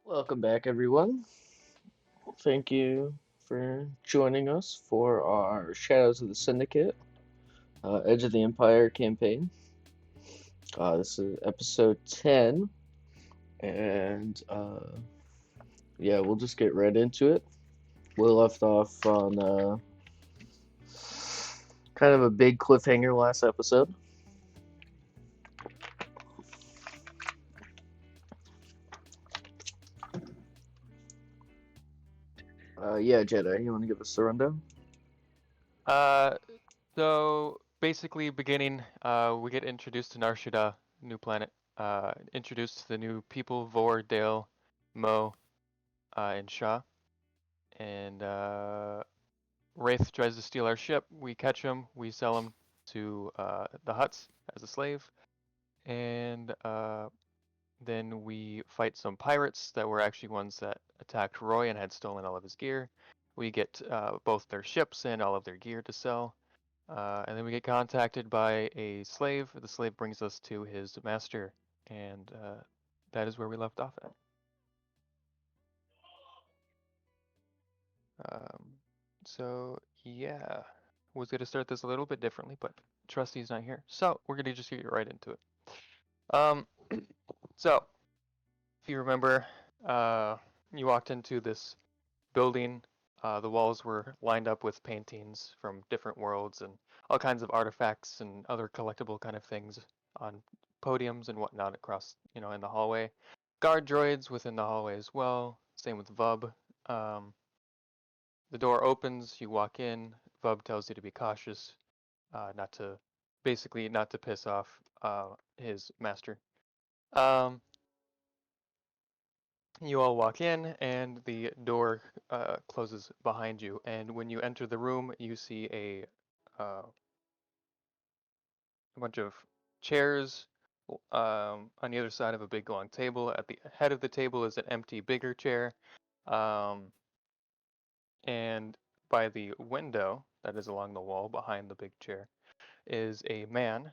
Welcome back, everyone. Thank you for joining us for our Shadows of the Syndicate, Edge of the Empire campaign. This is episode 10, and yeah, we'll just get right into it. We left off on kind of a big cliffhanger last episode. Yeah, Jedi, you want to give us the rundown? Uh, so basically, beginning, we get introduced to Narshada, new planet. Introduced to the new people, Vor, Dale, Mo, and Shah. And Wraith tries to steal our ship. We catch him. We sell him to the Hutts as a slave. And then we fight some pirates that were actually ones that attacked Roy and had stolen all of his gear. We get both their ships and all of their gear to sell. And then we get contacted by a slave. The slave brings us to his master, and that is where we left off at. Um, so yeah, was gonna start this a little bit differently, but Trusty's not here, so we're gonna just get right into it. Um, so if you remember, uh, you walked into this building. The walls were lined up with paintings from different worlds and all kinds of artifacts and other collectible kind of things on podiums and whatnot across, in the hallway. Guard droids within the hallway as well. Same with Vub. Um, the door opens, you walk in. Vub tells you to be cautious, not to, basically, not to piss off his master. Um, You all walk in, and the door closes behind you. And when you enter the room, you see a bunch of chairs on the other side of a big long table. At the head of the table is an empty, bigger chair. Um, and by the window that is along the wall behind the big chair is a man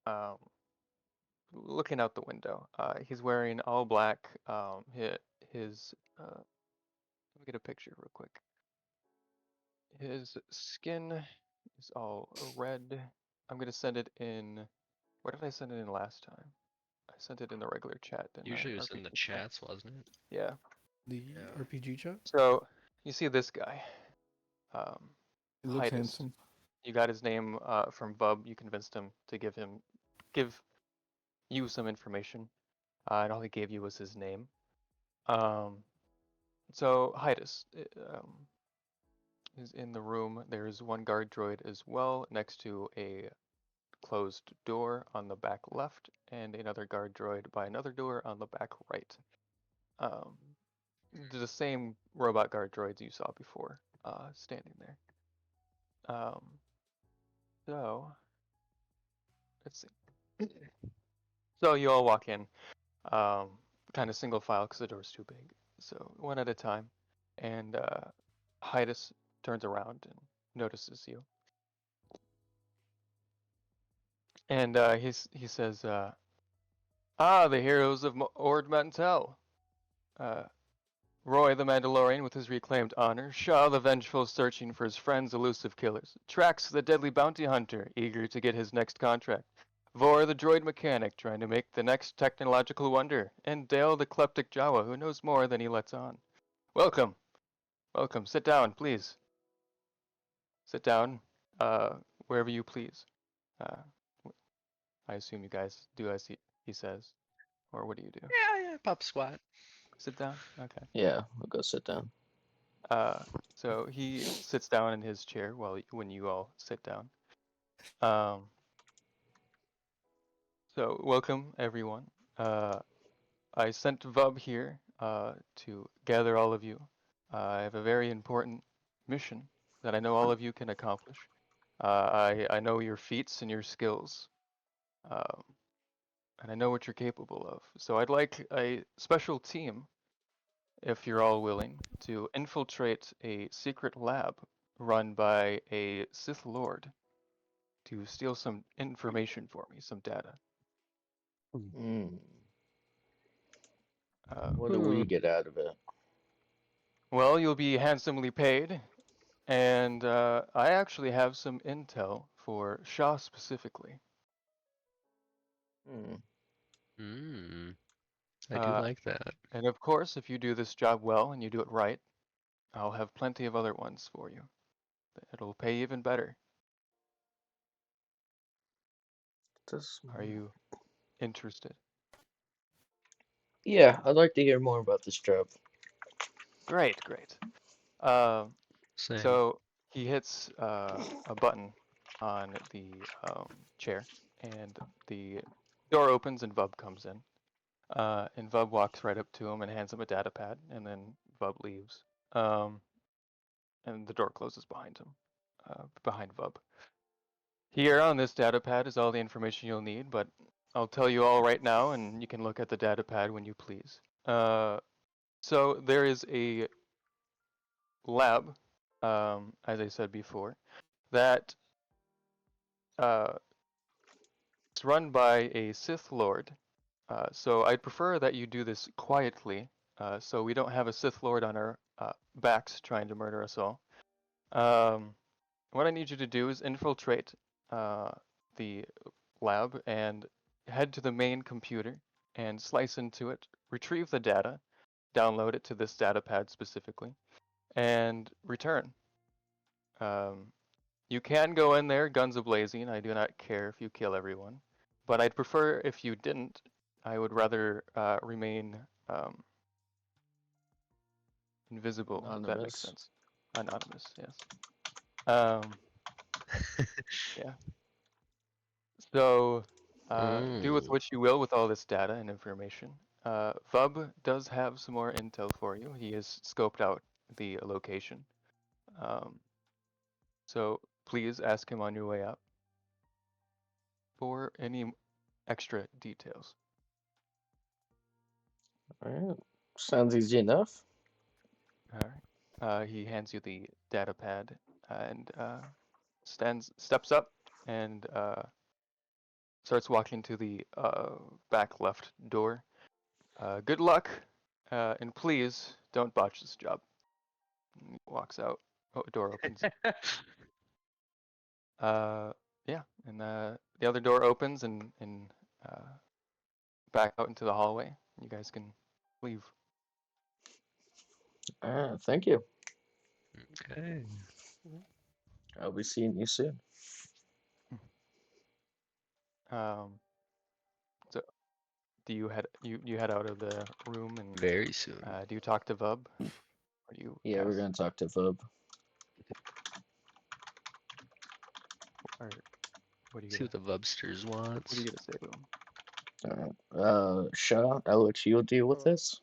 um, looking out the window. He's wearing all black. His let me get a picture real quick. His skin is all red. I'm gonna send it in. What did I send it in last time? I sent it in the regular chat, didn't I? Usually it was in the RPG chat. chats, wasn't it? Yeah. The Yeah. RPG chat. So you see this guy, um, It looks Hidus. handsome. You got his name from Bub. You convinced him to give you some information, and all he gave you was his name. Um, so Hidus is in the room. There's one guard droid as well next to a closed door on the back left, and another guard droid by another door on the back right. Um, the same robot guard droids you saw before, standing there. Um, so let's see. So you all walk in, um, kind of single file because the door's too big. So one at a time, and Hidus turns around and notices you, and he says, "Ah, the heroes of Ord Mantell. Uh, Roy the Mandalorian with his reclaimed honor, Shaw the vengeful searching for his friend's elusive killers, Trax the deadly bounty hunter eager to get his next contract, Vor the droid mechanic trying to make the next technological wonder, and Dale the kleptic Jawa who knows more than he lets on. Welcome, welcome. Sit down, please. Sit down, wherever you please. Uh, I assume you guys do as he says, or what do you do? Yeah, pop squat. Sit down. Okay. Yeah, we'll go sit down. Uh, so he sits down in his chair when you all sit down. Um, so welcome everyone. Uh, I sent Vub here to gather all of you. I have a very important mission that I know all of you can accomplish. I know your feats and your skills, um, and I know what you're capable of. So I'd like a special team, if you're all willing, to infiltrate a secret lab run by a Sith Lord to steal some information for me, some data. Hmm. What do we get out of it? Well, you'll be handsomely paid, and I actually have some intel for Shaw specifically. Hmm. I do like that. And of course, if you do this job well and you do it right, I'll have plenty of other ones for you. It'll pay even better. This... Are you interested? Yeah, I'd like to hear more about this job. Great, great. Uh, Same. so he hits a button on the chair, and the door opens and Vub comes in. And Vub walks right up to him and hands him a data pad, and then Vub leaves. And the door closes behind him, behind Vub. Here on this data pad is all the information you'll need, but I'll tell you all right now, and you can look at the data pad when you please. So there is a lab, as I said before, that it's run by a Sith Lord. So I'd prefer that you do this quietly, so we don't have a Sith Lord on our backs trying to murder us all. What I need you to do is infiltrate the lab and head to the main computer and slice into it, retrieve the data, download it to this data pad specifically, and return. Um, you can go in there guns a-blazing. I do not care if you kill everyone, but I'd prefer if you didn't. I would rather remain invisible, if that makes Anonymous. sense. Anonymous, yes. Um, yeah. So do with what you will with all this data and information. Vub does have some more intel for you. He has scoped out the location. Um, so please ask him on your way out for any extra details. All right. Sounds easy enough. All right. He hands you the data pad and steps up and starts walking to the back left door. Good luck, and please don't botch this job. And he walks out. Oh, door opens. Yeah, and the other door opens and uh, back out into the hallway. You guys can leave. Thank you. Okay. I'll be seeing you soon. Um, so do you head out of the room and Very soon. do you talk to Vub or do you Yeah, pass? we're gonna talk to Vub. Or what are you See what gonna the Vubsters wants. say to him? Shaw, I'll let you deal with this.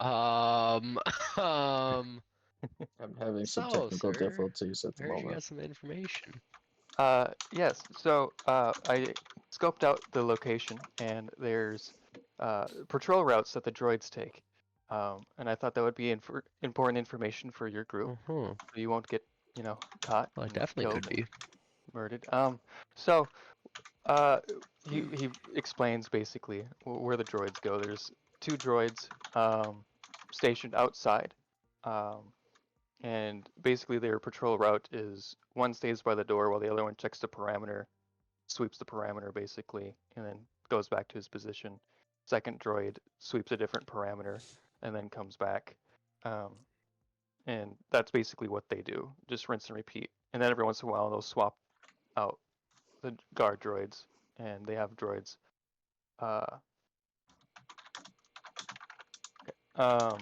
Um, um, I'm having some so, technical sir, difficulties at I the heard you moment. got some information. Yes. So I scoped out the location, and there's patrol routes that the droids take, and I thought that would be important information for your group, Uh-huh. so you won't get, caught Well, it and definitely killed could and be. murdered. So uh, he explains basically where the droids go. There's two droids stationed outside. Um, and basically their patrol route is one stays by the door while the other one checks the parameter, sweeps the parameter basically, and then goes back to his position. Second droid sweeps a different parameter and then comes back. Um, and that's basically what they do, just rinse and repeat. And then every once in a while they'll swap out the guard droids, and they have droids. Uh, oh,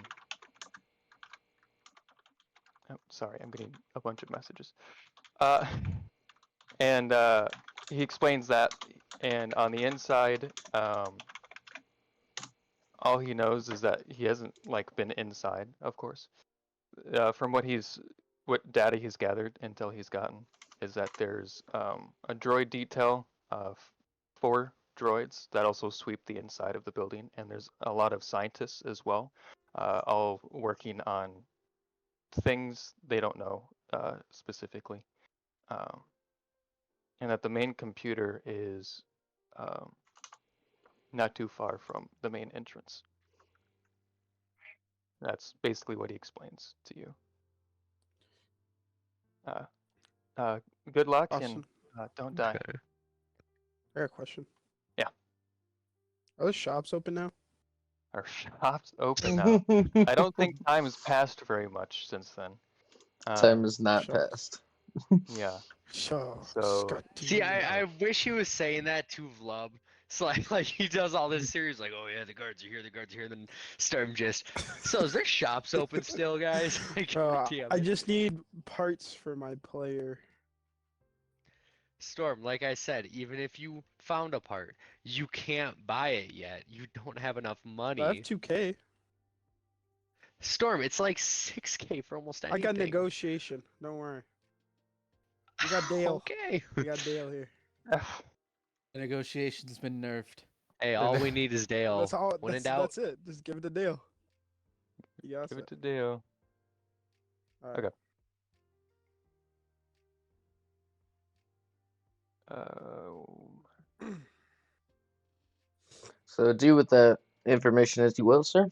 sorry, I'm getting a bunch of messages. Uh, and he explains that, and on the inside, all he knows is that he hasn't been inside, of course. From what data he's gathered until he's gotten, is that there's a droid detail of 4 droids that also sweep the inside of the building, and there's a lot of scientists as well, all working on things they don't know specifically. Um, and that the main computer is um, not too far from the main entrance. That's basically what he explains to you. Good luck and Awesome. don't die. Okay. I got a question. Yeah. Are the shops open now? Our shop's open now. I don't think time has passed very much since then. Time has not Shucks. passed. Yeah. Shucks. So- got See, to- I wish he was saying that to Vlub. It's like he does all this series, like, oh yeah, the guards are here, the guards are here, then Storm just, so is there shops open still, guys? Like, damn I it. just need parts for my player. Storm, like I said, even if you found a part, you can't buy it yet. You don't have enough I have money. 2K. Storm, it's like 6K for almost anything. I got negotiation. Don't worry. We got Dale. Okay. We got Dale here. The negotiation's been nerfed. Hey, all we need is Dale. That's all. When in That's, doubt, that's it. Just give it to Dale. You got Give it. it to Dale. All right. Okay. So do with that information as you will, sir.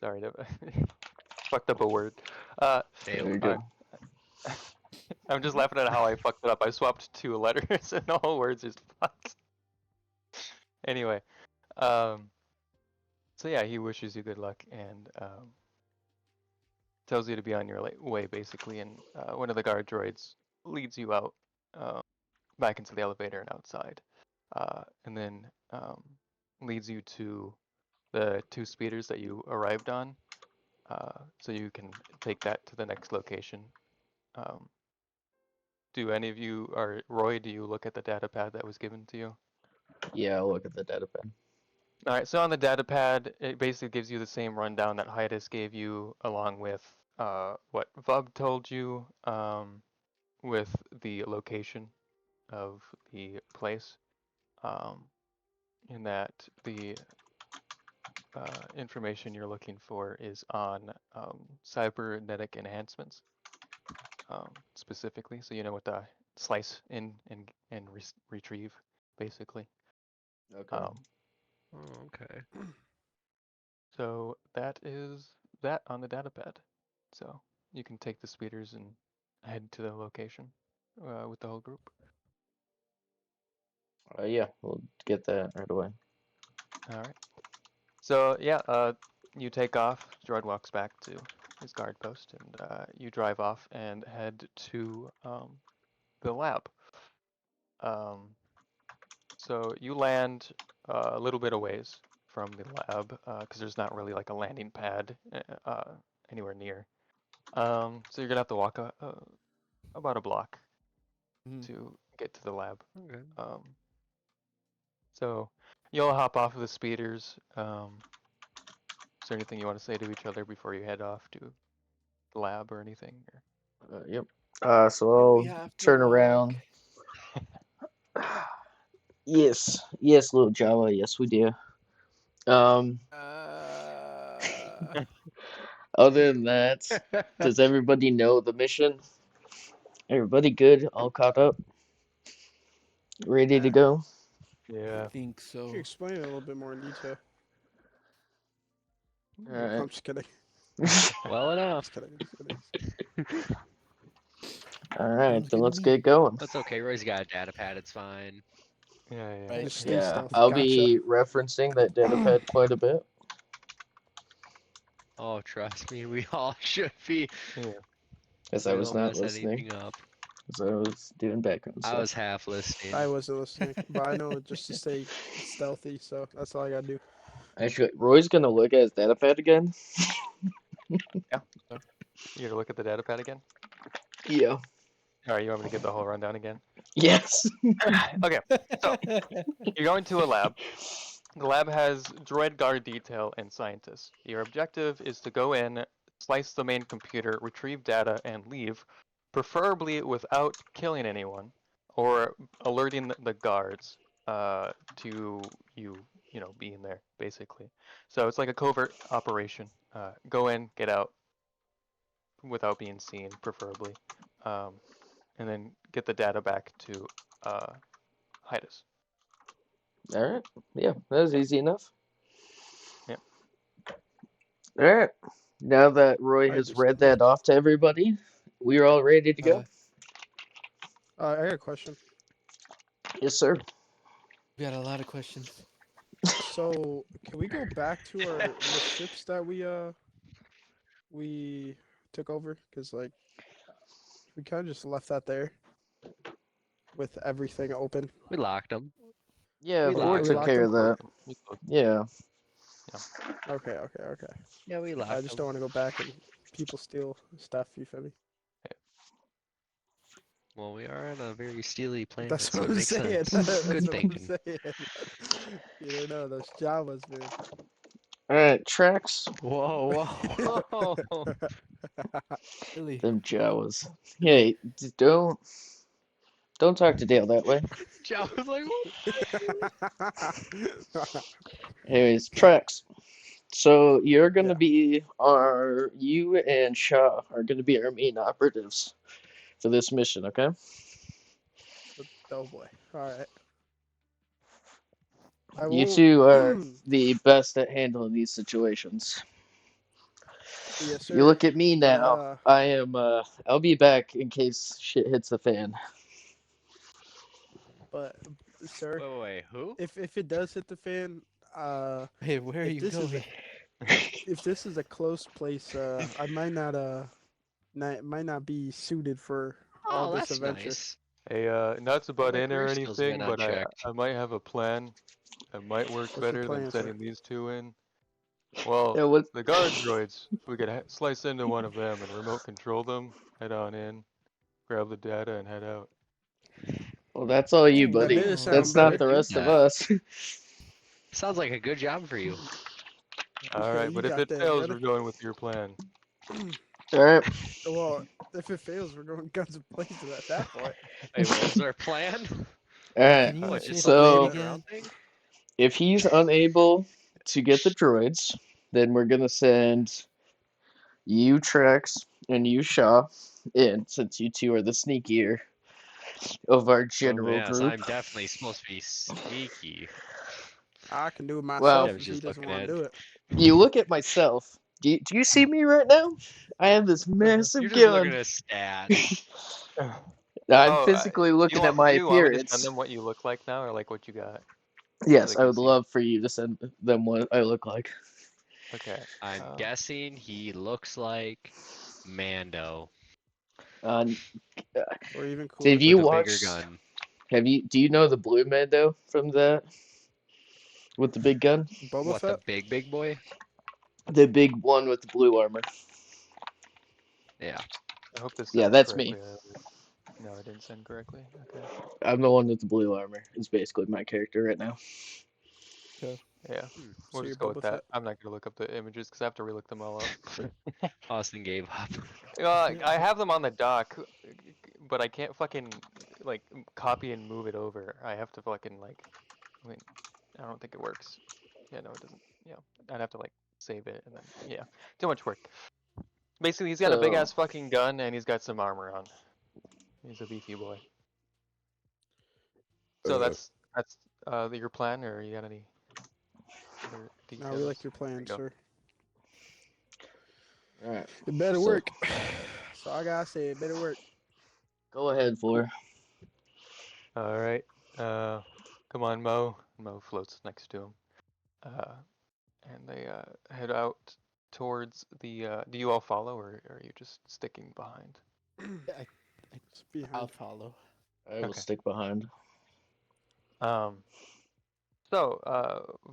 Sorry, fucked up a word. Dale. There you go. I'm just laughing at how I fucked it up. I swapped 2 letters and the whole word's just fucked. Anyway, so yeah, he wishes you good luck and tells you to be on your way basically, and one of the guard droids leads you out back into the elevator and outside, and then leads you to the 2 speeders that you arrived on, so you can take that to the next location. Do any of you, or Roy, do you look at the data pad that was given to you? Yeah, I'll look at the data pad. All right, so on the data pad, it basically gives you the same rundown that Hidus gave you, along with what Vub told you, with the location of the place, in that the information you're looking for is on cybernetic enhancements, specifically, so you know what to slice in and retrieve, basically. Okay. Oh, okay. So that is that on the data pad. So you can take the speeders and head to the location with the whole group. Yeah, we'll get that right away. All right. So yeah, you take off. Droid walks back to his guard post, and you drive off and head to the lab. So you land a little bit a ways from the lab because there's not really like a landing pad anywhere near. So you're gonna have to walk about a block Mhm. to get to the lab. Okay. So you'll hop off of the speeders. Is there anything you want to say to each other before you head off to the lab or anything? Or... Yep. So Do we I'll have to turn walk? around. Yes, yes, little Java. Yes, we do. Other than that, does everybody know the mission? Everybody good? All caught up? Ready to go? I Yeah. think Can so. you explain it a little bit more in detail? All I'm right. just kidding. Well enough. Just kidding. All right, Sounds then good to let's me. get going. That's okay. Roy's got a data pad. It's fine. Yeah, yeah. Right. Just stay Yeah, stealthy. I'll Gotcha. be referencing that datapad quite a bit. Oh, trust me, we all should be. Yeah. As So I we was don't not mess listening. anything up. As I was doing background I stuff. was half listening. I wasn't listening, but I know just to stay stealthy, so that's all I gotta do. Actually, Roy's gonna look at his datapad again. You gonna look at the data pad again? Yeah. All right, you want me to give the whole rundown again? Yes. Okay, so you're going to a lab. The lab has droid guard detail and scientists. Your objective is to go in, slice the main computer, retrieve data, and leave, preferably without killing anyone or alerting the guards to you know, being there, basically. So it's like a covert operation. Go in, get out without being seen, preferably. and then get the data back to Hidus. All right. Yeah, that was easy enough. Yep. All right. Now that Roy I has just read that looked. off to everybody, we are all ready to go. I got a question. Yes, sir. We got a lot of questions. So, can we go back to the ships that we took over? Because like we kind of just left that there with everything open. We locked them. Yeah, We Vor locked took them. care of that. We closed. Yeah. Okay. Yeah, we locked I just don't want to go back and people steal stuff. You feel me? Well, we are on a very steely planet, That's so what it I'm makes saying. sense. That's Good what thinking. I'm saying. You don't know those Jawas, man. All right, tracks. Whoa, whoa, whoa. Really? Them Jawas. Hey, don't talk to Dale that way. Joe was like, Anyways, tracks. So you're gonna Yeah. be you and Shaw are gonna be our main operatives for this mission, okay? Oh boy. All right. I You won't. two are the best at handling these situations. Yes, You sir. look at me But now. I am I'll be back in case shit hits the fan. but sir, wait, who? if it does hit the fan, Hey, where are if you this is going? if this is a close place, I might might not be suited for all Oh, this that's adventure. nice. Hey, not to butt my in or career skills went anything, but unchecked. I might have a plan that might work What's your better than plan, sir? sending these two in. Well, Yeah, what? the guard droids, we could slice into one of them and remote control them, head on in, grab the data, and head out. Well, that's all you, Oh, That buddy. did wow. sound That's not We'll better. the do rest of that. us. Sounds like a good job for you. All right, You but if got it that, fails, brother. we're going with your plan. All right. Well, if it fails, we're going guns blazing at that point. Hey, what was our plan? All Hey, right. can you What, say just the the whole plan So running again? around thing? if he's unable to get the droids, then we're gonna send you, Trex, and you, Shaw, in since you two are the sneakier of our Oh, general yes, group. I'm definitely supposed to be sneaky. I can do it Well, I myself was if he just doesn't looking want at. to do it. you look at myself. Do you see me right now? I have this You're massive just looking gun. at stats. I'm Oh, physically looking at my do you want me to send appearance. them what you look like now, or like what you got, so Yes, they I can would see? love for you to send them what I look like. Okay. I'm guessing he looks like Mando Uh, Or even cooler. Did you with a bigger watch? gun. Do you know the Blue Mando from that with the big gun? Boba What, the Fett? big boy? The big one with the blue armor. Yeah. I hope this Yeah, sends that's me. correctly. No, I didn't send correctly. Okay. I'm the one with the blue armor. It's basically my character right now. Yeah, we'll So you're just go with Boba that. Fett. I'm not gonna look up the images because I have to relook them all up. Austin gave up. I have them on the dock, but I can't fucking like copy and move it over. I have to fucking like, I mean, I don't think it works. Yeah, no, it doesn't. Yeah, I'd have to like save it and then yeah, too much work. Basically, he's got a big So, ass fucking gun and he's got some armor on. He's a beefy boy. So that's your plan, or you got any other details? Now we like your There plan, you go. sir. all right. It better So- work. So I gotta say, it better work. Go ahead, Vor. All right. Come on, Mo. Mo floats next to him. And they head out towards the. Do you all follow, or are you just sticking behind? Yeah, It's behind. I'll follow. I will Okay. stick behind. So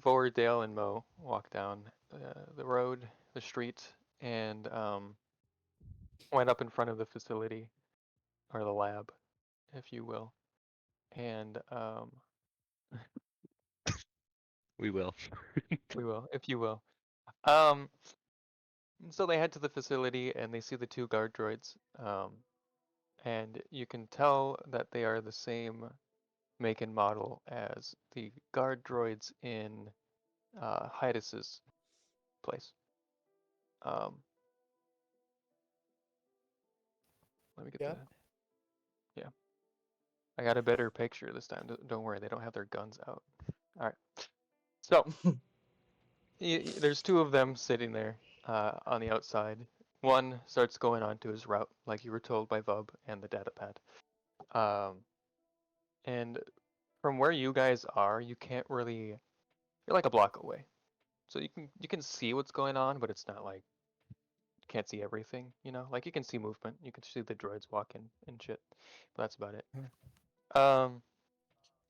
Vor, Dale, and Mo walk down the road, the street, and went up in front of the facility, or the lab, if you will, and We will. we will, if you will. Um, so they head to the facility and they see the two guard droids. And you can tell that they are the same make and model as the guard droids in Hidus's place. Let me get Yeah. the I got a better picture this time. Don't worry, they don't have their guns out. All right. So there's two of them sitting there on the outside. One starts going on to his route, like you were told by Vub and the data pad. And from where you guys are, you can't really. You're like a block away, so you can see what's going on, but it's not like you can't see everything. You know, like you can see movement, you can see the droids walking and shit. But that's about it.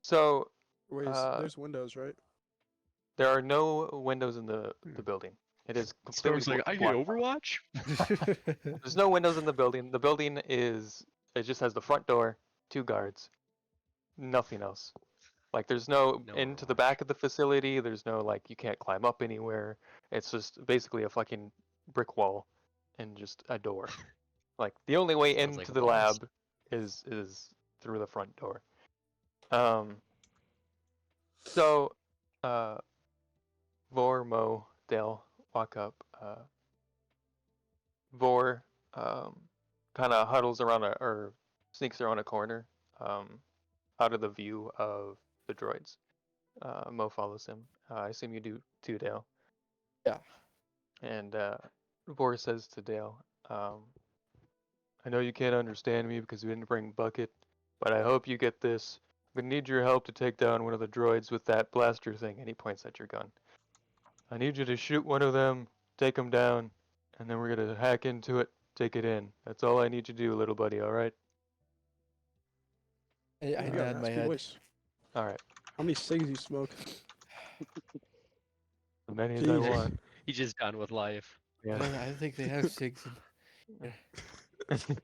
So Wait, uh, there's windows, right? there are no windows in the building. It is completely Storm's like, I get blocked. Overwatch. There's no windows in the building. The building it just has the front door, two guards, nothing else. Like there's no No into the Overwatch. back of the facility. There's no like you can't climb up anywhere. It's just basically a fucking brick wall and just a door. Like the only way Sounds like into a the blast. lab is through the front door. Um. So, uh, Vor, Mo, Dale walk up. Vor kind of huddles around or sneaks around a corner, out of the view of the droids. Mo follows him. I assume you do too, Dale. Yeah. And Vor says to Dale, I know you can't understand me because we didn't bring Bucket, but I hope you get this. I'm gonna need your help to take down one of the droids with that blaster thing. And he points at your gun. I need you to shoot one of them, take him down, and then we're gonna hack into it, take it in. That's all I need you to do, little buddy, alright? I You got a nod my raspy head. voice. Alright. How many cigs you smoke? As many as I Jesus. want. He's just done with life. Yeah. I think they have cigs in.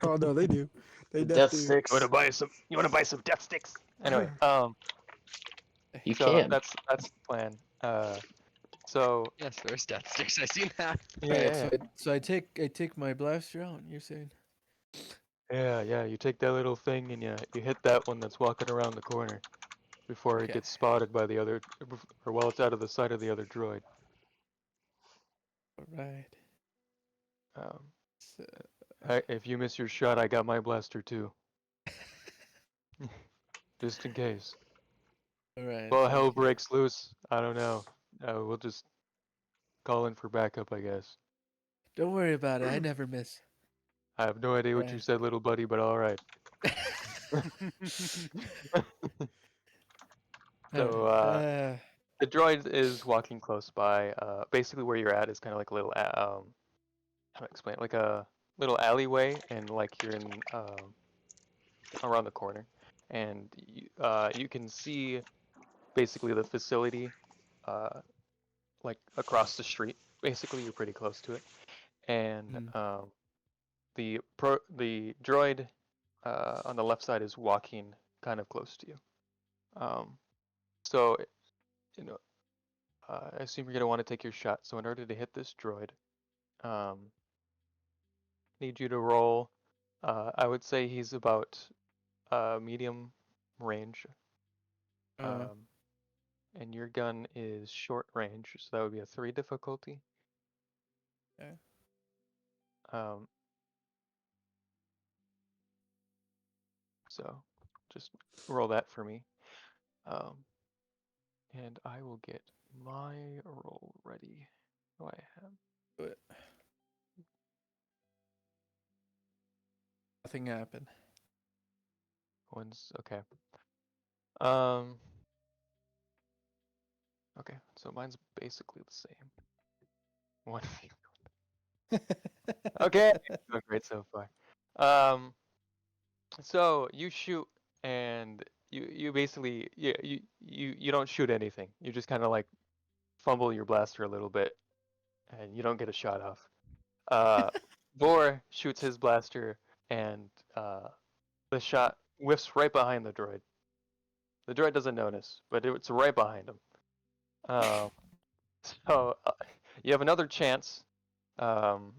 Oh no, they do. They Death definitely. sticks. You wanna buy some death sticks? Anyway, You so can. that's the plan. So Yes, there's death sticks. I seen that. yeah, Right, so I take my blaster out. You're saying? yeah. You take that little thing and you hit that one that's walking around the corner before it Okay. gets spotted by the other, or while it's out of the sight of the other droid. All right. Um, So, if you miss your shot, I got my blaster too, just in case. all right. Well, Thank hell you. breaks loose. I don't know. We'll just call in for backup, I guess. Don't worry about it. I never miss. I have no idea what you Right. said, little buddy, but all right. So the droid is walking close by. Basically, where you're at is kind of like a little how to explain it? Like a little alleyway, and like you're in around the corner, and you can see basically the facility, like across the street. Basically, you're pretty close to it, and Mm. the droid on the left side is walking kind of close to you. So you know, I assume you're gonna want to take your shot. So in order to hit this droid, um, need you to roll. I would say he's about medium range, Uh, and your gun is short range, so that would be a 3 difficulty. Okay. Um, so just roll that for me, and I will get my roll ready. Oh, I have do it. Nothing happened. one's okay. Um, okay, so mine's basically the same. One. Okay, doing great so far. So you shoot and you basically you don't shoot anything. You just kind of like fumble your blaster a little bit and you don't get a shot off. Uh, Vor shoots his blaster and the shot whiffs right behind the droid. The droid doesn't notice, but it's right behind him. Um, so you have another chance um,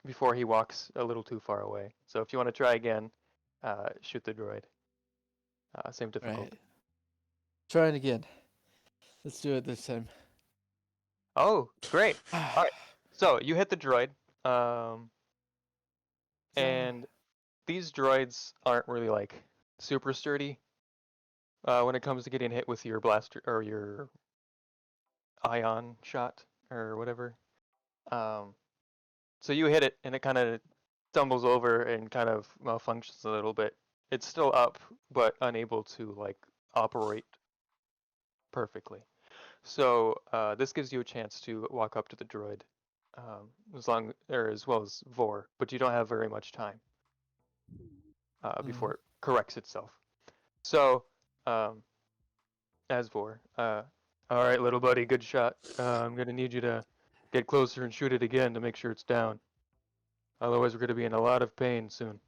before he walks a little too far away. So if you want to try again, shoot the droid. Same difficulty. Right. Trying again. Let's do it this time. Oh, great. All right. So you hit the droid, and these droids aren't really like super sturdy. when it comes to getting hit with your blaster or your ion shot or whatever. So you hit it and it kind of stumbles over and kind of malfunctions a little bit. It's still up, but unable to like operate perfectly. So this gives you a chance to walk up to the droid, as well as Vor, but you don't have very much time before it corrects itself. So as Vor, all right, little buddy, good shot. I'm gonna need you to get closer and shoot it again to make sure it's down. Otherwise, we're gonna be in a lot of pain soon.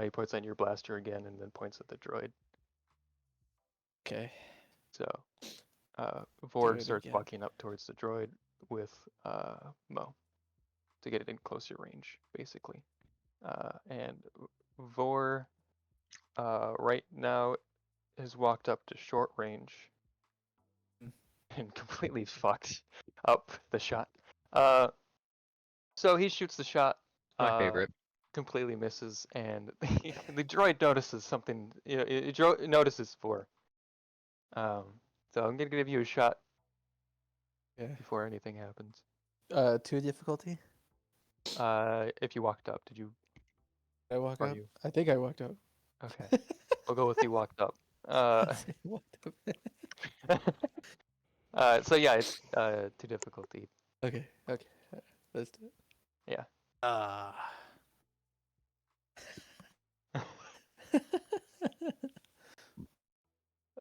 He points on your blaster again and then points at the droid. Okay. So Do Vorg it starts again. walking up towards the droid with Mo to get it in closer range, basically. And Vor right now has walked up to short range and completely fucked up the shot. So he shoots the shot. My favorite. Completely misses, and the droid notices something. It notices Vor. So I'm gonna give you a shot Okay. before anything happens. 2 difficulty. If you walked up, did you? I walk Or up. you? I think I walked up. Okay, we'll go with you walked up. Walked up. So yeah, it's 2 difficulty. Okay. Okay. Let's do it. Yeah.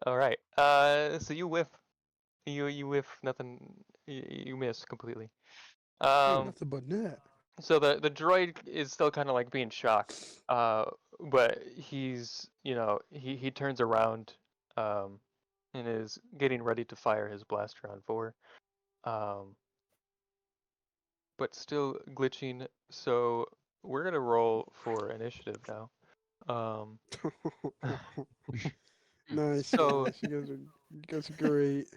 All right. So you whiff. You whiff nothing. You miss completely. Nothing but net. So the droid is still kind of like being shocked. But he's he turns around, and is getting ready to fire his blaster on Vor. But still glitching. So we're gonna roll for initiative now. Nice, So guys. You guys are great.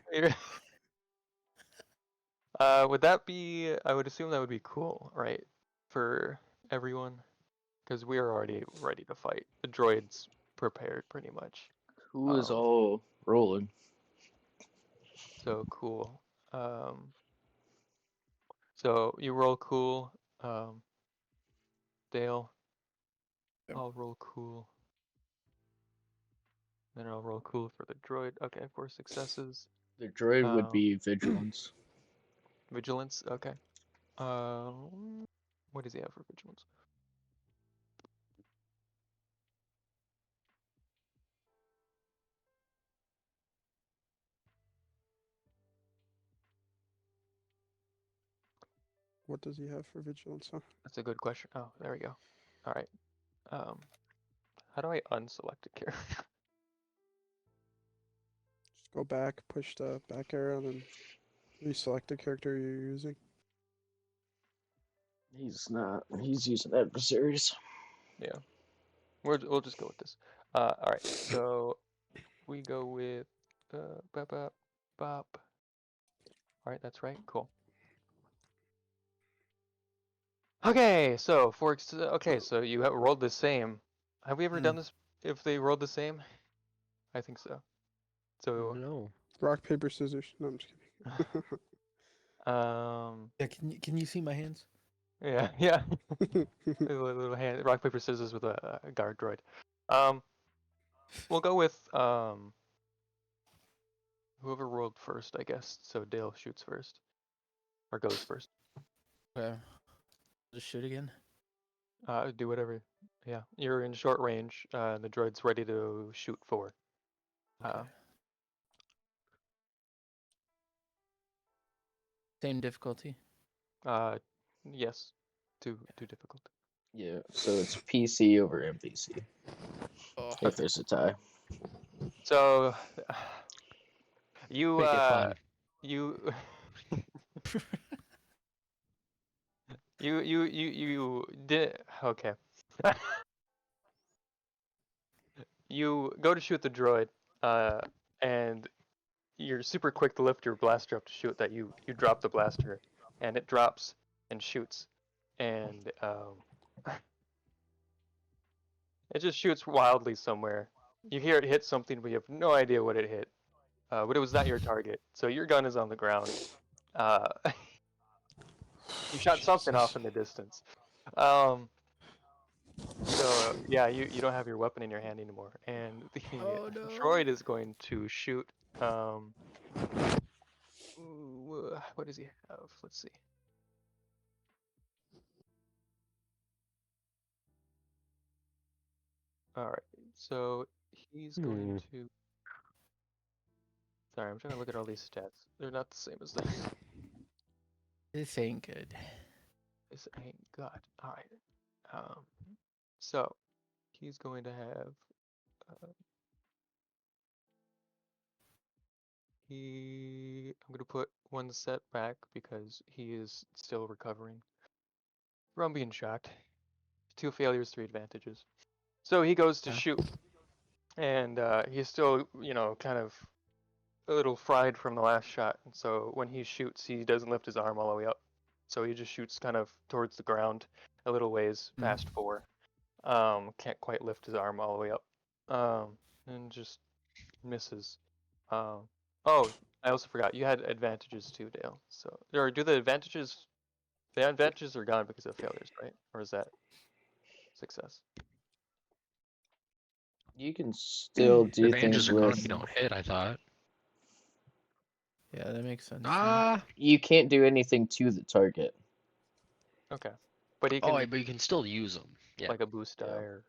would that be? I would assume that would be cool, right, for everyone, because we are already ready to fight. The droid's prepared pretty much. Who is all rolling? So cool. So you roll cool, Dale. Yep. I'll roll cool. Then I'll roll cool for the droid. Okay, 4 successes. The droid would be vigilance. Vigilance. Okay. What does he have for vigilance? What does he have for vigilance? Huh? That's a good question. Oh, there we go. All right. How do I unselect a character? Just go back, push the back arrow, then reselect the character you're using. He's not. He's using adversaries. Yeah. We'll just go with this. All right. So we go with bop bop bop. All right, that's right. Cool. Okay, so so you have rolled the same. Have we ever done this? If they rolled the same, I think so. So No. Rock, paper, scissors. No, I'm just kidding. Yeah. Can you see my hands? yeah. Little hand, rock paper scissors with a guard droid. We'll go with whoever rolled first, I guess. So Dale shoots first, or goes first. Okay. Just shoot again. Do whatever. Yeah, you're in short range. The droid's ready to shoot for. Okay. Same difficulty. Yes, too difficult. Yeah, so it's PC over NPC Oh. if there's a tie. So you Make it fun. you you did okay. You go to shoot the droid, and you're super quick to lift your blaster up to shoot that. You drop the blaster, and it drops and shoots, and it just shoots wildly somewhere. You hear it hit something, but you have no idea what it hit. But it was not your target, so your gun is on the ground. Uh, you shot something off Jesus. in the distance. Um, so yeah, you don't have your weapon in your hand anymore, and the Oh no. droid is going to shoot. Um, what does he have? Let's see. All right, so he's going to. Sorry, I'm trying to look at all these stats. They're not the same as this. This ain't good. This ain't good. All right. So he's going to have. I'm gonna put one set back because he is still recovering from being shocked. 2 failures, 3 advantages. So he goes to Yeah. shoot, and he's still, kind of a little fried from the last shot. And so when he shoots, he doesn't lift his arm all the way up. So he just shoots kind of towards the ground, a little ways past 4. Can't quite lift his arm all the way up, and just misses. Um, oh, I also forgot you had advantages too, Dale. So, or do the advantages are gone because of failures, right? Or is that success? You can still do Advantages things are gone with. if you don't hit, I thought. Yeah, that makes sense. You can't do anything to the target. Okay, but he Oh, can but you can still use them. Yeah. like a boost die Yeah. or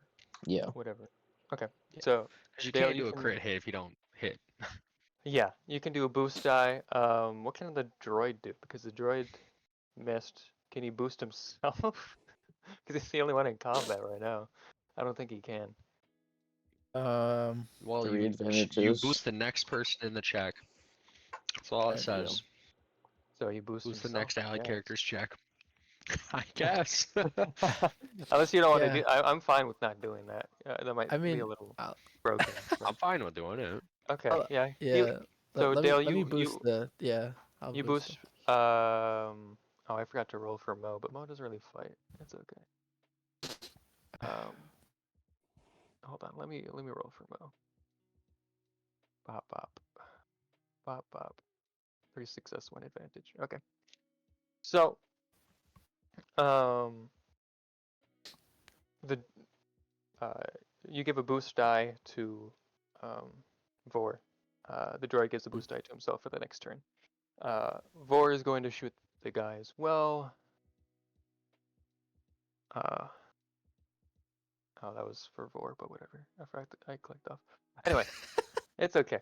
Yeah. whatever. Okay, Yeah. so Because you Dale, can't you do a can crit hit if you don't hit. yeah, you can do a boost die. What can the droid do? Because the droid missed. Can he boost himself? Because he's the only one in combat right now. I don't think he can. Well, 3 you advantages. boost the next person in the check. That's all it Right. says. So he boosts Boost the himself. next allied Yeah. character's check. I guess. Unless you don't want to Yeah. do, I'm fine with not doing that. That might I be mean, a little I'll, broken. I'm fine with doing it. Okay, yeah. yeah. So Dale, Let me you boost the. Yeah, I'll you boost boost. Oh, I forgot to roll for Mo, but Mo doesn't really fight. It's okay. Hold on. Let me roll for Mo. Bop bop, bop bop. 3 success, 1 advantage. Okay. So, the uh, you give a boost die to Vor. The droid gives a boost die to himself for the next turn. Vor is going to shoot the guy as well. Oh, that was for Vor, but whatever. I clicked off. Anyway, it's okay.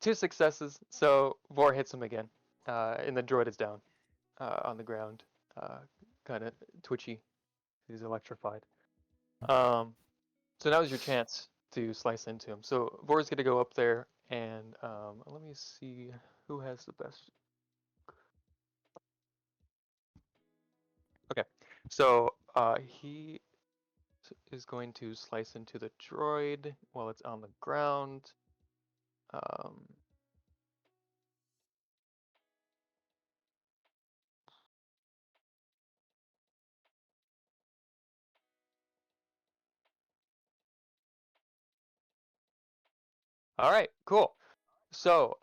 2 successes, so Vor hits him again, and the droid is down on the ground, kind of twitchy. He's electrified. So now's your chance to slice into him. So Vor's gonna go up there and let me see who has the best. Okay, so he is going to slice into the droid while it's on the ground. All right, cool. So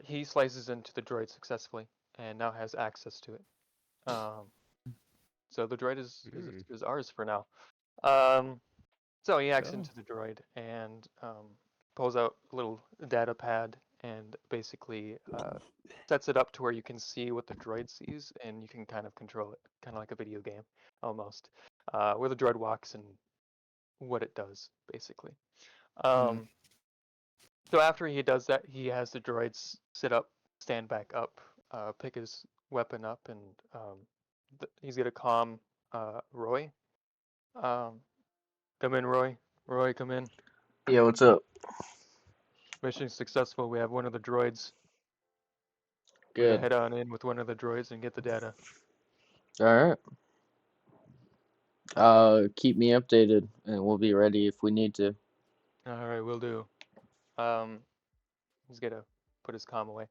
he slices into the droid successfully and now has access to it. So the droid is ours for now. So he hacks Go. into the droid and pulls out a little data pad and basically sets it up to where you can see what the droid sees and you can kind of control it, kind of like a video game almost, where the droid walks and what it does basically. So after he does that, he has the droids sit up, stand back up, pick his weapon up, and he's gonna calm Roy. Um, Come in, Roy. Roy, come in. Yeah, what's up? Mission successful. We have one of the droids. We're gonna Good. head on in with one of the droids and get the data. Alright. Keep me updated, and we'll be ready if we need to. All right, we'll do. He's gonna put his comm away.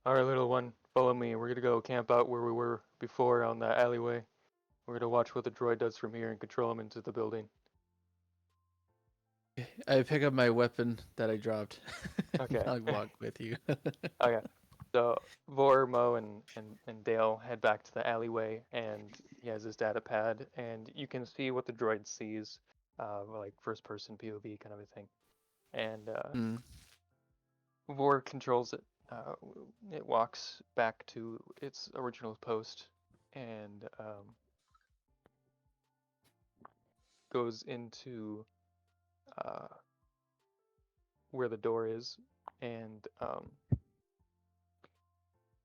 All right, little one, follow me. We're gonna go camp out where we were before on that alleyway. We're gonna watch what the droid does from here and control him into the building. I pick up my weapon that I dropped. Okay. I walk with you. Okay. So Vor, Mo, and Dale head back to the alleyway, and he has his data pad, and you can see what the droid sees, like first-person POV kind of a thing. And Mm. Vor controls it. It walks back to its original post, and goes into where the door is, and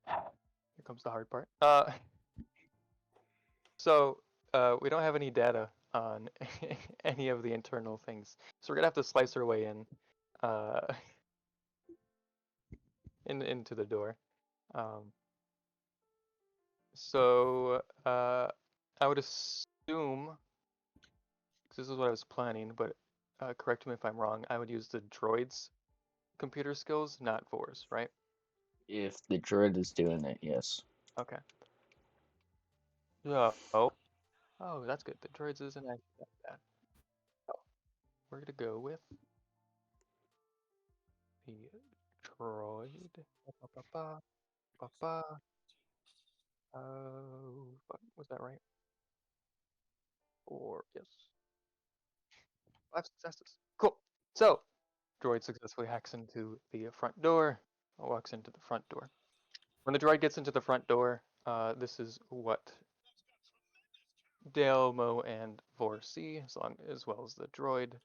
here comes the hard part. So we don't have any data on any of the internal things, so we're gonna have to slice our way in, into the door. So I would assume, 'cause this is what I was planning, but correct me if I'm wrong. I would use the droid's computer skills, not Vor's, right? If the droid is doing it, yes. Okay. So, oh, that's good. The droids isn't actually that bad. So, we're gonna go with the droid. Ba-ba-ba-ba, ba-ba. Was that right? Or yes. 5 successes. Cool. So, droid successfully hacks into the front door, walks into the front door. When the droid gets into the front door, this is what Dale, Mo, and Vor see, as well as the droid.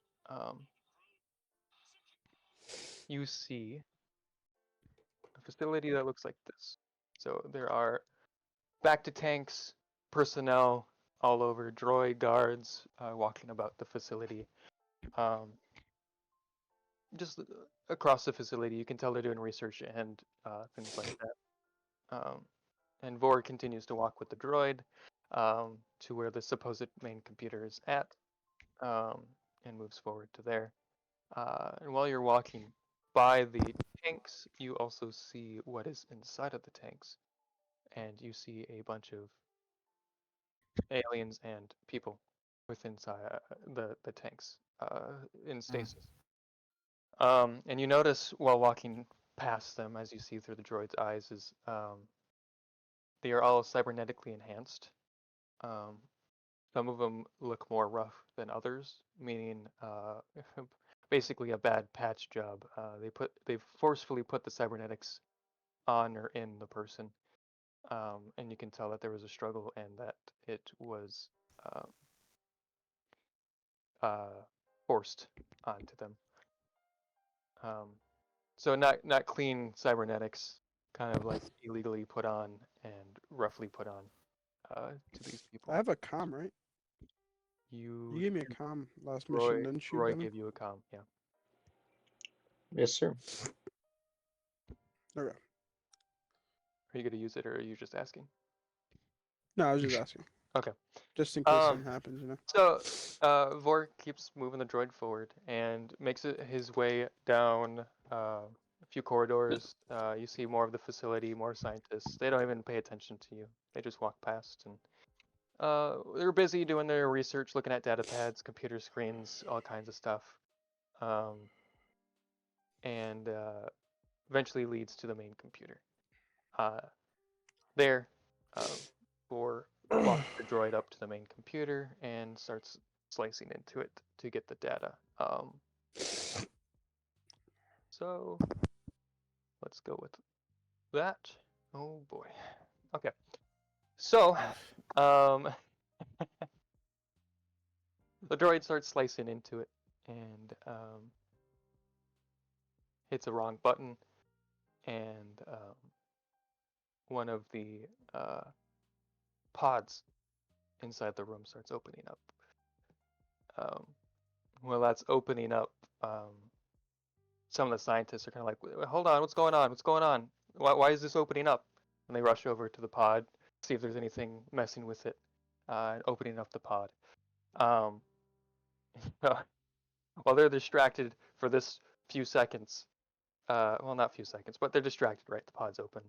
You see a facility that looks like this. So there are back to tanks, personnel all over, droid guards walking about the facility. Just across the facility, you can tell they're doing research and things like that. And Vor continues to walk with the droid to where the supposed main computer is at, and moves forward to there. And while you're walking by the tanks, you also see what is inside of the tanks, and you see a bunch of aliens and people within the tanks in stasis. And you notice while walking past them, as you see through the droid's eyes, is they are all cybernetically enhanced. Some of them look more rough than others, meaning basically a bad patch job. They forcefully put the cybernetics on or in the person, and you can tell that there was a struggle and that it was forced onto them. So not clean cybernetics, kind of like illegally put on and roughly put on to these people. I have a comm, right? You You gave me a comm last mission, didn't you, Roy Devin? gave you a comm, yeah. Yes, sir. Okay. Are you gonna use it or are you just asking? No, I was just asking. Okay. Just in case something happens, you know. So Vor keeps moving the droid forward and makes it his way down a few corridors. You see more of the facility, more scientists. They don't even pay attention to you. They just walk past, and they're busy doing their research, looking at data pads, computer screens, all kinds of stuff. And eventually leads to the main computer. There, Vor walks the droid up to the main computer and starts slicing into it to get the data. So let's go with that. Oh boy. Okay. So, the droid starts slicing into it and hits a wrong button, and one of the pods inside the room starts opening up. Well, that's opening up. Some of the scientists are kind of like, hold on, what's going on? What's going on? Why is this opening up? And they rush over to the pod, see if there's anything messing with it, and opening up the pod. While they're distracted for this few seconds, well, not few seconds, but they're distracted, right? The pod's open.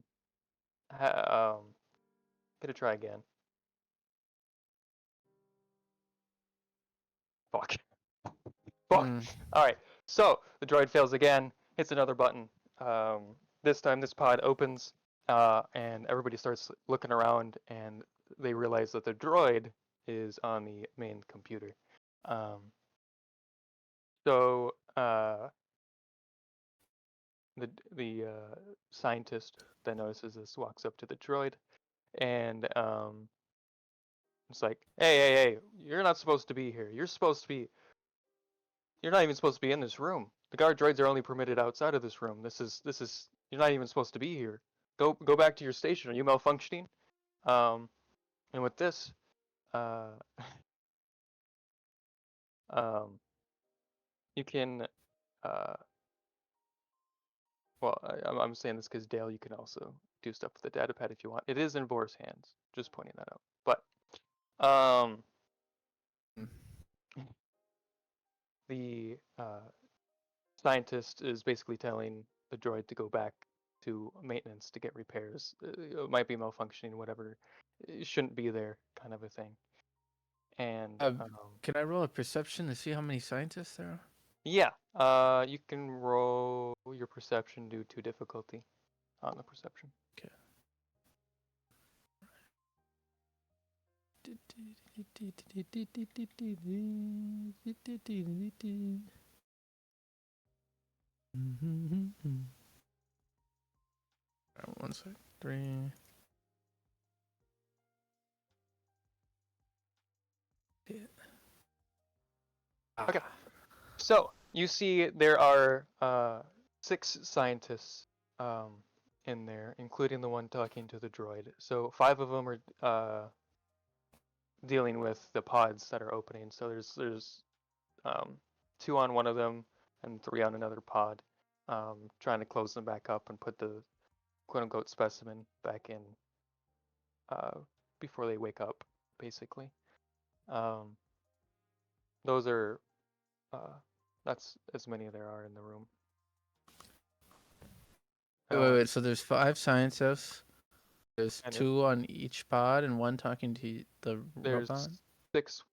Gonna try again. Fuck. Fuck. Mm. All right. So the droid fails again, hits another button. This time, this pod opens, and everybody starts looking around, and they realize that the droid is on the main computer. So the scientist that notices this walks up to the droid, and it's like, hey, you're not supposed to be here. You're not even supposed to be in this room. The guard droids are only permitted outside of this room. This is you're not even supposed to be here. Go back to your station. Are you malfunctioning? And with this, uh, you can, uh, well, I'm saying this because Dale, you can also do stuff with the data pad if you want. It is in Vor's hands. Just pointing that out. But the scientist is basically telling the droid to go back to maintenance to get repairs. It might be malfunctioning, whatever. It shouldn't be there, kind of a thing. And Can I roll a perception to see how many scientists there are? yeah, you can roll your perception due to difficulty on the perception. Okay. One sec. 3. Okay. So you see there are 6 scientists in there, including the one talking to the droid. So 5 of them are dealing with the pods that are opening. So there's 2 on one of them and 3 on another pod, trying to close them back up and put the quote unquote specimen back in before they wake up, basically. Those are that's as many as there are in the room. Wait. So there's 5 scientists. There's And 2 on each pod and 1 talking to the there's robot. 6,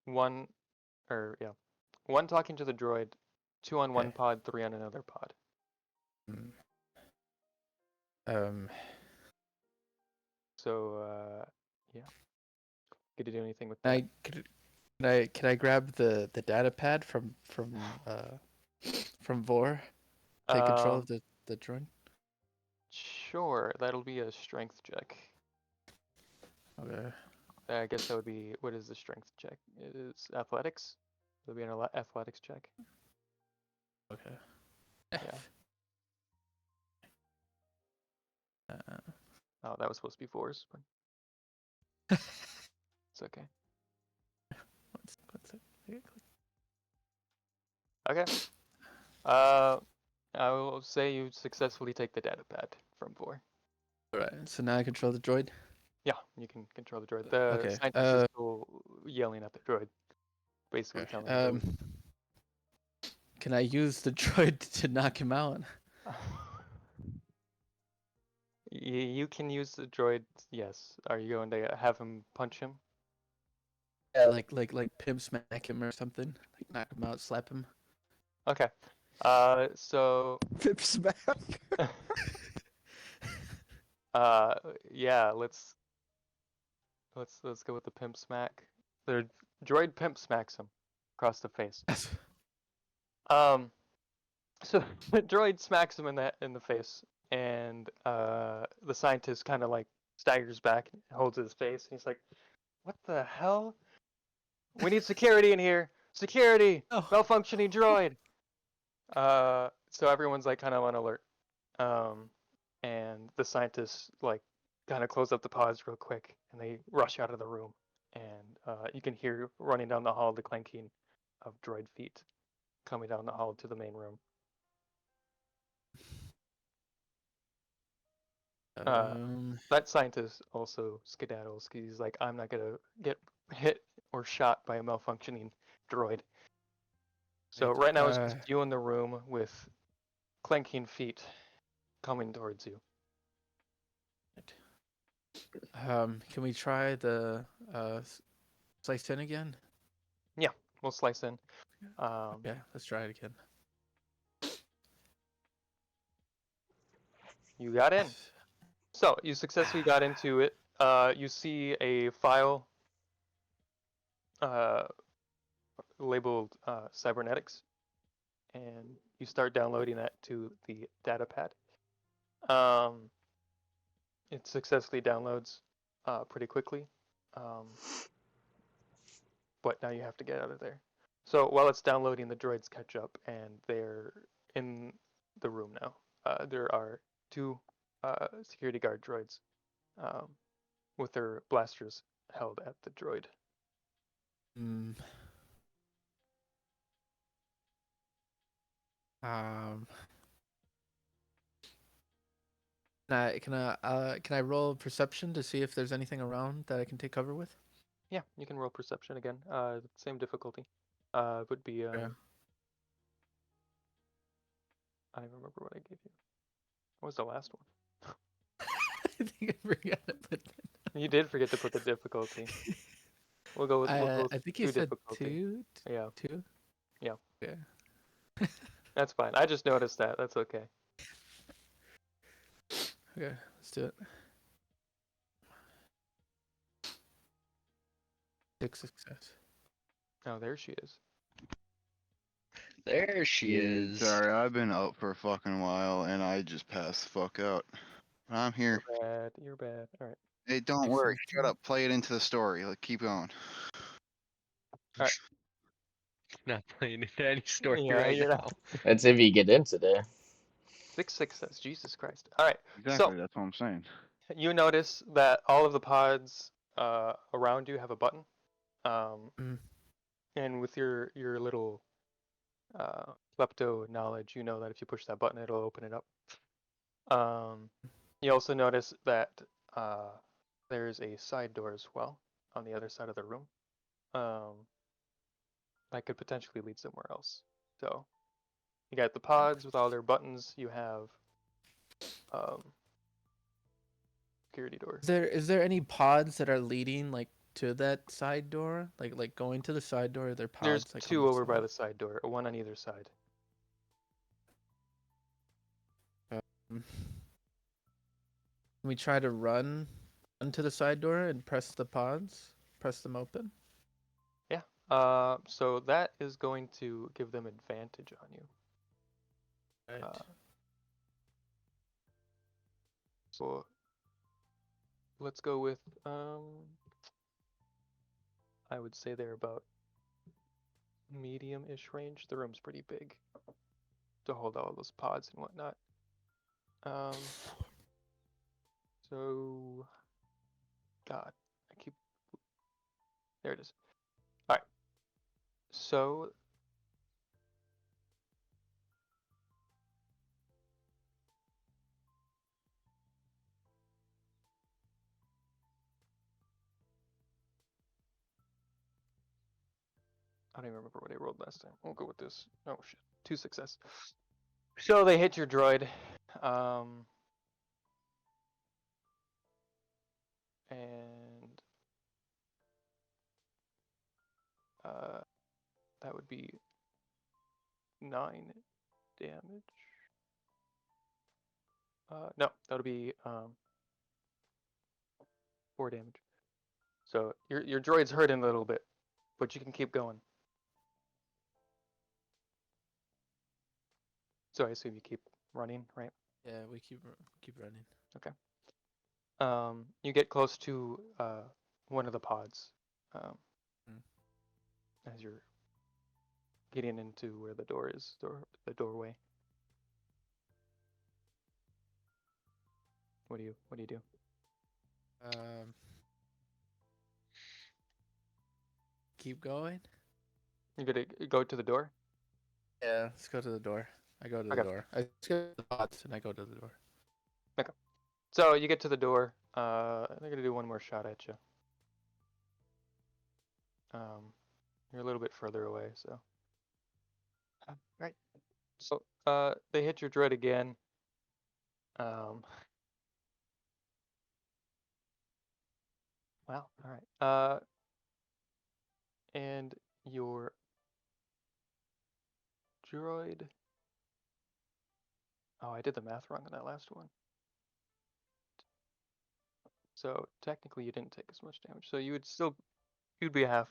1 talking to the droid, 2 on one Okay. pod, 3 on another pod. So yeah. Could you do anything with that? Can I grab the data pad from Vor? Take control of the drone? Sure, that'll be a strength check. Okay. I guess that would be, what is the strength check? It is athletics. It'll be an athletics check. Okay. Yeah. Oh, that was supposed to be 4s, but it's okay. Okay. I will say you successfully take the data pad from 4. Alright, so now I control the droid? Yeah, you can control the droid. The Okay, scientist is still yelling at the droid, basically telling the droid. Can I use the droid to knock him out? You can use the droid, yes. Are you going to have him punch him? Yeah, like pimp smack him or something. Like knock him out, slap him. Okay. So Pip smack. yeah, let's go with the pimp smack. The droid pimp smacks him across the face. So the droid smacks him in the face, and the scientist kind of like staggers back, and holds his face, and he's like, "What the hell? We need security in here! Security! Oh. Malfunctioning droid!" So everyone's like kind of on alert, and the scientists like kind of close up the pods real quick, and they rush out of the room, and you can hear running down the hall the clanking of droid feet coming down the hall to the main room. That scientist also skedaddles because he's like, I'm not gonna get hit or shot by a malfunctioning droid. So right now it's just you in the room with clanking feet coming towards you. Can we try the slice in again? Yeah, we'll slice in. Yeah, let's try it again. You got in. So you successfully got into it. You see a file labeled cybernetics, and you start downloading that to the data pad. It successfully downloads pretty quickly, but now you have to get out of there. So while it's downloading, the droids catch up, and they're in the room now. There are two security guard droids with their blasters held at the droid. Mm. Um. Can I roll perception to see if there's anything around that I can take cover with? Yeah, you can roll perception again. Same difficulty. Would be Yeah. I don't remember what I gave you. What was the last one? I think I forgot it, but You did forget to put the difficulty. We'll go with I think you two said difficulty. two. Yeah, Two. Yeah. Okay. That's fine. I just noticed that. That's okay. Okay. Let's do it. 6 success. Oh, there she is. There she is. Sorry, I've been out for a fucking while and I just passed the fuck out. I'm here. You're bad. You're bad. All right. Hey, don't Six worry. and Shut up. Play it into the story. Like, keep going. Not playing into any story Yeah, right you're now. not. That's if you get into there. 6 success. Jesus Christ. All right. Exactly. So That's what I'm saying. you notice that all of the pods around you have a button. Mm. And with your little klepto knowledge, you know that if you push that button, it'll open it up. You also notice that there's a side door as well on the other side of the room. That could potentially lead somewhere else. So you got the pods with all their buttons. You have security door. Is there any pods that are leading like to that side door? Like going to the side door? Are there There's pods like on two the over by side? the side door, one on either side. Can we try to run to the side door and press the pods? Press them open? Yeah. So that is going to give them advantage on you. Right. So let's go with I would say they're about medium-ish range. The room's pretty big to hold all those pods and whatnot. So God, there it is. All right. So I don't even remember what I rolled last time. We'll go with this. Oh shit, 2 success. So they hit your droid, and that would be 9 damage. No, that would be 4 damage. So your droid's hurting a little bit, but you can keep going. So I assume you keep running, right? Yeah, we keep running. Okay. You get close to one of the pods as you're getting into where the door is, the doorway. What do you do? Keep going. You gonna go to the door? Yeah, let's go to the door. I go to the Okay. door. I just go to the pods and I go to the door. Okay. So you get to the door. They're gonna do one more shot at you. You're a little bit further away, so. Right. So they hit your droid again. Wow. All right. And your droid. Oh, I did the math wrong on that last one. so technically you didn't take as much damage. So you'd be half,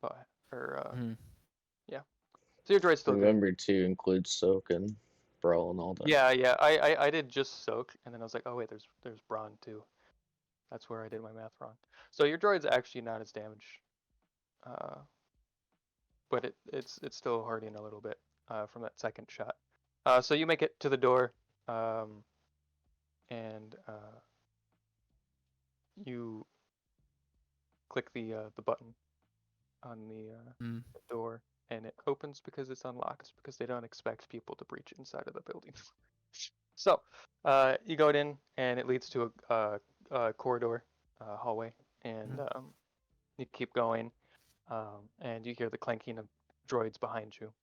or Mhm. yeah. So your droid's still good. Remember to include soak and brawl and all that. Yeah. I did just soak, and then I was like, oh wait, there's brawn too. That's where I did my math wrong. So your droid's actually not as damaged, but it's still hurting a little bit from that second shot. So you make it to the door, and you click the button on Mm. the door, and it opens because it's unlocked because they don't expect people to breach inside of the building. So you go in, and it leads to a corridor, hallway, and you keep going, and you hear the clanking of droids behind you.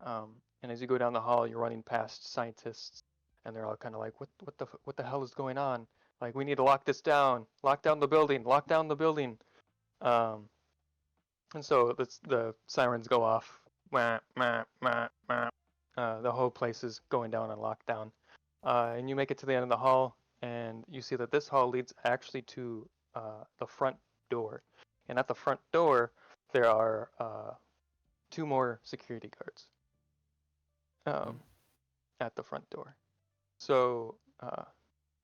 And as you go down the hall, you're running past scientists, and they're all kind of like, what the hell is going on? Like, we need to lock this down, lock down the building, lock down the building. Um, and so the sirens go off. Wah, wah, wah, wah. The whole place is going down on lockdown. And you make it to the end of the hall, and you see that this hall leads actually to the front door. And at the front door, there are 2 more security guards at the front door. So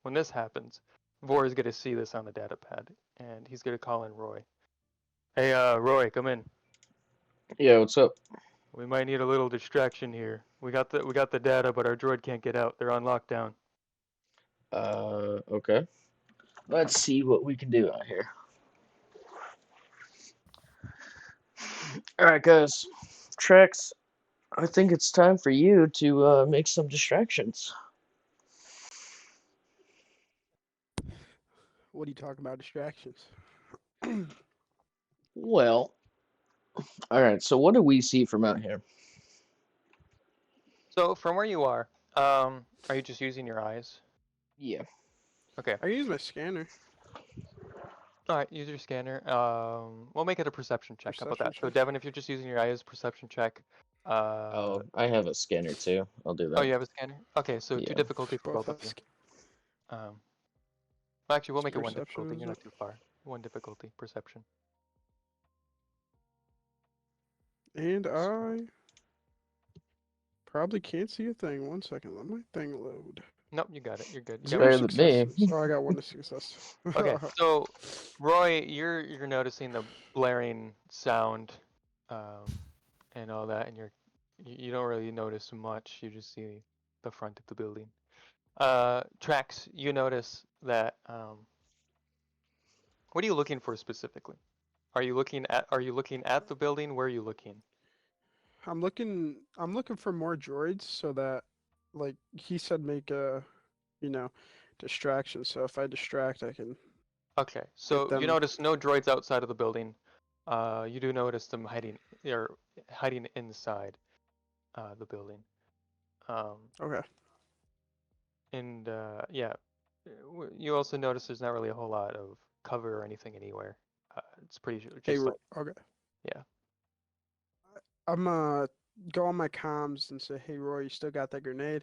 when this happens, Vor is going to see this on the data pad, and he's going to call in Roy. Hey, Roy, come in. Yeah, what's up? We might need a little distraction here. We got the data, but our droid can't get out. They're on lockdown. Okay. Let's see what we can do out here. Alright, guys. Trex, I think it's time for you to make some distractions. What are you talking about? Distractions. Well, alright, so what do we see from out here? So from where you are you just using your eyes? Yeah. Okay. I use my scanner. All right, use your scanner. We'll make it a perception check. How about Perception that? So check? Devin, if you're just using your eyes, perception check. Oh, I have a scanner too. I'll do Oh, that. you have a scanner? Okay, so 2 Yeah. difficulty for Both both of have you. sc- Well, actually, we'll make it 1 perception, difficulty. is You're it? not too far. 1 difficulty, perception. And I probably can't see a thing. 1 second, let my thing load. Nope, you got it. You're good. You It's got Zero 1 better than me. successes. Oh, I got 1 success. Okay, so Roy, you're noticing the blaring sound, and all that, and you don't really notice much. You just see the front of the building. Trax, you notice that. What are you looking for specifically? Are you looking at the building? Where are you looking? I'm looking for more droids so that, like he said, make a, you know, distraction. So if I distract, I can Okay, get so you them. notice no droids outside of the building. You do notice them hiding inside the building. Okay. And yeah, you also notice there's not really a whole lot of cover or anything anywhere. It's pretty Hey, just like, okay. yeah. I'm go on my comms and say, hey Roy, you still got that grenade?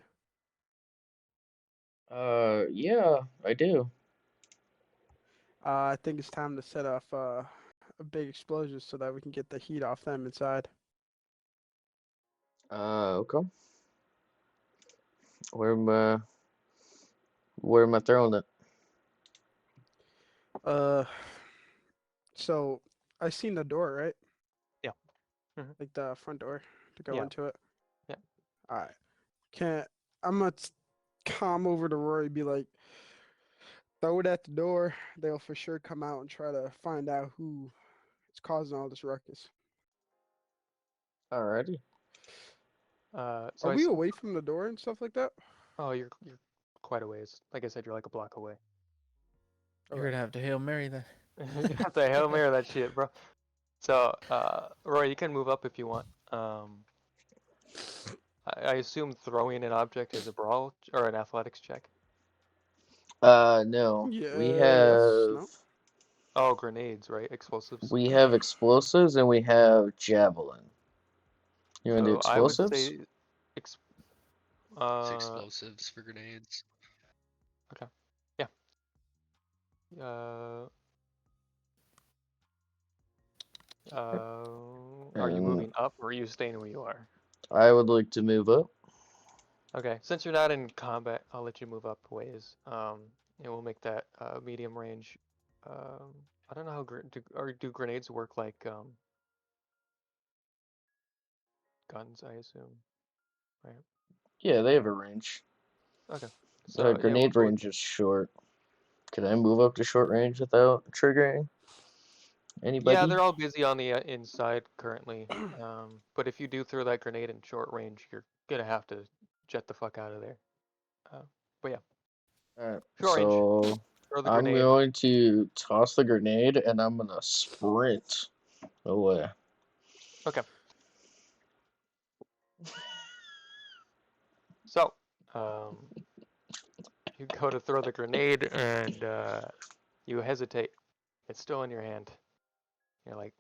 Yeah, I do. I think it's time to set off a big explosion so that we can get the heat off them inside. Okay. Where am I, where am I throwing it? Uh, so I seen the door, right? Yeah. Mhm. Like the front door to go Yeah. into it. Yeah. All right. Can't. I'm gonna calm over to Roy, be like, throw it at the door. They'll for sure come out and try to find out who is causing all this ruckus. Alrighty. So Are we away from the door and stuff like that? oh, you're quite a ways. Like I said, you're like a block away. You're gonna have to Hail Mary then. You have to Hail Mary that shit, bro. So, Roy, you can move up if you want. I assume throwing an object is a brawl or an athletics check. No. We Yes. have No. Oh, grenades, right? Explosives. explosives and we have javelin. You want to do So I would explosives? say, ex It's uh, explosives for grenades. yeah. Are you moving up or are you staying where you are? I would like to move up. Okay, since you're not in combat, I'll let you move up a ways. And we'll make that medium range. I don't know how do grenades work like guns, I assume, right? Yeah, they have a range. Okay, The so yeah, grenade range is short. Can I move up to short range without triggering anybody? yeah, they're all busy on the inside currently. But if you do throw that grenade in short range, you're gonna have to jet the fuck out of there. But yeah, Alright, short range, so throw the I'm grenade. going to toss the grenade and I'm gonna sprint away. Okay. So, you go to throw the grenade and you hesitate. It's still in your hand. You're like,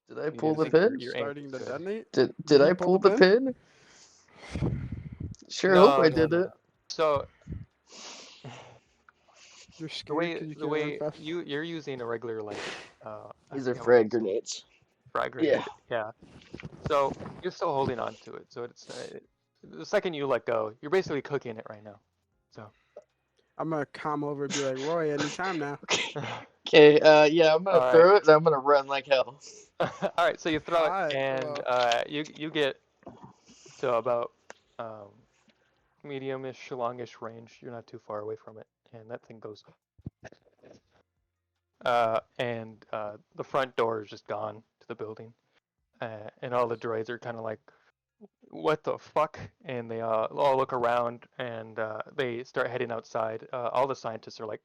Did I you pull the think pin? your aim Starting is to good. detonate. Did I you pull the pin? Sure hope I did it. So You're the scared way because you the can't run way fast. you're using a regular like I These are forget what frag it's called. grenades. Frag grenade. Yeah. So you're still holding on to it. So it's the second you let go, you're basically cooking it right now. So I'm gonna come over and be like, Roy, anytime now. Okay, yeah, I'm gonna All right. throw it and I'm gonna run like hell. All right, so you throw it Alright, and well. you get to about medium-ish, longish range. You're not too far away from it, and that thing goes. And the front door is just gone to the building, and all the droids are kind of like, "What the fuck?" And they all look around and they start heading outside. All the scientists are like,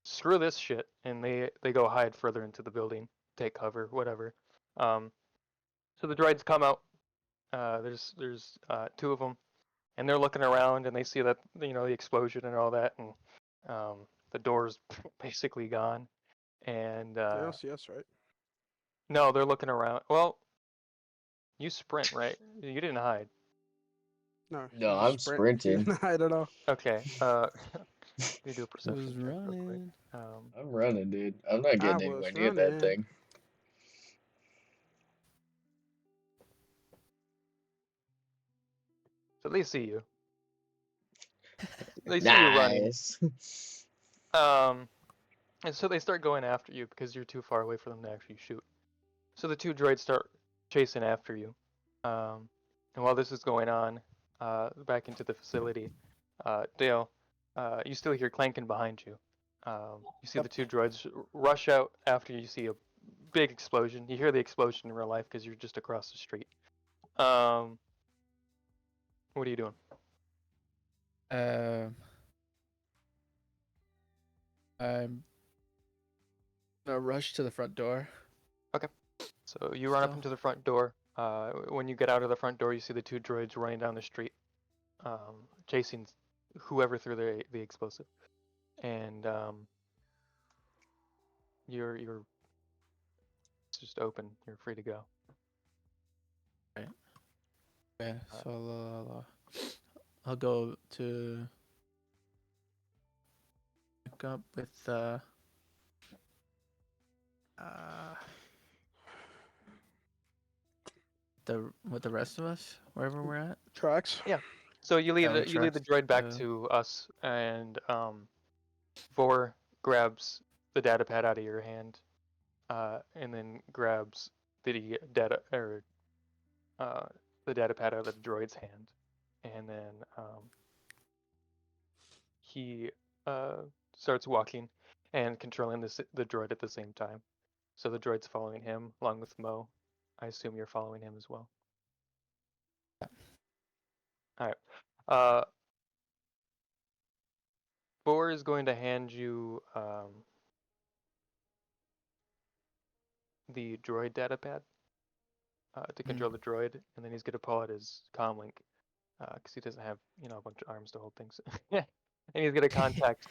"Screw this shit," and they go hide further into the building, take cover, whatever. So the droids come out. There's two of them, and they're looking around and they see that the explosion and all that, and the door's basically gone. And They don't see us, right? no, they're looking around. Well, you sprint, right? You didn't hide. No, No, you I'm just sprint. sprinting. I don't know. Okay. You do a I perception was check real quick. running. I'm running, dude. I'm not I getting was anywhere near that running. thing. So they see you. They see you running. Nice. And so they start going after you because you're too far away for them to actually shoot. So the two droids start chasing after you. And while this is going on, back into the facility, Dale, you still hear clanking behind you. You see the two droids rush out after you see a big explosion. You hear the explosion in real life because you're just across the street. What are you doing? I'm gonna rush to the front door. Okay. So you run up into the front door. When you get out of the front door, you see the two droids running down the street, chasing whoever threw the explosive. And you're it's just open. You're free to go. Right. Okay, so I'll go to pick up with the rest of us wherever we're at. Tracks. Yeah. So you lead Yeah, the droid back to us, and Vor grabs the data pad out of your hand, and then grabs the data the data pad out of the droid's hand, and then he starts walking and controlling the droid at the same time. So the droid's following him along with Mo. I assume you're following him as well. All right. Vor is going to hand you the droid data pad to control the droid, and then he's going to pull out his comlink because he doesn't have a bunch of arms to hold things. And he's going to contact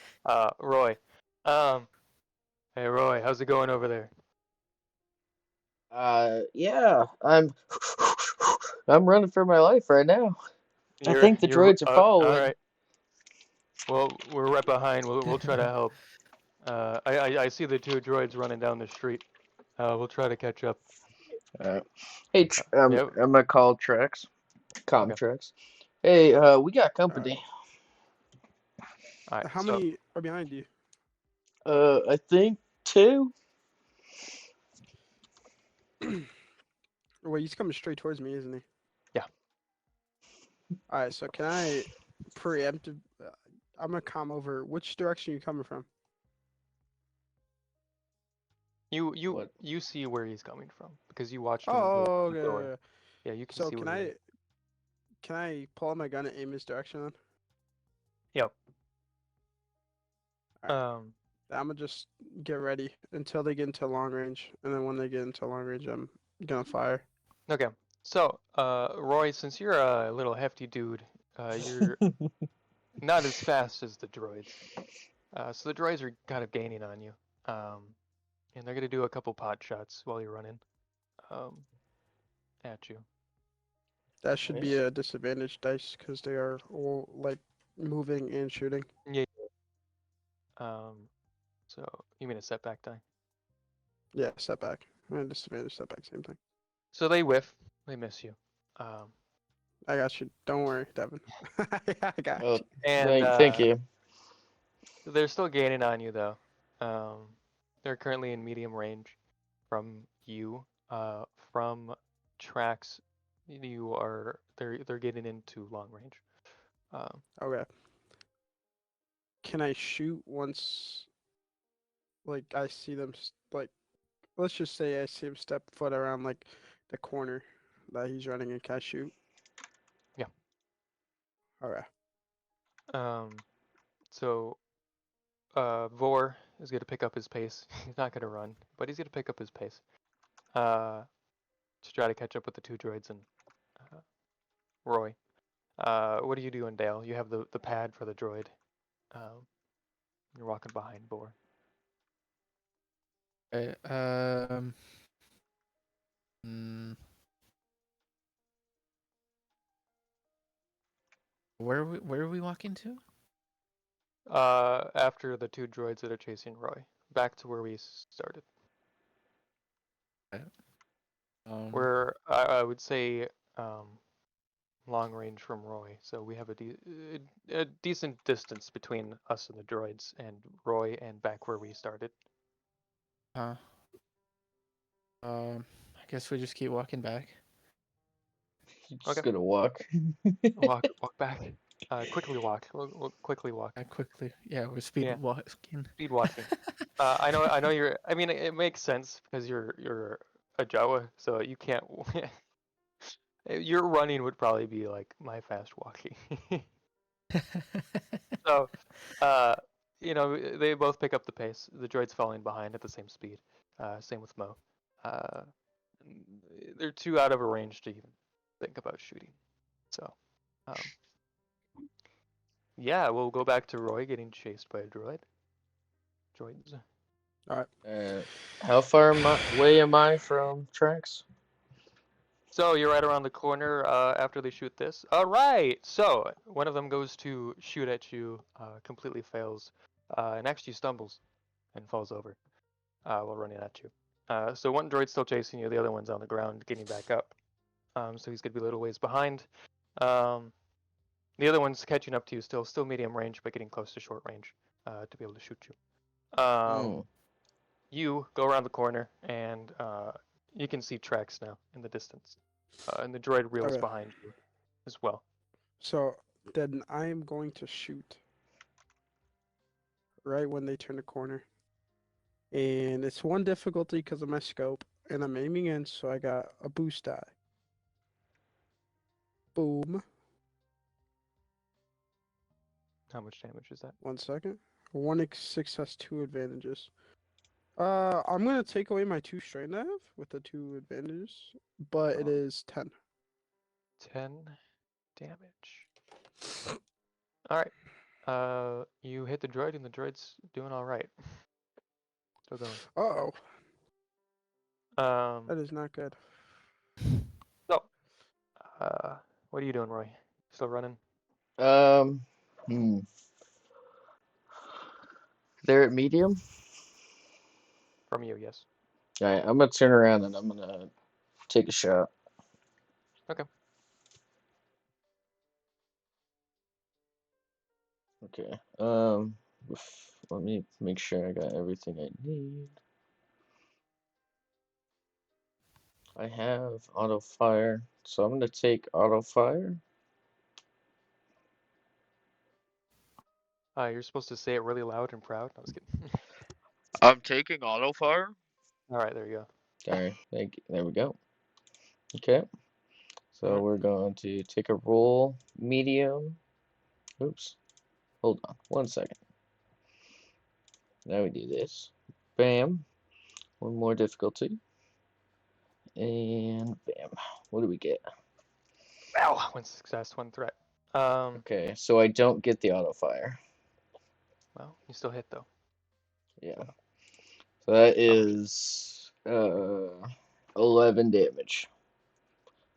Roy. Hey Roy, how's it going over there? Yeah, I'm running for my life right now. I think the droids are all following. right. Well, we're right behind. We'll try to help. I see the two droids running down the street. We'll try to catch up. Hey, Yep. I'm gonna call Trex, Okay. Trex. Hey, we got company. All right. How So many are behind you? I think two. Wait, he's coming straight towards me, isn't he? Yeah. All right, so can I preemptive? I'm gonna come over. Which direction you coming from? What? you see where he's coming from because you watched him go Oh, through the door. okay. Yeah, you can So see where he is. can I pull out my gun and aim his direction then? Yep. Alright. Um. I'm gonna just get ready until they get into long range, and then when they get into long range, I'm gonna fire. Okay. So, Roy, since you're a little hefty dude, you're not as fast as the droids. So the droids are kind of gaining on you. And they're gonna do a couple pot shots while you're running. Um, at you. That should be Nice. a disadvantage dice because they are all like moving and shooting. Yeah. So you mean a setback die? Yeah, setback. And disadvantage, setback, same thing. So they whiff. They miss you. Um, I got you. Don't worry, Devin. I got Oh, you. and thank you. they're still gaining on you though. They're currently in medium range from you. From tracks, they're getting into long range. Okay. Can I shoot once? Like I see them like. Let's just say I see him step foot around like the corner that he's running and can I shoot? Yeah. Okay. So Vor is gonna pick up his pace. He's not gonna run, but he's gonna pick up his pace. To try to catch up with the two droids and Roy. What are you doing, Dale? You have the pad for the droid. Um, you're walking behind Vor. Okay, mm, where are we walking to? After the two droids that are chasing Roy, back to where we started. Okay. We're I would say long range from Roy, so we have a decent distance between us and the droids and Roy and back where we started. I guess we just keep walking back. Just Okay. gonna walk. Walk back. Quickly walk. We'll quickly walk. Quickly, yeah, we're speed Yeah. walking. Speed walking. I know you're. I mean, it makes sense because you're a Jawa, so you can't. Your running would probably be like my fast walking. So, uh, they both pick up the pace. The droid's falling behind at the same speed. Same with Mo. Uh, they're too out of a range to even think about shooting. So, um, yeah, we'll go back to Roy getting chased by a droid. Droids. All right. How far away am I from Trex? So you're right around the corner after they shoot this. All right. So one of them goes to shoot at you, completely fails, and actually stumbles and falls over while running at you. So one droid's still chasing you. The other one's on the ground getting back up. So he's gonna be a little ways behind. The other one's catching up to you still medium range, but getting close to short range to be able to shoot you. You go around the corner and you can see tracks now in the distance. And the droid reels Okay. behind you as well. So then I am going to shoot right when they turn the corner. And it's one difficulty because of my scope. And I'm aiming in, so I got a boost die. Boom. How much damage is that? 1 second. 1 6 has 2 advantages. I'm gonna take away my 2 strain I have with the 2 advantages, but it is 10. 10 damage. All right. You hit the droid, and the droid's doing all right. Still going. Uh-oh. Um. That is not good. So, what are you doing, Roy? Still running? Um, hmm. They're at medium. From you, yes. All right, I'm gonna turn around and I'm gonna take a shot. Okay. Okay. Let me make sure I got everything I need. I have auto fire, so I'm gonna take auto fire. You're supposed to say it really loud and proud. I was kidding. I'm taking auto fire. All right, there you go. All right, thank you. There we go. Okay. So Mhm. we're going to take a roll medium. Oops. Hold on 1 second. Now we do this. Bam. One more difficulty. And bam. What do we get? Wow. One success, one threat. Okay, so I don't get the auto fire. Well, you still hit though. Yeah. So that is 11 damage.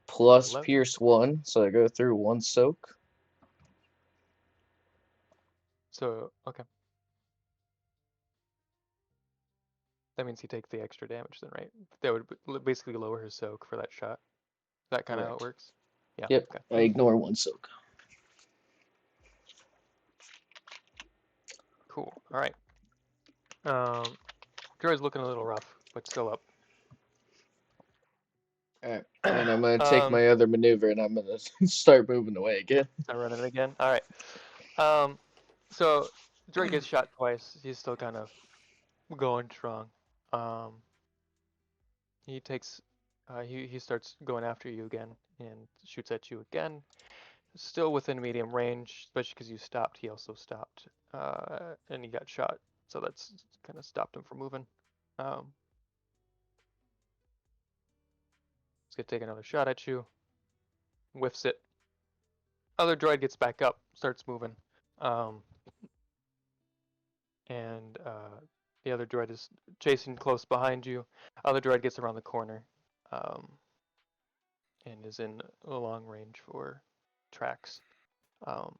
Plus 11. pierce 1, so I go through 1 soak. So okay. That means he takes the extra damage then, right? That would basically lower his soak for that shot. Is that kind of how it Correct. works? Yeah. Yep, Okay. I ignore 1 soak. Cool. All right. Droid's looking a little rough, but still up. Alright, and I'm gonna take my other maneuver and I'm gonna start moving away again. Start running again. All right. So Droid gets shot twice. He's still kind of going strong. Um, he takes, he starts going after you again and shoots at you again. Still within medium range, especially because you stopped. He also stopped, and he got shot. So that's kind of stopped him from moving. He's gonna take another shot at you. Whiffs it. Other droid gets back up, starts moving. And the other droid is chasing close behind you. Other droid gets around the corner, and is in a long range for tracks. Um,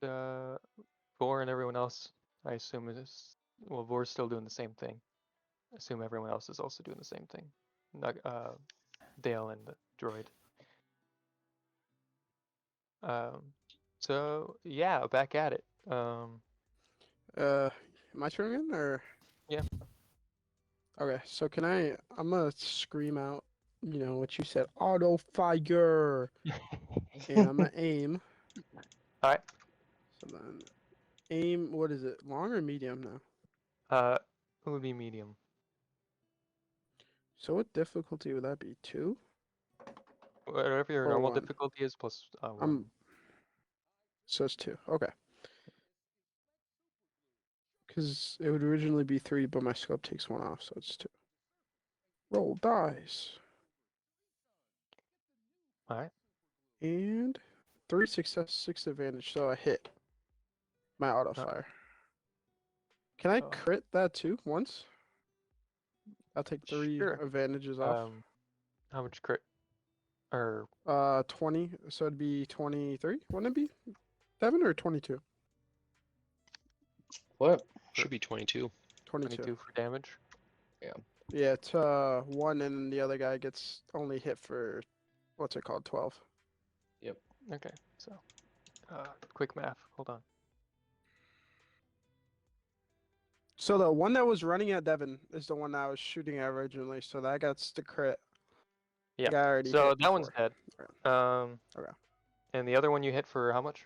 and Vor and everyone else, I assume is well, Vor's still doing the same thing. I assume everyone else is also doing the same thing. Dale and the droid. So yeah, back at it. My turn again, or? Yeah. Okay, so I'm gonna scream out, what you said, auto fire, and I'm gonna aim. All right. So then, aim, what is it, long or medium now? It would be medium. So what difficulty would that be, 2? Whatever your Or normal 1? difficulty is plus 1. So it's 2, okay. Because it would originally be 3, but my scope takes 1 off, so it's 2. Roll dice. All right. And 3 success, 6 advantage, so I hit my auto Uh, fire. Can I Oh. crit that too once? I'll take 3 Sure. advantages off. How much crit? Or 20, so it'd be 23, wouldn't it be? 7 or 22? What? Should be 22. 22 for damage? Yeah, it's 1 and the other guy gets only hit for, what's it called, 12. Okay, so quick math. Hold on. So the one that was running at Devin is the one that I was shooting at originally, so that gets the crit. Yeah. Guy already So hit that one's before. dead. Okay. And the other one you hit for how much?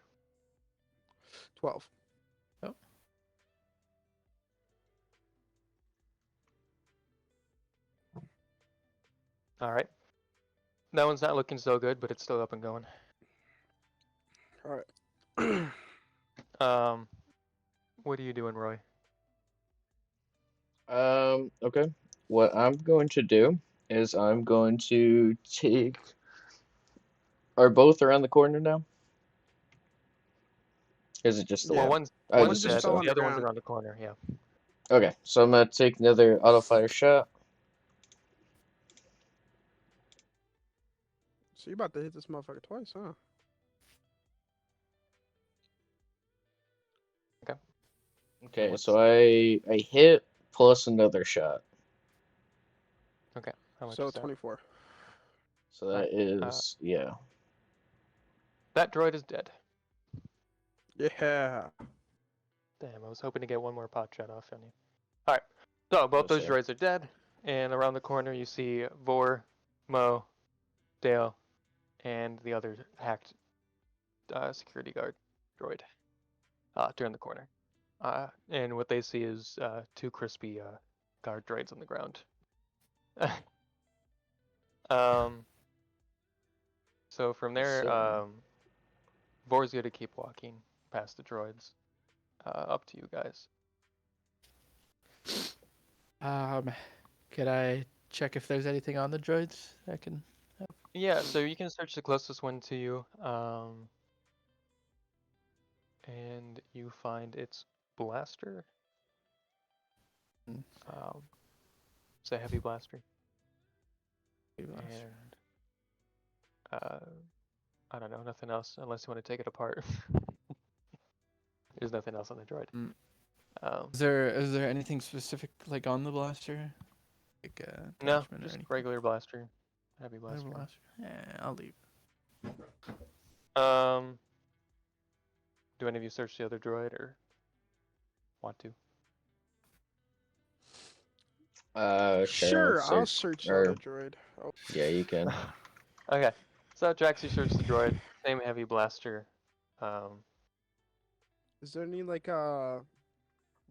12. All right. That one's not looking so good, but it's still up and going. Alright. What are you doing, Roy? Okay. What I'm going to do is I'm going to take. Are both around the corner now? Is it just the Yeah. Well, one? one's I one's just dead. fell so. on The the other one's ground. around the corner. Yeah. Okay, so I'm gonna take another auto fire shot. So you about to hit this motherfucker twice, huh? Okay, what's- so I hit plus another shot. Okay, how much So is that? 24. So that is yeah. That droid is dead. Yeah. Damn, I was hoping to get one more pot shot off on you. Alright, so both No, those sir. droids are dead, and around the corner you see Vor, Mo, Dale, and the other hacked security guard droid turn the corner. And what they see is two crispy guard droids on the ground. So from there, So- Vor's going to keep walking past the droids. Up to you guys. Could I check if there's anything on the droids I can? Yeah, so you can search the closest one to you, and you find its blaster. Mm. It's a heavy blaster, Maybe last- and I don't know, nothing else unless you want to take it apart. There's nothing else on the droid. Mm. Um, Is there anything specific like on the blaster? Like no, attachment or just anything? regular blaster, heavy Other blaster. blaster? Yeah, I'll leave. Do any of you search the other droid or want to? Sure, I'll search search the or other droid. Oh, yeah, you can. Okay, so Jax, you search the droid, same heavy blaster. is there any like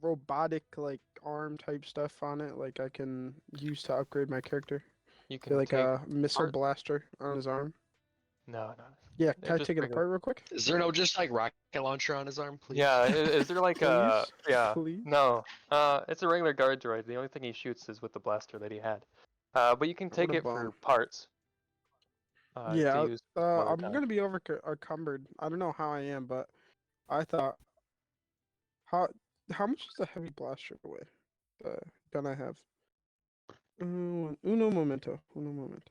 robotic like arm type stuff on it like I can use to upgrade my character? You Say can like take a missile apart. blaster on his arm. No, no. Yeah, They're can I just take it regular. apart real quick? Is there no just like rocket launcher on his arm, please? Yeah, is there like a Please? yeah? Please? No, it's a regular guard droid. The only thing he shoots is with the blaster that he had. But you can What take a it for bum. parts. To Yeah, use some other I'm time. gonna be encumbered. I don't know how I am, but I thought how how much does the heavy blaster weigh? The gun I have. Uno momento. Uno momento.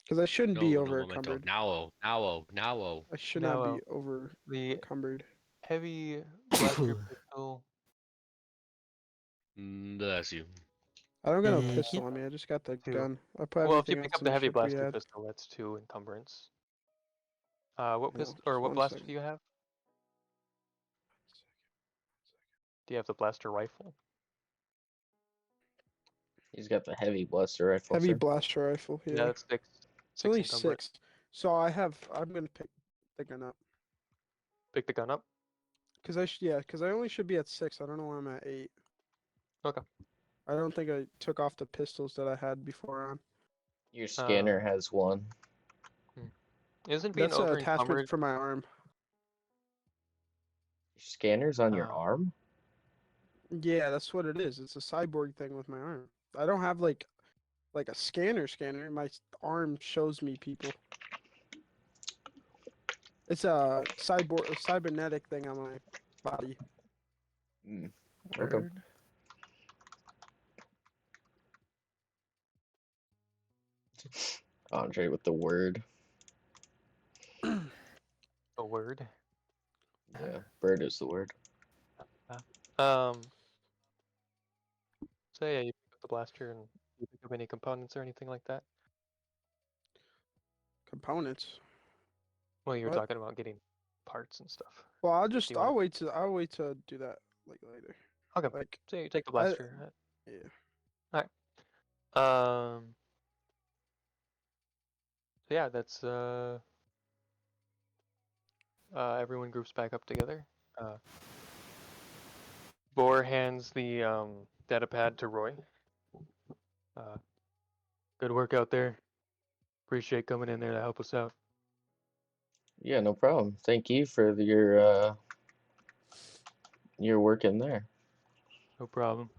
Because I shouldn't be No, over no momento. encumbered. Now. I should not No, be over the encumbered. heavy blaster pistol. Bless you. I don't got no Mm. pistol on me. I just got the Two. gun. I put Well, if you everything pick else up in the the heavy ship we blaster had. pistol, that's 2 encumbrance. What Oh, pistol or just what one blaster second. do you have? Do you have the blaster rifle? He's got the heavy blaster rifle, Heavy sir. blaster rifle. Yeah, Yeah. that's 6. It's 6 only encumbrance. 6. So I'm gonna pick the gun up. Pick the gun up. Cause I only should be at 6. I don't know why I'm at 8. Okay. I don't think I took off the pistols that I had before on. Your scanner has one. Isn't being That's an over attachment encumbered? for my arm. Your scanner's on your Um, arm? Yeah, that's what it is. It's a cyborg thing with my arm. I don't have like a scanner. My arm shows me people. It's a cybernetic thing on my body. Mm. Okay. Word. Andre with the word. a word. Yeah, bird is the word. Um. So yeah, you pick up the blaster and you pick up any components or anything like that. Components. Well, you were What? talking about getting parts and stuff. Well, Do you wanna- I'll wait to do that like later. Okay. Like So you take the I blaster. yeah. So yeah, that's everyone groups back up together. Boar hands the data pad to Roy. Good work out there. Appreciate coming in there to help us out. Yeah, no problem. Thank you for your work in there. No problem.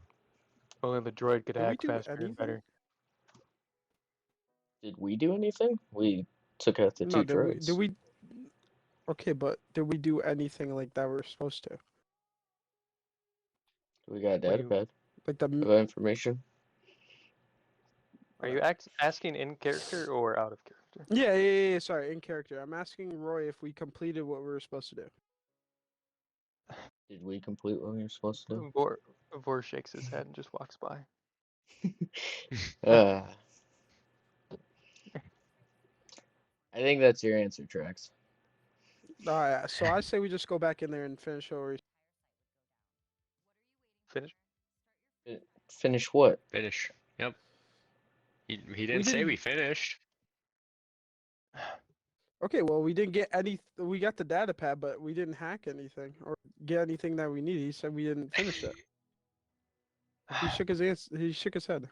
Only the droid could Did we hack do faster and anything? better. Did we do anything? We took out the No, two droids. did we Okay, but did we do anything like that we're supposed to? We got a What do data you- pad Like the of information. Are you asking in character or out of character? yeah, sorry, in character. I'm asking Roy if we completed what we were supposed to do. Did we complete what we were supposed to do? Vor shakes his head and just walks by. Uh, I think that's your answer, Trax. Alright, so I say we just go back in there and finish over. Finish. Finish what? Finish. Yep. He We didn't say we didn't. finished. Okay, well, we didn't get any. We got the data pad, but we didn't hack anything or get anything that we needed. He said we didn't finish it. He shook his head.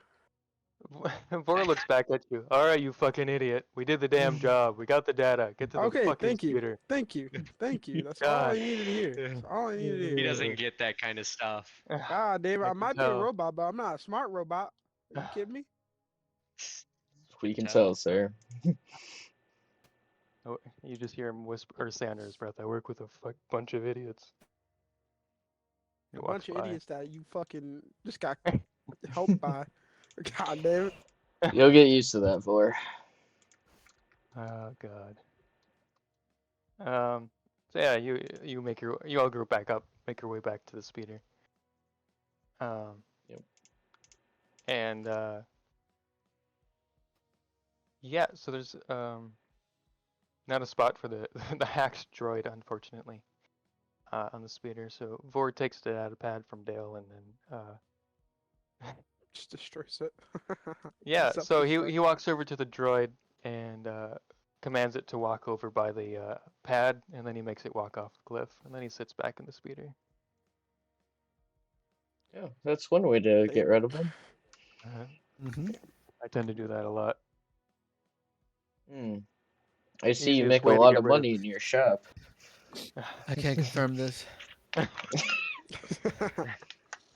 Vor looks back at you. All right, you fucking idiot. We did the damn job. We got the data. Get to the Okay, fucking thank you, speeder. thank you, thank you. That's all I God. needed to hear. That's all I needed to He hear. doesn't get that kind of stuff. God damn, I can might be a tell. robot, but I'm not a smart robot. Are you kidding me? We can tell, sir. Oh, you just hear him whisper or say under his breath, "I work with a bunch of idiots." He A walks bunch of by. idiots that you fucking just got helped by. God damn it. You'll get used to that, Vor. Oh God. So yeah, you all group back up, make your way back to the speeder. Yep. And yeah, so there's not a spot for the the hacked droid, unfortunately, on the speeder. So Vor takes the data pad from Dale, and then Just destroys it. yeah, so Self-destruct. he walks over to the droid and commands it to walk over by the pad, and then he makes it walk off the cliff, and then he sits back in the speeder. Yeah, that's one way to get Damn. rid of them. Mm-hmm. I tend to do that a lot. Hmm. I see you Easiest make a way to lot get of rid money in your shop. I can't confirm this.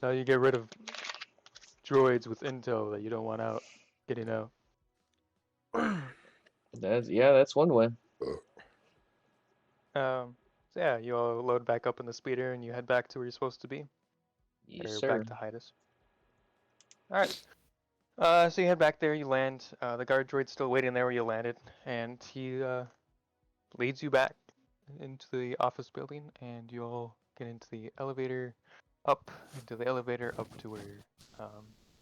Now you get rid of droids with intel that you don't want out getting out. That's one way. So yeah, you all load back up in the speeder and you head back to where you're supposed to be. Yes, Or sir. back to Hidus. Alright. So you head back there, you land. The guard droid's still waiting there where you landed, and he leads you back into the office building, and you all get into the elevator, up to where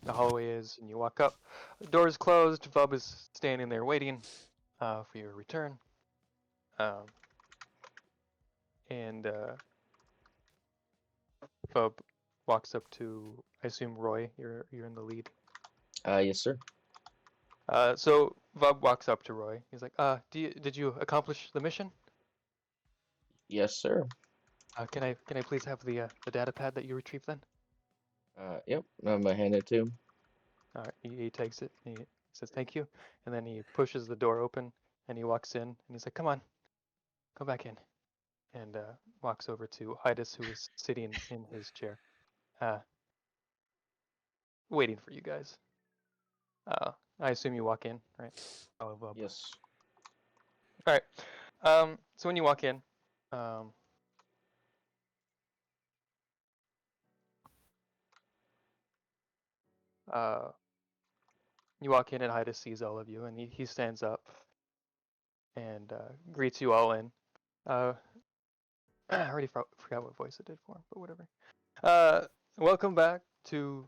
the hallway is, and you walk up. The door is closed. Vub is standing there waiting for your return. And Vub walks up to, I assume, Roy. You're in the lead. Yes, sir. So Vub walks up to Roy. He's like, did you accomplish the mission? Yes, sir. Can I please have the data pad that you retrieved then? Yep. I'm gonna hand it to him. All right, he takes it. He says thank you, and then he pushes the door open and he walks in and he's like, "Come on, go back in," and walks over to Hidus, who is sitting in his chair, waiting for you guys. I assume you walk in, right? Oh, Vub. Yes. All right. So when you walk in, you walk in and Hidus sees all of you, and he stands up and greets you all in. I already forgot what voice it did for him, but whatever. Welcome back to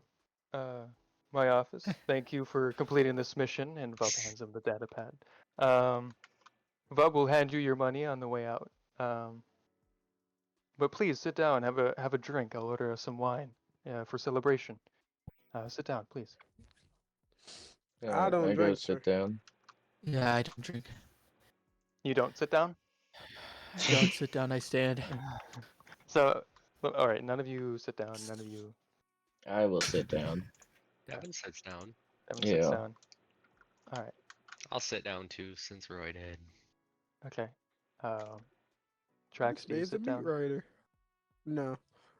my office. Thank you for completing this mission, and Vub hands him the data pad. Vub will hand you your money on the way out. But please sit down, have a drink. I'll order some wine for celebration. Sit down, please. I don't I go drink, sir. sit down. Yeah, I don't drink. You don't sit down? I don't sit down, I stand. So, all right, none of you sit down. None of you. I will sit down. Devin sits down. Everyone sits Yeah. down. All right. I'll sit down too, since Roy did. Okay. Trax, This do you man's a sit meat down? writer. No,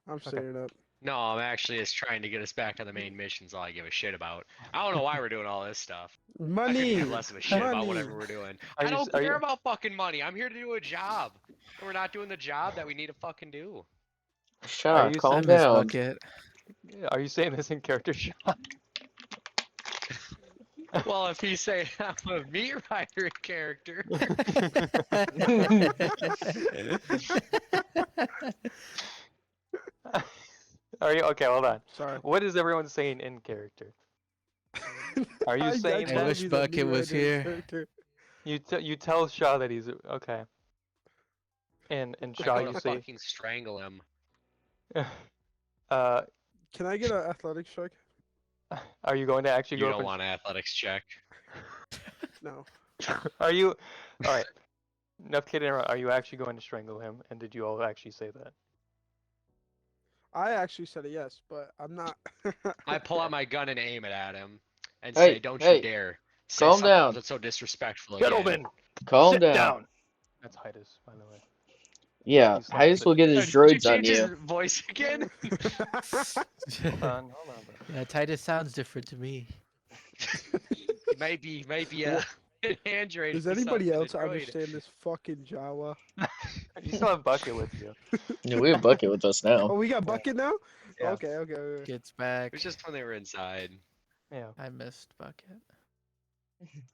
I'm Okay. standing up. No, I'm actually just trying to get us back on the main missions. All I give a shit about. I don't know why we're doing all this stuff. I couldn't Money. give less of a shit about Money. whatever we're doing. Are I you- don't are care you- about fucking money. I'm here to do a job. And we're not doing the job that we need to fucking do. Shaw, you calm I miss down. Bucket. Are you saying this in character shot? Well, if he's saying I'm a meat rider character. Are you okay? Hold on. Sorry. What is everyone saying in character? Are you saying I that? wish Bucket was here. You tell Shaw that he's okay. And I Shaw, go you to say, fucking strangle him. uh, Can I get an athletics check? are you going to actually You go don't for? want an athletics check. No. Are you? All right. Enough kidding around. Are you actually going to strangle him? And did you all actually say that? I actually said a yes, but I'm not. I pull out my gun and aim it at him and Hey, say, "Don't you hey, dare say calm something down. that's so disrespectful again." Gentlemen, Calm sit down. down. That's Hidus, by the way. Yeah, He slams Hidus it. will get Oh, his did you droids on change his you. voice again? Hold on, bro. Yeah, Titus sounds different to me. might be an android. Does or anybody something, a else droid. understand this fucking Jawa? You still have Bucket with you. Yeah, we have Bucket with us Oh, now. we got Bucket now? Yeah. Okay. Gets It back. was just when they were inside. Yeah. I missed Bucket.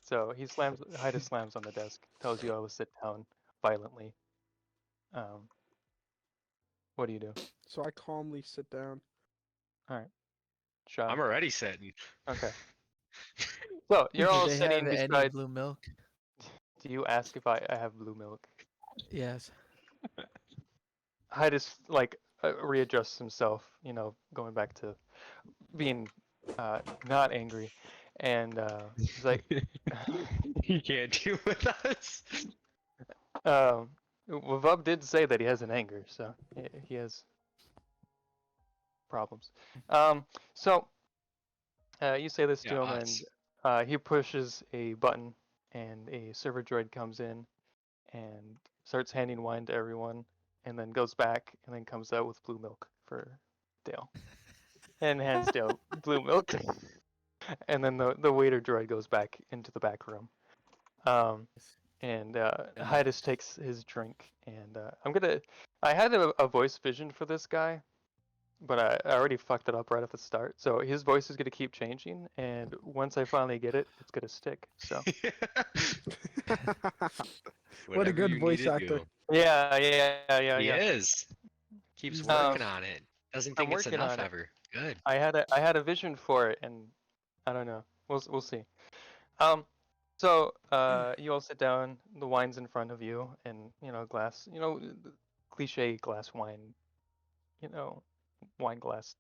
So Hidus slams on the desk, tells you all to sit down violently. What do you do? So I calmly sit down. All right. Shaw. I'm already sitting. Okay. So you're Do all they have sitting any beside. blue milk? Do you ask if I have blue milk? Yes. Hidus readjusts himself, going back to being not angry, and he's like, He can't deal with us. well, Vub did say that he has an anger, so he has problems. So you say this to Yeah, him, us. and he pushes a button, and a server droid comes in and starts handing wine to everyone, and then goes back and then comes out with blue milk for Dale, and hands Dale blue milk, and then the waiter droid goes back into the back room. And Hidus takes his drink, and I had a voice vision for this guy, but I already fucked it up right at the start. So his voice is gonna keep changing, and once I finally get it, it's gonna stick. So What a Whatever good you voice need to actor. do. yeah. He is. Keeps He's working nice. on it. Doesn't I'm think it's working enough on it. ever. Good. I had a vision for it, and I don't know. We'll see. So you all sit down. The wine's in front of you, and glass. The cliche glass wine. Wine glass.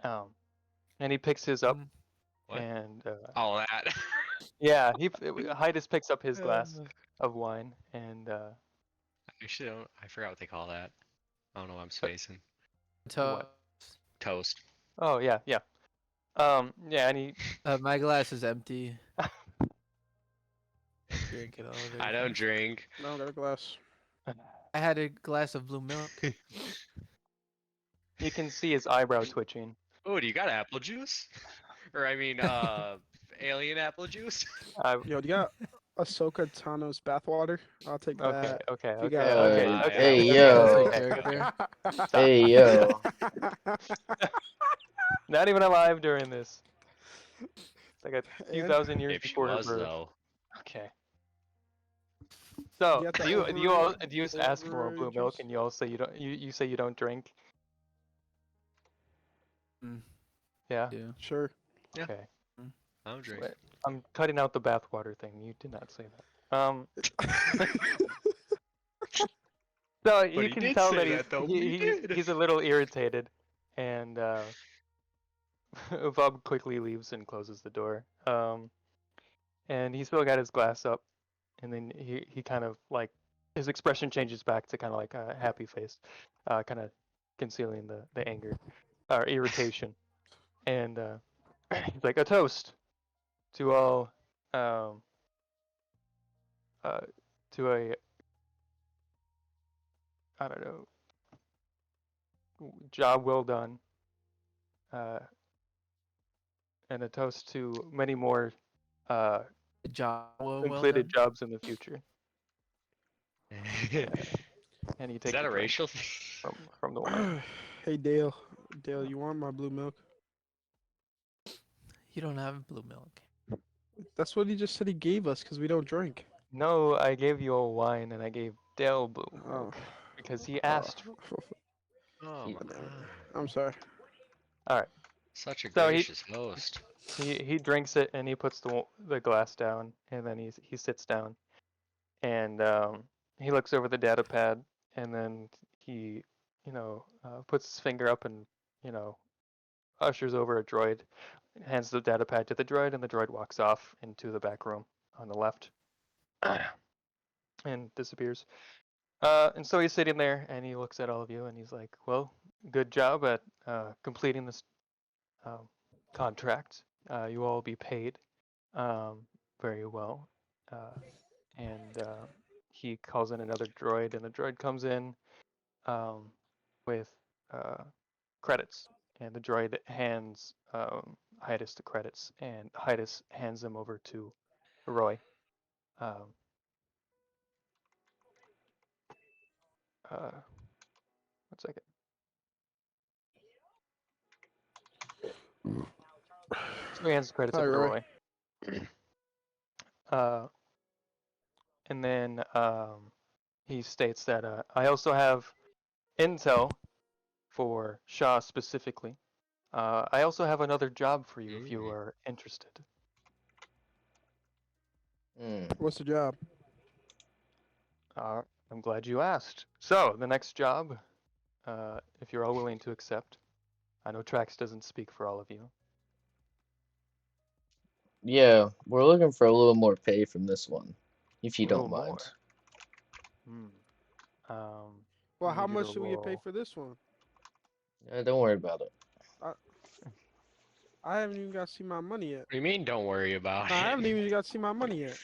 And he picks his up, What? and All that. yeah, Hidus picks up his glass of wine, and Actually, I forgot what they call that. I don't know why I'm spacing. what? Toast. Oh yeah. Yeah, and he. My glass is empty. Drink it all I very don't fast. drink. No, I got a glass. I had a glass of blue milk. You can see his eyebrow twitching. Oh, do you got apple juice? Or I mean, alien apple juice? Yo, do you got Ahsoka Tano's bathwater? I'll take Okay, that. okay, If you okay, got okay, Uh, okay. Hey, yeah, That's yo. a Okay, character. Stop. Hey, yo. Not even alive during this. It's like a few And thousand years if she before her was, birth. though. Okay. you So got the do you just ask for more blue milk, and you all say you don't you say you don't drink? Mm, Yeah. yeah. Sure. Yeah. Okay. I don't drink. Wait, I'm cutting out the bathwater thing. You did not say that. So But you he can did tell say that that, though. He did. he's a little irritated, and Bob quickly leaves and closes the door. And he's still got his glass up, and then he kind of like his expression changes back to kind of like a happy face, kind of concealing the anger or irritation. And he's like, a toast to all, uh, to a, I don't know, job well done, uh, and a toast to many more Job well completed done. jobs in the future. Is And he takes that a a drink racial thing? from the wine. Hey, Dale. Dale, you want my blue milk? You don't have blue milk. That's what he just said he gave us because we don't drink. No, I gave you all wine, and I gave Dale blue Oh. milk because he asked. Oh my Whatever. god. I'm sorry. All right. Such a So gracious host. he drinks it and he puts the glass down and then he sits down and he looks over the data pad and then he puts his finger up and you know ushers over a droid, hands the data pad to the droid, and the droid walks off into the back room on the left and disappears. And so he's sitting there and he looks at all of you and he's like, "Well, good job at completing this um, contract. You all will be paid um, very well." Uh, and he calls in another droid, and the droid comes in um, with credits, and the droid hands Hidus the credits, and Hidus hands them over to Roy. Um, one second. So he hands the credits Hi, over to Roy. Roy. And then he states that I also have intel for Shaw specifically. I also have another job for you if you are interested. What's the job? I'm glad you asked. So, the next job, if you're all willing to accept, I know Trax doesn't speak for all of you. Yeah, we're looking for a little more pay from this one, if you A little don't mind. more. Hmm. Well, I how need you to much should we get paid roll. for this one? Don't worry about it. I haven't even got to see my money yet. What do you mean? Don't worry about I haven't it. even got to see my money yet.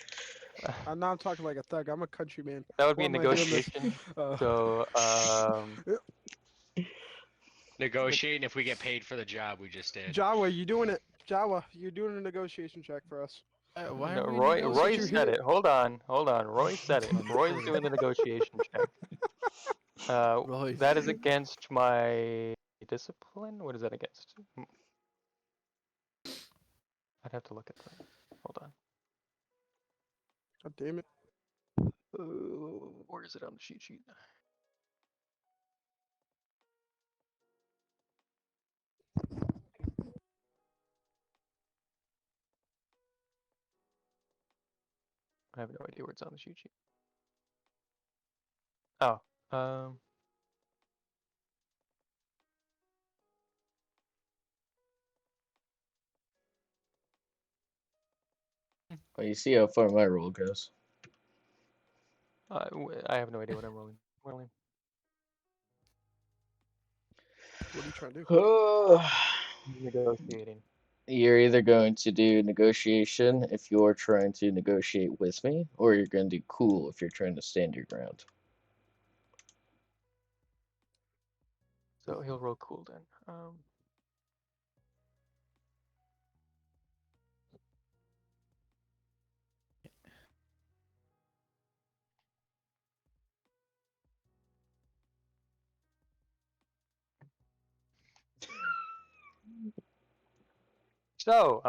Now I'm talking like a thug. I'm a countryman. That would Why be am I doing this? negotiation. So, Negotiating if we get paid for the job we just did. Jawa, you doing it? Jawa, you're doing a negotiation check for us. Why no, are we Roy you said hear- it. Hold on. Roy said it. Roy's doing the negotiation check. Roy. That is against my discipline. What is that against? I'd have to look at that. Hold on. God damn it. Where is it on the cheat sheet? I have no idea where it's on the cheat sheet. Oh, Well, you see how far my roll goes. I have no idea what I'm rolling. What are you trying to do? Negotiating. You're either going to do negotiation if you're trying to negotiate with me, or you're going to do cool if you're trying to stand your ground. So he'll roll cool then. So,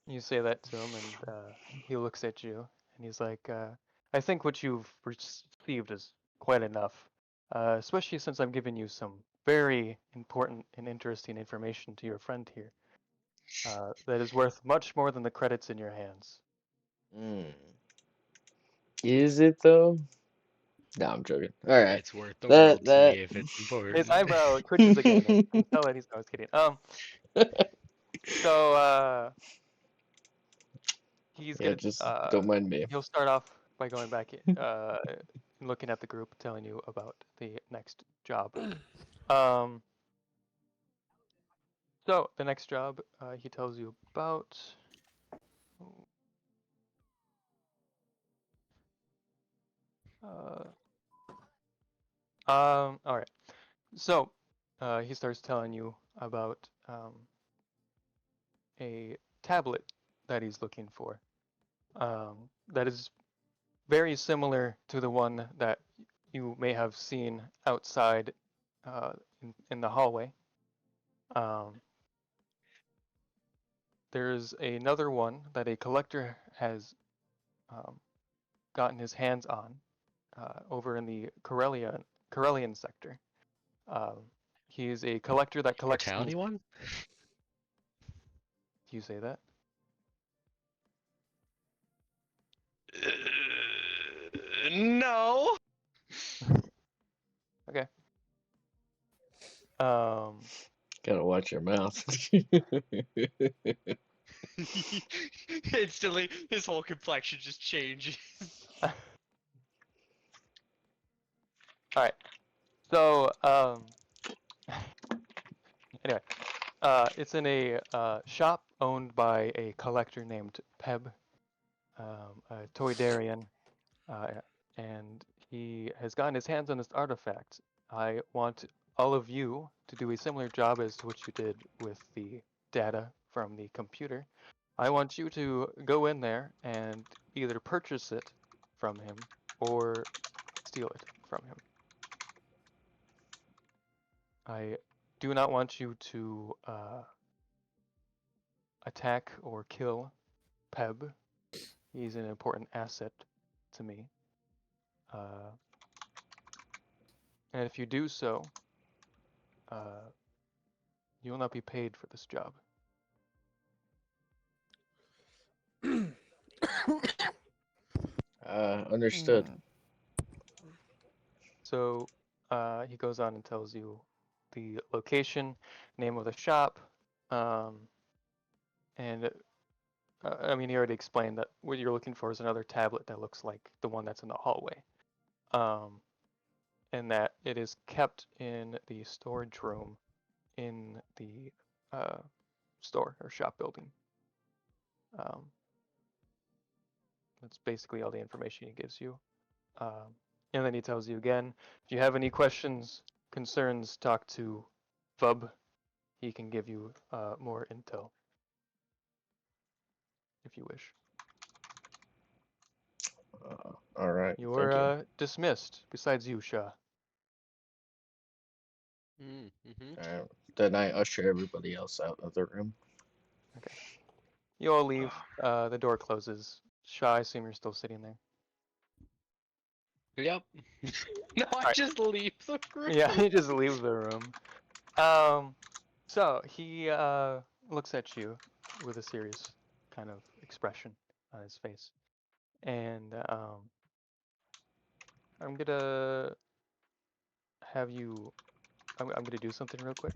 you say that to him, and he looks at you, and he's like, "I think what you've received is quite enough, especially since I'm giving you some very important and interesting information to your friend here. That is worth much more than the credits in your hands." Mm. Is it though? No, I'm joking. All right. It's worth the That world to that. me if it's His important. eyebrow twitches again. I can tell that he's. No, I was kidding. So he's Yeah, gonna just don't mind me. he'll start off by going back and looking at the group, telling you about the next job. Um, so the next job he tells you about. All right. So he starts telling you about a tablet that he's looking for. That is very similar to the one that you may have seen outside in the hallway. There's another one that a collector has um, gotten his hands on over in the Corellian sector. Um, He's a collector that collects. Mortality one? Do you say that? No. Okay. Um. Gotta watch your mouth. Instantly, his whole complexion just changes. All right. So anyway, it's in a shop owned by a collector named Peb, a Toydarian, uh, and he has gotten his hands on this artifact. I want all of you to do a similar job as to what you did with the data from the computer. I want you to go in there and either purchase it from him or steal it from him. I do not want you to attack or kill Peb. He's an important asset to me. And if you do so, you will not be paid for this job. Understood. So he goes on and tells you the location, name of the shop, and I mean, he already explained that what you're looking for is another tablet that looks like the one that's in the hallway, and that it is kept in the storage room in the store or shop building. That's basically all the information he gives you. And then he tells you again, if you have any questions, concerns, talk to Vub. He can give you more intel if you wish. All right. You Thank you. are dismissed, besides you, Shah. All right. Then I usher everybody else out of the room. Okay. You all leave. The door closes. Shah, I assume you're still sitting there. Yep. No, I Alright. just leave the room. Yeah, he just leaves the room. So he looks at you with a serious kind of expression on his face, and I'm gonna have you. I'm gonna do something real quick.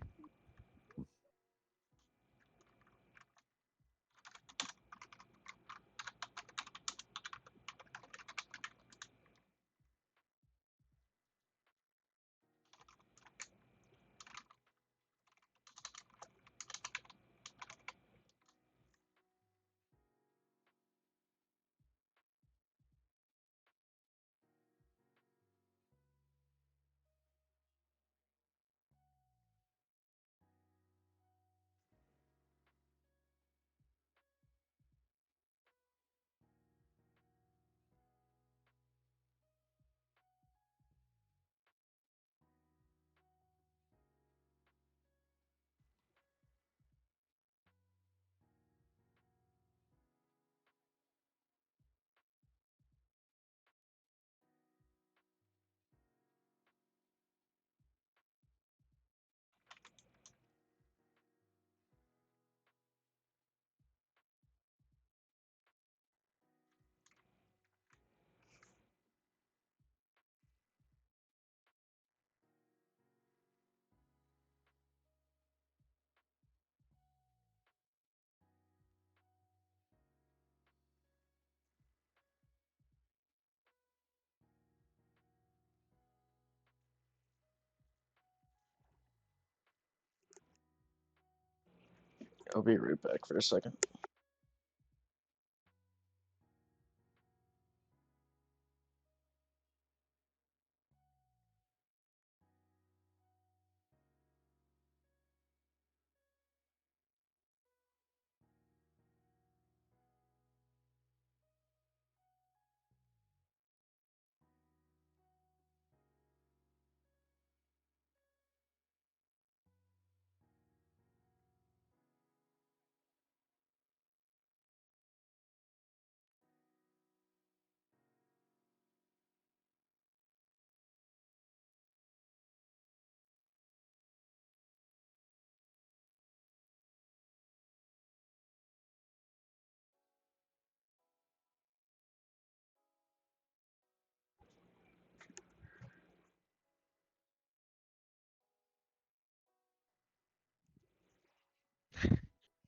I'll be right back for a second.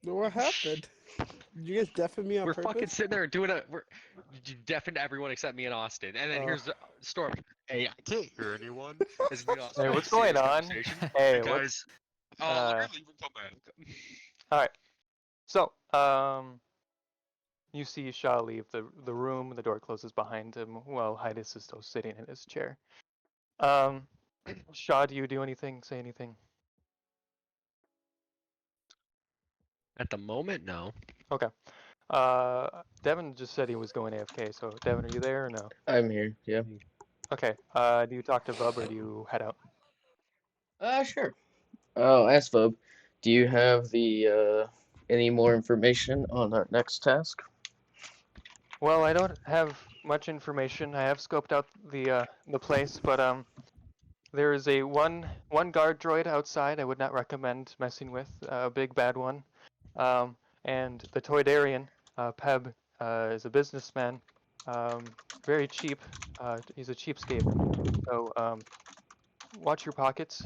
What happened? Did you guys deafen me on We're fucking purpose? sitting there doing you deafened everyone except me and Austin, and then here's Storm. Hey, I can't hear anyone. As me and Austin Hey, have what's a going serious on? conversation. Hey, Hey what? guys, let me leave and come back. All right. So, you see Shaw leave the room. The door closes behind him while Hidus is still sitting in his chair. Shaw, do you do anything? Say anything? At the moment, no. Okay. Devin just said he was going AFK. So, Devin, are you there or no? I'm here. Yeah. Okay. Do you talk to Bub or do you head out? Sure. Oh, ask Phobe, do you have the any more information on our next task? Well, I don't have much information. I have scoped out the place, but there is a one guard droid outside. I would not recommend messing with a big bad one. And the Toydarian, Peb, is a businessman. Very cheap. He's a cheapskate. So watch your pockets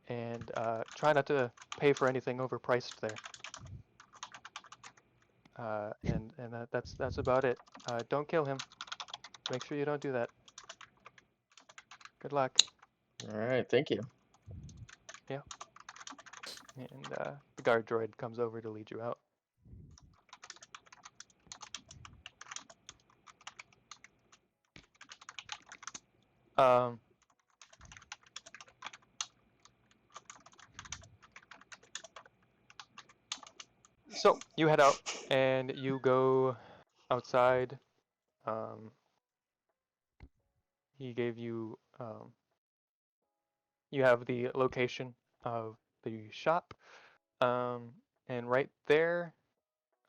and try not to pay for anything overpriced there. And that's about it. Don't kill him. Make sure you don't do that. Good luck. All right, thank you. And the guard droid comes over to lead you out. Um, so you head out and you go outside. He gave you you have the location of the shop. And right there,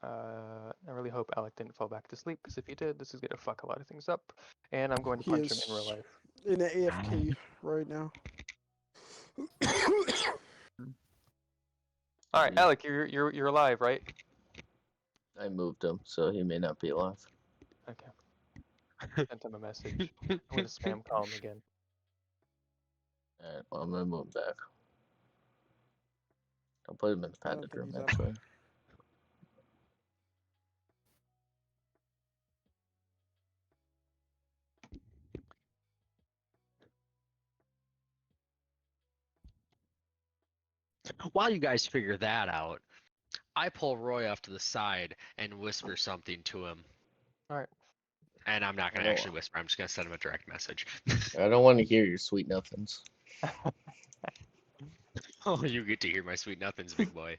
I really hope Alec didn't fall back to sleep because if he did, this is gonna fuck a lot of things up. And I'm going to He punch him in real is life. in the AFK right now. All right, Alec, you're alive, right? I moved him, so he may not be alive. Okay. Sent him a message. I'm gonna spam call him again. All right, well, I'm gonna move him back. I'll put him in the I don't padded think room, he's up. actually. While you guys figure that out, I pull Roy off to the side and whisper something to him. All right. And I'm not I gonna don't- actually whisper. I'm just gonna send him a direct message. I don't want to hear your sweet nothings. Oh, you get to hear my sweet nothings, big boy.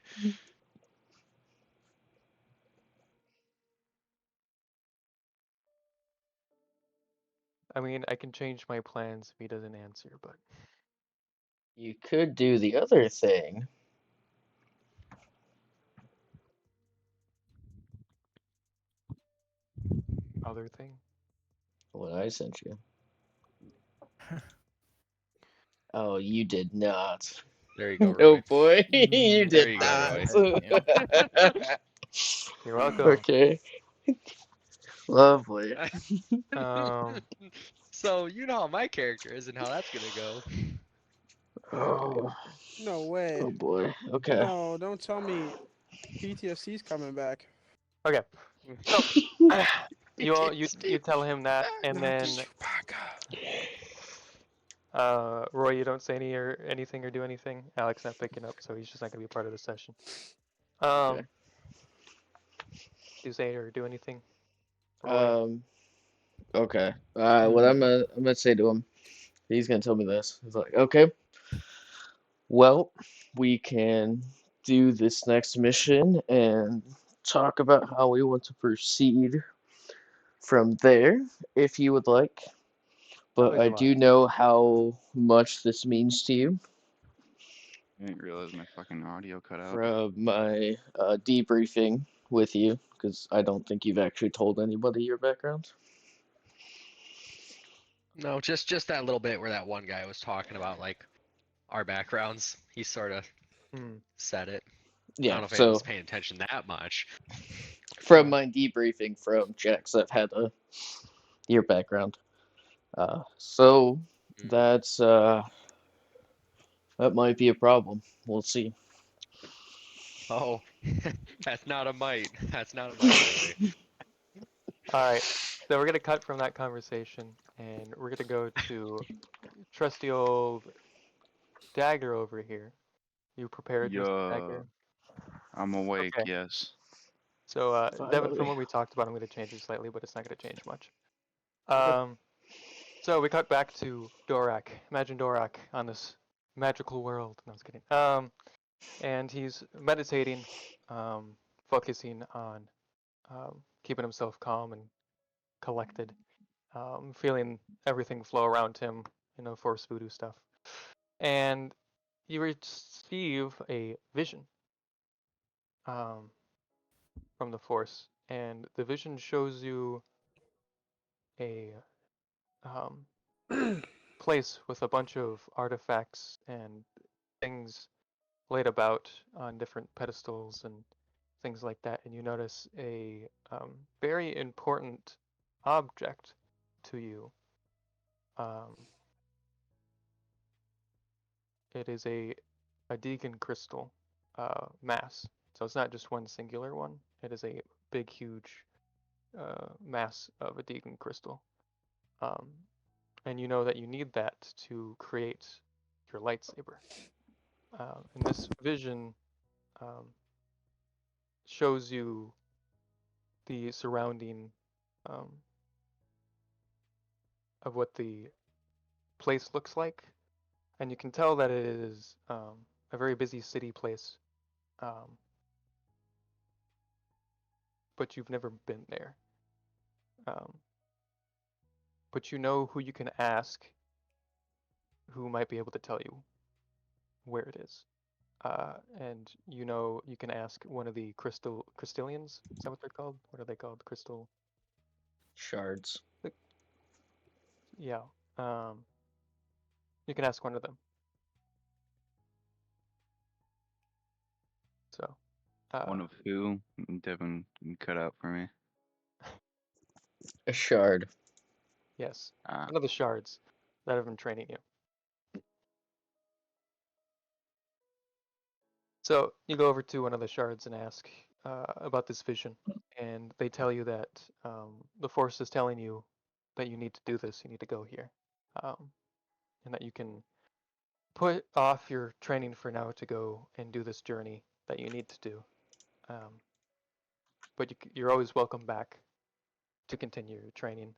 I mean, I can change my plans if he doesn't answer, but You could do the other thing. other thing. What I sent you. Oh, you did not. There you go, Oh Roy. boy, you There did you go, not. Roy. You're welcome. Okay. Lovely. So you know how my character is and how that's gonna go. Oh, No way. oh boy. Okay. No, don't tell me PTSD's coming back. Okay. So you tell him that, and Not the then Chewbacca. Roy, you don't say anything or do anything. Alex not picking up, so he's just not gonna be a part of the session. Okay. Do you say or do anything, Roy? Okay. What I'm gonna say to him, he's gonna tell me this. He's like, okay, well, we can do this next mission and talk about how we want to proceed from there, if you would like. But Always I alive. do know how much this means to you I didn't realize my fucking audio cut out. from my debriefing with you, because I don't think you've actually told anybody your background. No, just that little bit where that one guy was talking about like our backgrounds. He sort of said it. I Yeah, don't know if so anyone's paying attention that much. from my debriefing from checks, I've had your background. So that's that might be a problem. We'll see. Oh, that's not a might. That's not a might, boy. All right. So we're gonna cut from that conversation, and we're gonna go to trusty old Dagger over here. You prepared, Mr. Yeah, Dagger? I'm awake, Okay. yes. So, Devin, from Finally. what we talked about, I'm going to change it slightly, but it's not going to change much. Okay. So we cut back to Dorak. Imagine Dorak on this magical world. No, I was kidding. And he's meditating, focusing on keeping himself calm and collected, feeling everything flow around him, Force voodoo stuff. And you receive a vision um, from the Force, and the vision shows you a um, place with a bunch of artifacts and things laid about on different pedestals and things like that, and you notice a very important object to you. Um, it is a Deegan crystal mass. So it's not just one singular one. It is a big, huge mass of a Deegan crystal. Um, and you know that you need that to create your lightsaber. And this vision um, shows you the surrounding um, of what the place looks like, and you can tell that it is a very busy city place, um, but you've never been there. Um, but you know who you can ask, who might be able to tell you where it is. And you know you can ask one of the crystallians. Is that what they're called? What are they called? Crystal. Shards. Yeah. Um, you can ask one of them. So. One of who? Devin cut out for me. A shard. Yes, Ah, one of the shards that have been training you. So you go over to one of the shards and ask about this vision, and they tell you that the Force is telling you that you need to do this, you need to go here, um, and that you can put off your training for now to go and do this journey that you need to do. Um, but you're always welcome back to continue your training.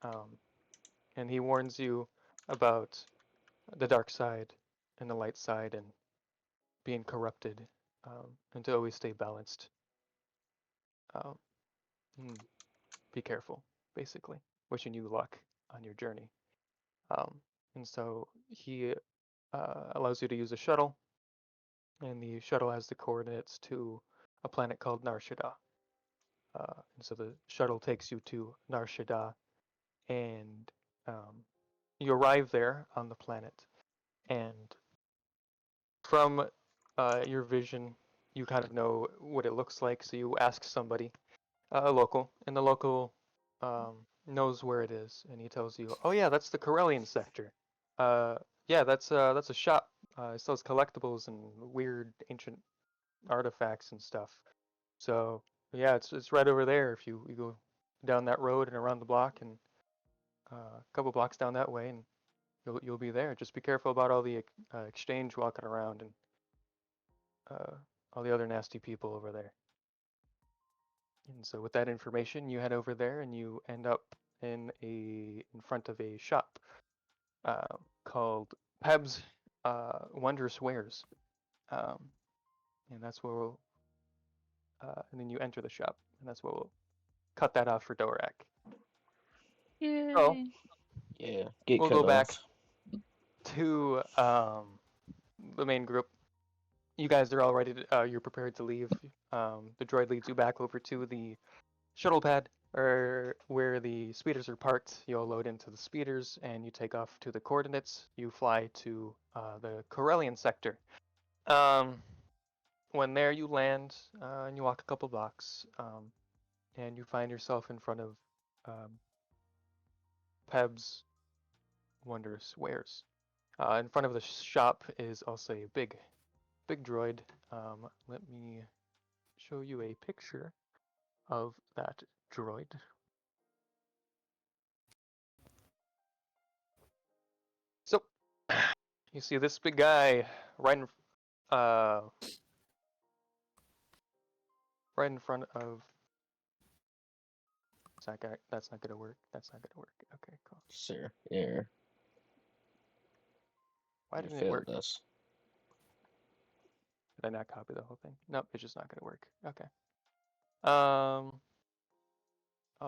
Um, and he warns you about the dark side and the light side and being corrupted, and to always stay balanced. Um, be careful, basically. Wishing you luck on your journey. And so he allows you to use a shuttle, and the shuttle has the coordinates to a planet called Nar Shaddaa. And so the shuttle takes you to Nar Shaddaa, and you arrive there on the planet. And from your vision, you kind of know what it looks like, so you ask somebody, a local, and the local knows where it is, and he tells you, "Oh yeah, that's the Corellian sector. Yeah, that's a shop. It sells collectibles and weird ancient artifacts and stuff. So yeah, it's right over there. If you go down that road and around the block and a couple blocks down that way, and you'll be there. Just be careful about all the exchange walking around and uh, all the other nasty people over there." And so with that information, you head over there and you end up in front of a shop called Peb's Wondrous Wares, um, and that's where we'll. And then you enter the shop, and that's where we'll cut that off for Dorak. So Yeah. Get we'll cut go back off. to the main group. You guys are all ready. You're prepared to leave. The droid leads you back over to the shuttle pad, or where the speeders are parked. You all load into the speeders and you take off to the coordinates. You fly to the Corellian sector. Um, when there, you land and you walk a couple blocks, and you find yourself in front of um, Peb's Wondrous Wares. In front of the shop is also a big big droid. Let me show you a picture of that droid. So, you see this big guy right in right in front of. That guy. That's not gonna work. That's not gonna work. Okay, cool. Sir, yeah, Why you didn't it work? failed us. Did I not copy the whole thing? Nope, it's just not gonna work. Okay. I'll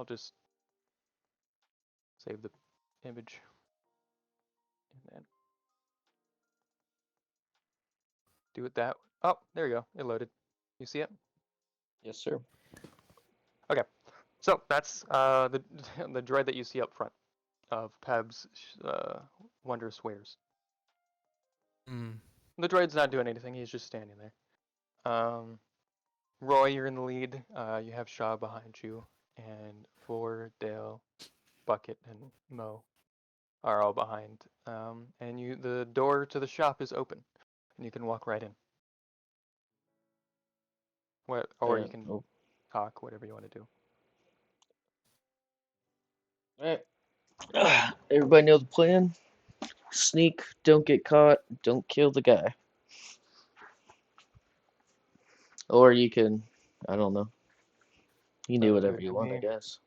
just save the image and then do it that. Oh, there you go. It loaded. You see it? Yes, sir. Okay. So that's the the droid that you see up front of Peb's wondrous wares. Mm. The droid's not doing anything. He's just standing there. Roy, you're in the lead. You have Shaw behind you, and Four, Dale, Bucket, and Mo are all behind. And the door to the shop is open, and you can walk right in. Or you can Oh, talk, whatever you want to do. alright. Everybody know the plan? Sneak, don't get caught, don't kill the guy. Or you can, I don't know. You do Sounds whatever good you to want, I me. guess.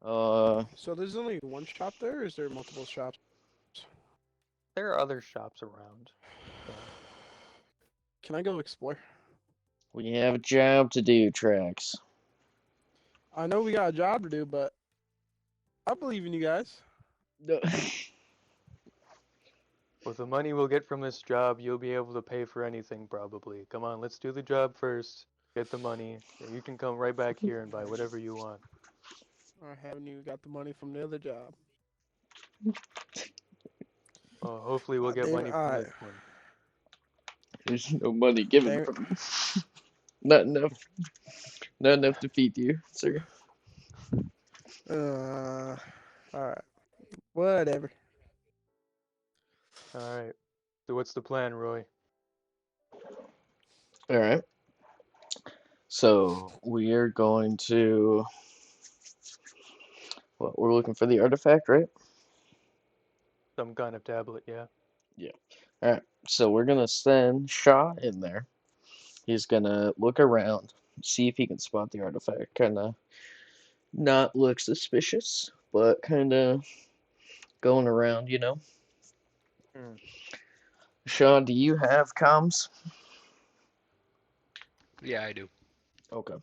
So there's only one shop there, or is there multiple shops? There are other shops around. Yeah. Can I go explore? We have a job to do, Trax. I know we got a job to do, but I believe in you guys. No. With the money we'll get from this job, you'll be able to pay for anything probably. Come on, let's do the job first. Get the money. Then you can come right back here and buy whatever you want. I haven't even got the money from the other job. Well, hopefully we'll Ah, get damn money it. from Alright. this one. There's no money given Damn it. from not enough. Not enough to feed you, sir. Alright. Whatever. Alright. So what's the plan, Roy? Alright. So we are going to well, we're looking for the artifact, right? Some kind of tablet, yeah. Yeah. Alright. So we're gonna send Shaw in there. He's gonna look around, see if he can spot the artifact. Kinda not look suspicious, but kinda going around, you know. Hmm. Shaw, do you have comms? Yeah, I do. Okay.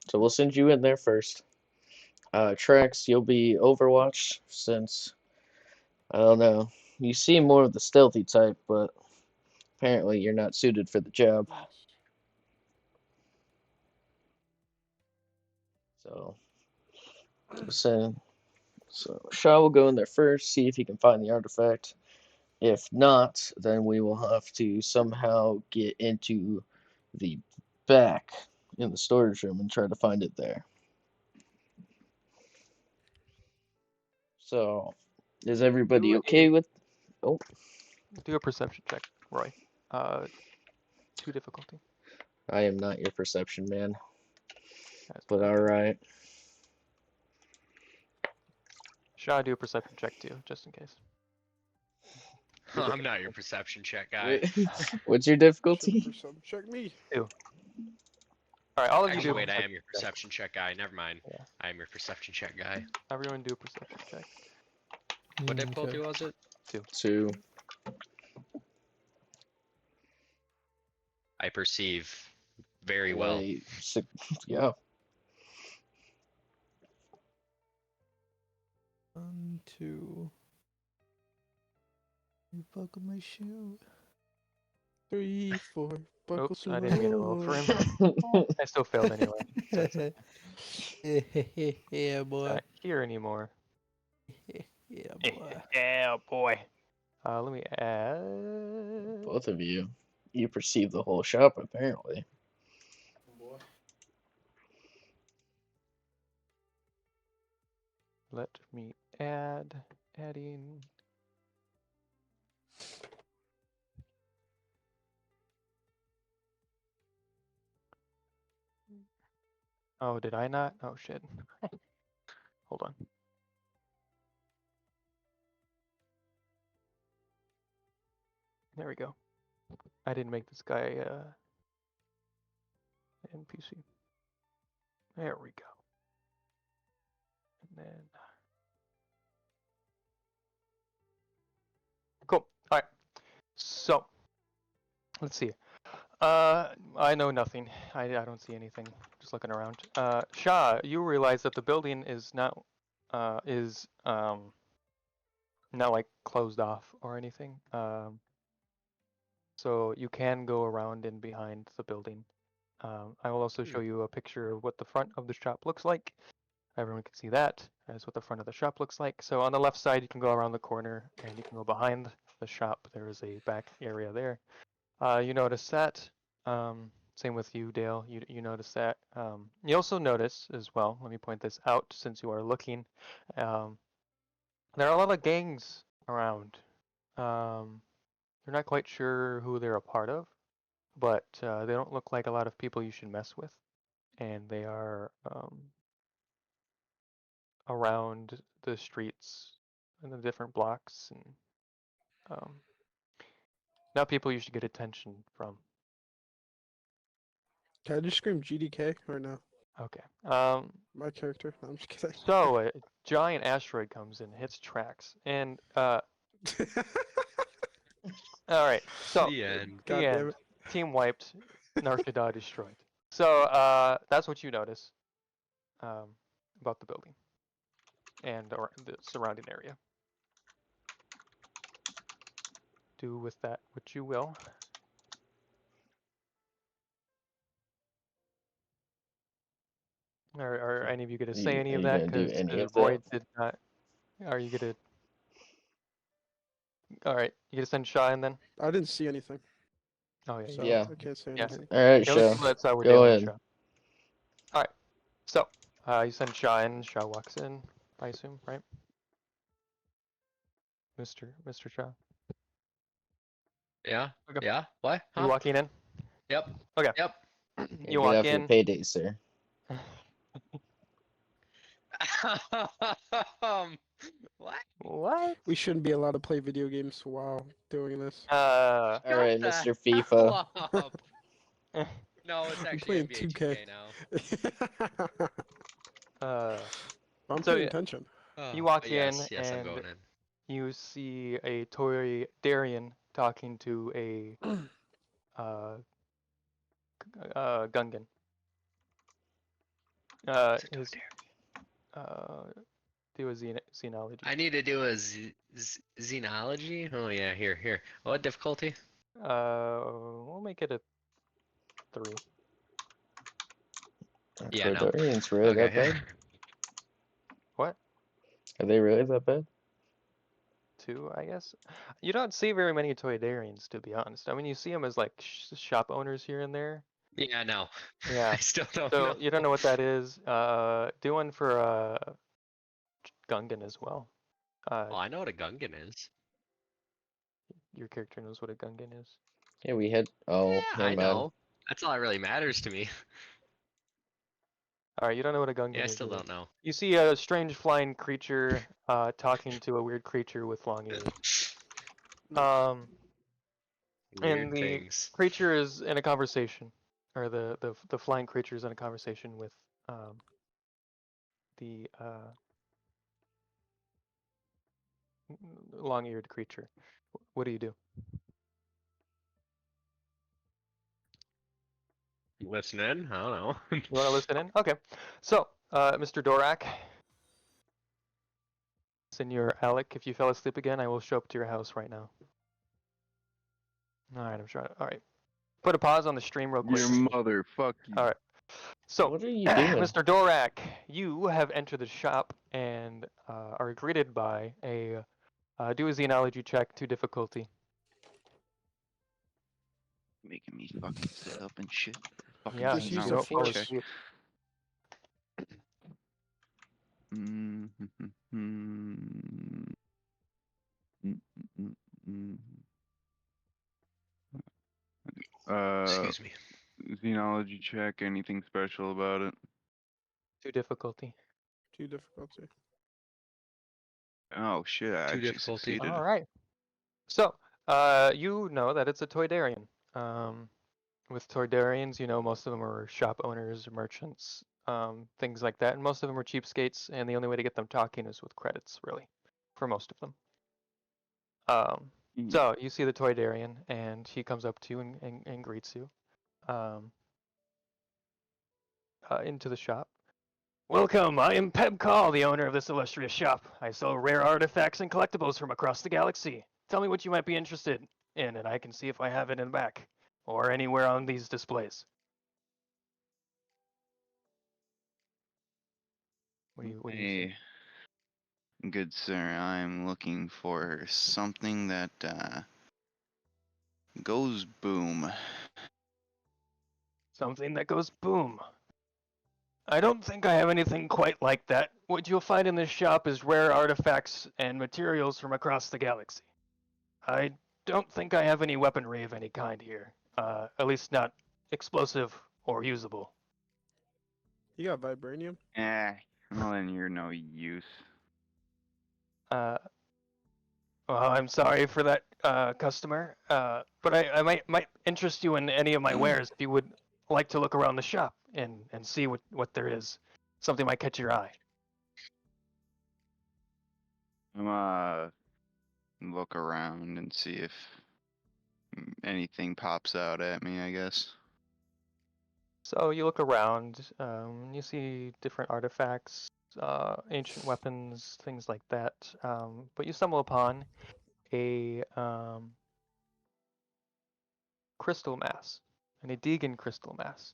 So we'll send you in there first. Trax, you'll be Overwatch since I don't know. You seem more of the stealthy type, but apparently you're not suited for the job. So, so Shaw will go in there first, see if he can find the artifact. If not, then we will have to somehow get into the back in the storage room and try to find it there. So, is everybody okay with? Oh, Do a perception check, Roy. 2 difficulty. I am not your perception man, That's but fine. all right. Shaw, do a perception check too, just in case. I'm not your perception check guy. What's your Should difficulty? for some check me. 2. Alright, all of you do Actually, a wait, I am perception your check. perception check guy. Never mind. Yeah. I am your perception check guy. Everyone do a perception check. What difficulty was it? 2. 2. I perceive very well. Wait, yeah. 1, 2. You buckle my shoe. 3, 4. Buckle Oops, to I my didn't mean to roll for him. I still failed anyway. So it's Yeah, boy. not here anymore. Yeah, boy. Yeah, boy. Let me add. Both of you. You perceive the whole shop, apparently. Let me adding. Oh, did I not? Oh shit. Hold on. There we go. I didn't make this guy NPC. There we go. And then cool. All right. So let's see. I know nothing. I don't see anything. Just looking around. Shah, you realize that the building is not not like closed off or anything. So you can go around in behind the building. I will also show you a picture of what the front of the shop looks like. Everyone can see that. That's what the front of the shop looks like. So on the left side, you can go around the corner and you can go behind the shop. There is a back area there. You notice that. Same with you, Dale. You notice that. You also notice as well. Let me point this out since you are looking. There are a lot of gangs around. You're not quite sure who they're a part of, but they don't look like a lot of people you should mess with, and they are around the streets and the different blocks, and not people you should get attention from. Can I just scream GDK or no? Okay. My character? No, I'm just kidding. So a giant asteroid comes in, hits tracks, and all right. So The end. God the damn end. it. Team wiped. Narshada destroyed. So that's what you notice about the building and or the surrounding area. Do with that what you will. Are any of you going to say any Are of you that? gonna do Because any of Roy that? did not. Are you going to? All right, you going to send Shy in then? I didn't see anything, Oh yeah. so Yeah. I can't say Yeah. anything. All right, Yeah, let's Show. let's we're Go Dale and ahead. Shy. All right. So you send Shy in. Shy walks in. I assume, right? Mr. Shaw. Yeah. Okay. Yeah. What? You Huh? walking in? Yep. Okay. Yep. You Get walk off your in. payday, sir. What? What? We shouldn't be allowed to play video games while doing this. All Shut right, the Mr. hell FIFA. up. No, it's I'm actually playing NBA 2K. 2K now. I'm So paying attention. you walk in Yes, I'm and going in. you see a Tory Darian talking to a Gungan. His do a xenology. I need to do a xenology. Oh yeah, here. What difficulty? We'll make it a 3. Yeah, no. Toydarians really that Okay. bad? What? Are they really that bad? 2, I guess. You don't see very many Toydarians, to be honest. I mean, you see them as like shop owners here and there. Yeah, no. Yeah. I still don't So know. you don't know what that is. Do one for Gungan as well. Oh, I know what a Gungan is. Your character knows what a Gungan is. Yeah, we had. Oh, Yeah, never I mind. know. That's all that really matters to me. All right, you don't know what a Gungan Yeah, I is still either. don't know. You see a strange flying creature talking to a weird creature with long ears. And Weird the things. creature is in a conversation, or the flying creature is in a conversation with the long-eared creature. What do you do? Listen in? I don't know. You want to listen in? Okay. So, Mr. Dorak, Senor Alec, if you fell asleep again, I will show up to your house right now. All right, I'm sure. All right. Put a pause on the stream real quick. Your mother, fuck you. All right. So, What are you doing? Mr. Dorak, you have entered the shop and are greeted by a do a xenology check to difficulty. Making me fucking sit up and shit. Fucking Yeah, Just so use you the don't xenology fall force. check. asleep. Uh, Excuse me. xenology check. Anything special about it? 2 difficulty. 2 difficulty. Oh shit! I Two actually difficulty. succeeded. All right. So, you know that it's a Toydarian. With Toydarians, you know most of them are shop owners, merchants, things like that, and most of them are cheapskates. And the only way to get them talking is with credits, really, for most of them. Mm. So you see the Toydarian, and he comes up to you and greets you into the shop. Welcome, I am Peb Call, the owner of this illustrious shop. I sell rare artifacts and collectibles from across the galaxy. Tell me what you might be interested in, and I can see if I have it in the back, or anywhere on these displays. What do you say? Hey, good sir, I'm looking for something that goes boom. Something that goes boom. I don't think I have anything quite like that. What you'll find in this shop is rare artifacts and materials from across the galaxy. I don't think I have any weaponry of any kind here. At least not explosive or usable. You got vibranium? Well then you're no use. Uh, well, I'm sorry for that, customer. But I might interest you in any of my wares if you would like to look around the shop and see what there is. Something might catch your eye. I'm look around and see if anything pops out at me, I guess. So you look around, you see different artifacts, ancient weapons, things like that. But you stumble upon a crystal mass, an Edegan crystal mass.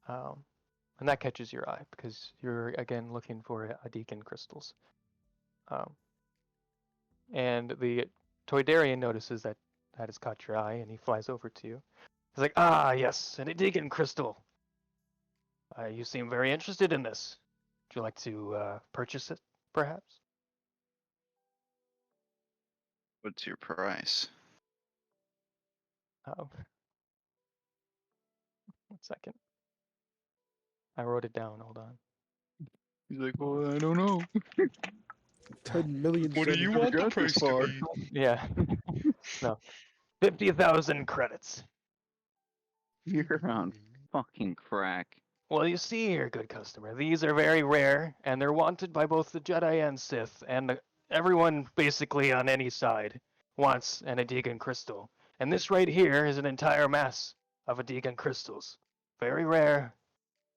And that catches your eye because you're again looking for Edegan crystals. Um, and the Toydarian notices that that has caught your eye and he flies over to you. He's like, ah, yes, an Edegan crystal. You seem very interested in this. Would you like to purchase it, perhaps? What's your price? Um, 1 second. I wrote it down. Hold on. He's like, well, I don't know. 10 million. What do you Never want the got this price to far. be? Yeah. No. 50,000 credits. You're on fucking crack. Well, you see here, good customer, these are very rare, and they're wanted by both the Jedi and Sith, and everyone basically on any side wants an Adegan crystal. And this right here is an entire mass of Adegan crystals. Very rare,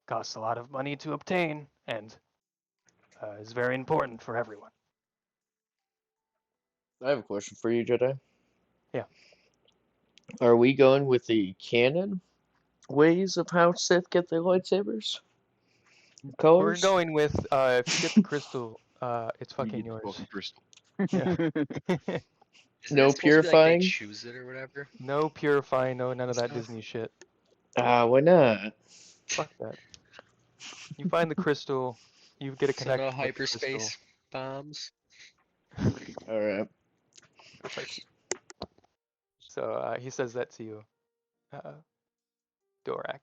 costs a lot of money to obtain, and is very important for everyone. I have a question for you, Jedi. Yeah. Are we going with the canon ways of how Sith get their lightsabers? We're Colors? going with if you get the crystal, it's You fucking get the yours. fucking crystal. Yeah. Isn't No that supposed to be like they purifying? choose it or whatever? No purifying, no none of that Stuff? Disney shit. Why not? Fuck that. You find the crystal, you get a So no connection with the crystal. hyperspace bombs. Alright. Perfect. So he says that to you, Dorak.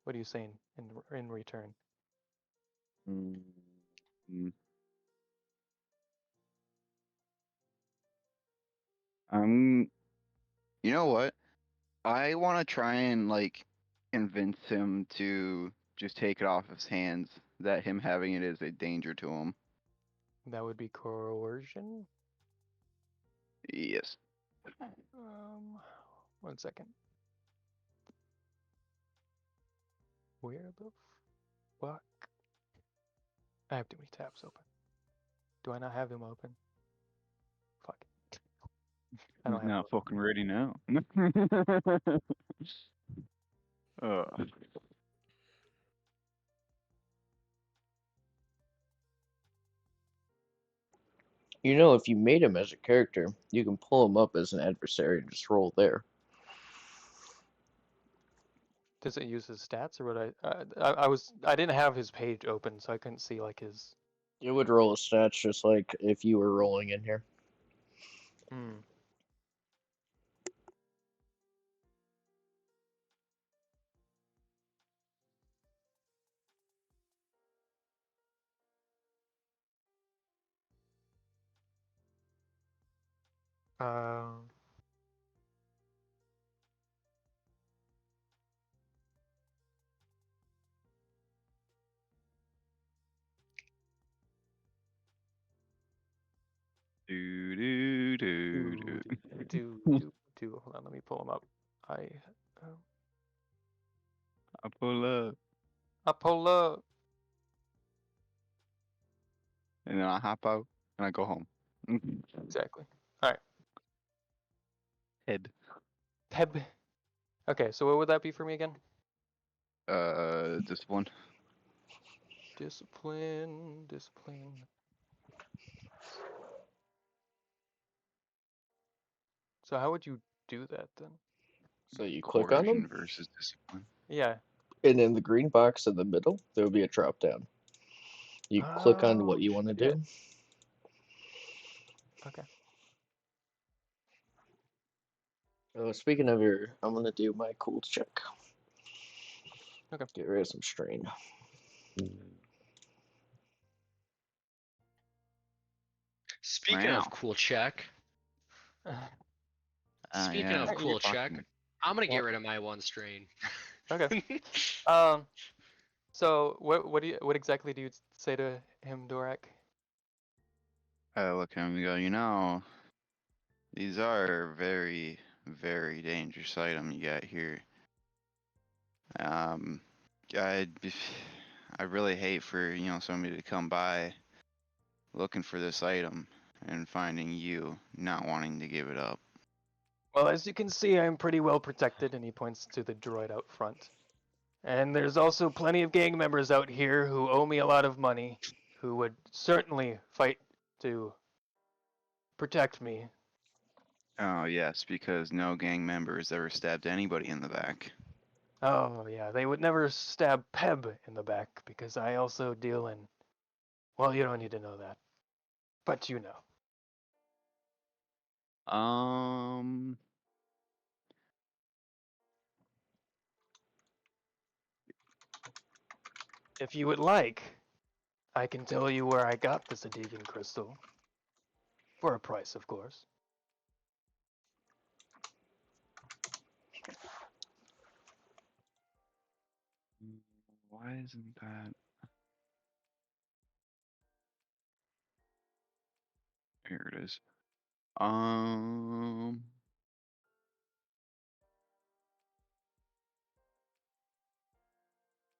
What are you saying in return? Mm. Um, you know what? I want to try and like convince him to just take it off his hands. That him having it is a danger to him. That would be coercion. Yes. 1 second. Where the fuck? I have too many tabs open. Do I not have them open? Fuck. I don't He's have not them fucking ready now. uh, You know, if you made him as a character, you can pull him up as an adversary and just roll there. Does it use his stats or what? I didn't have his page open, so I couldn't see like his. It would roll his stats just like if you were rolling in here. Hmm. Um, Do do do do, do. Hold on, let me pull them up. Uh, I pull up I pull up. and then I hop out and I go home. Exactly. All right. Head. Peb. Okay, so what would that be for me again? Discipline. Discipline, discipline. So how would you do that then? So you click on them, Coercion versus discipline. Yeah. and in the green box in the middle, there will be a drop down. You click on what Oh, you want to shit. do. Okay. Oh, speaking of your, I'm gonna do my cool check. Okay. Get rid of some strain. Speaking Wow. of cool check, speaking Yeah. of Alright. cool check, Fucking I'm gonna Yeah. get rid of my one strain. Okay. So what exactly do you say to him, Dorak? I look at him and go, you know, these are very, very dangerous item you got here. I'd I really hate for, you know, somebody to come by looking for this item and finding you not wanting to give it up. Well, as you can see, I'm pretty well protected, and he points to the droid out front. And there's also plenty of gang members out here who owe me a lot of money, who would certainly fight to protect me. Oh, yes, because no gang member has ever stabbed anybody in the back. Oh, yeah, they would never stab Peb in the back because I also deal in. Well, you don't need to know that. But you know. Um, If you would like, I can tell you where I got the Sadigan crystal. For a price, of course. why isn't that? Here it is. Um,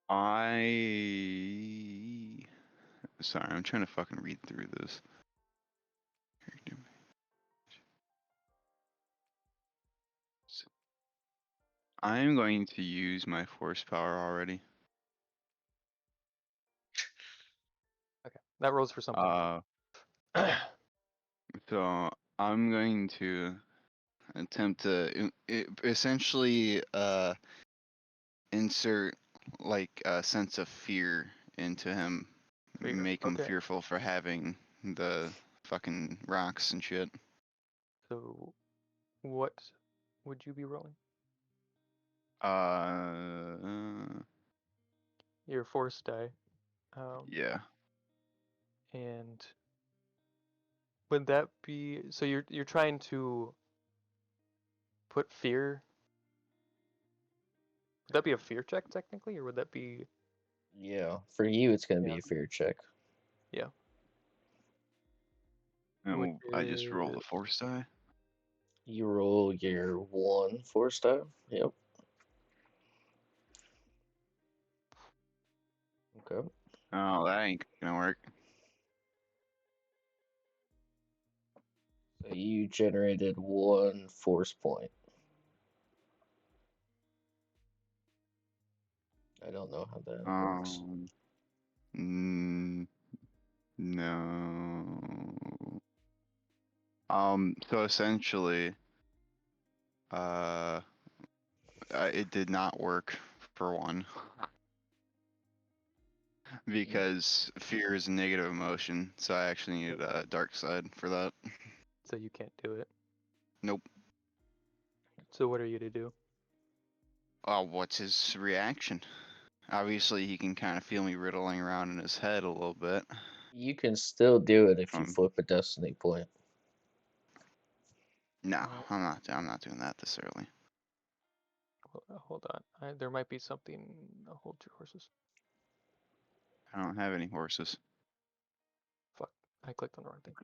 I. Sorry, I'm trying to fucking read through this. I'm going to use my force power already. Okay, that rolls for something. So I'm going to attempt to essentially insert like a sense of fear into him, Fear. make him Okay. fearful for having the fucking rocks and shit. So, what would you be rolling? Uh, Your force die. yeah. And would that be so? You're trying to put fear. Would that be a fear check technically, or would that be? Yeah, for you, it's gonna Yeah. be a fear check. Yeah. Which And I just roll is the force die. You roll your one force die. Yep. Okay. Oh, that ain't gonna work. So you generated one force point. I don't know how that works. No. So essentially, uh, it did not work for one because fear is a negative emotion. So I actually needed a dark side for that. so you can't do it. Nope. So what are you to do? What's his reaction? Obviously, he can kind of feel me riddling around in his head a little bit. You can still do it if you Um, flip a destiny point. No, I'm not doing that this early. Hold on. There might be something. Hold your horses. I don't have any horses. Fuck. I clicked on the wrong thing.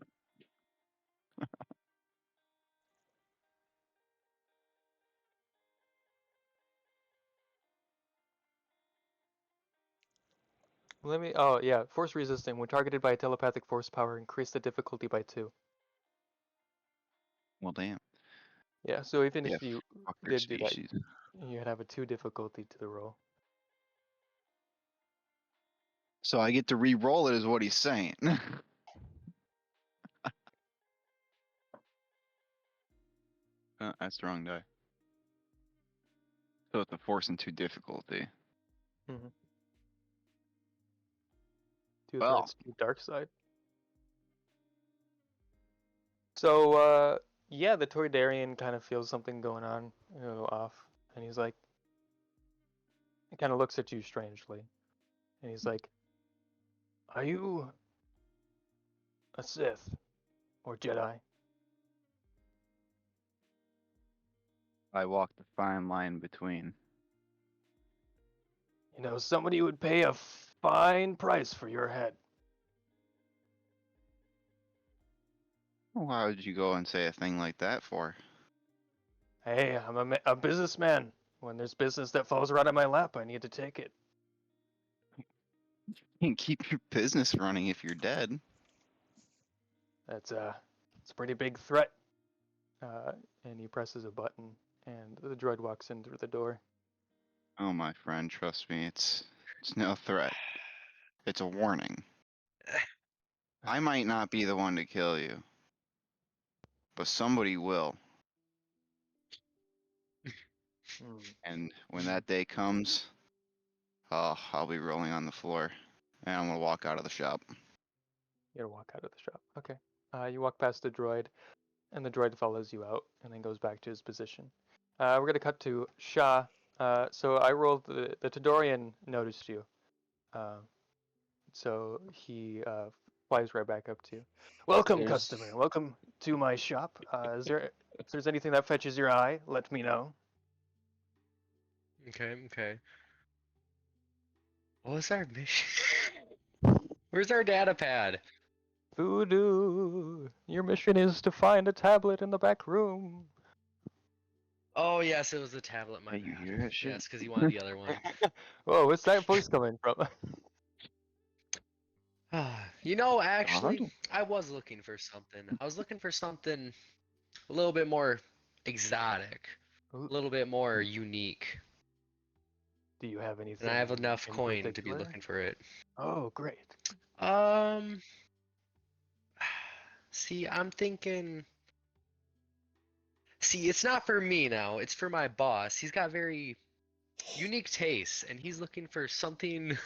Let me. Oh yeah, force resisting. When targeted by a telepathic force power, increase the difficulty by 2. Well, damn. Yeah. So even Yeah, if you fuck your did do that, species. you'd have a 2 difficulty to the roll. So I get to re-roll it, is what he's saying. That's the wrong die. So it's a force and 2 difficulty. Mm-hmm. 2 Well. threats, 2 dark side. So yeah, the Toydarian kind of feels something going on, off, and he's like, he kind of looks at you strangely, and he's like, "Are you a Sith or Jedi?" I walk the fine line between. Somebody would pay a fine price for your head. Why would you go and say a thing like that for? Hey, I'm a businessman. When there's business that falls right on my lap, I need to take it. You can't keep your business running if you're dead. It's a pretty big threat. And he presses a button, and the droid walks in through the door. Oh, my friend, trust me, it's no threat. It's a warning. I might not be the one to kill you, but somebody will. And when that day comes, oh, I'll be rolling on the floor, and I'm gonna walk out of the shop. You gotta walk out of the shop. Okay. You walk past the droid, and the droid follows you out, and then goes back to his position. We're gonna cut to Shah. So I rolled the Todorian noticed you. So he flies right back up to you. Welcome, There's customer. Welcome to my shop. If there's anything that fetches your eye, let me know. Okay. What was our mission? Where's our data pad? Voodoo. Your mission is to find a tablet in the back room. Oh yes, it was the tablet. My Hey, you bad. hear that shit? Yes, because he wanted the other one. Whoa, what's that voice coming from? Actually, God? I was looking for something. I was looking for something a little bit more exotic, a little bit more unique, Do you have and anything I have enough in coin to be particular? looking for it. Oh, great. Um, see, I'm thinking. See, it's not for me now. It's for my boss. He's got very unique tastes, and he's looking for something.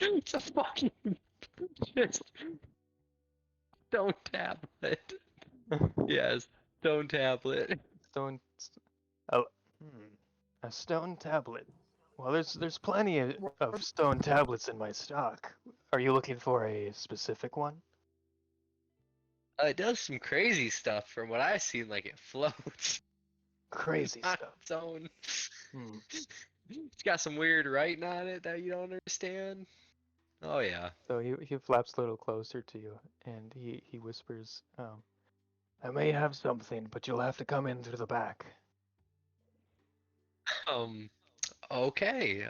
It's a fucking just stone tablet. Yes, stone tablet. Stone. Oh, a stone tablet. Well, there's plenty of stone tablets in my stock. Are you looking for a specific one? It does some crazy stuff from what I've seen, like it floats Crazy on stuff. its own. Hmm. It's got some weird writing on it that you don't understand. Oh yeah. So he flaps a little closer to you, and he whispers, "I may have something, but you'll have to come in through the back." Um. Okay.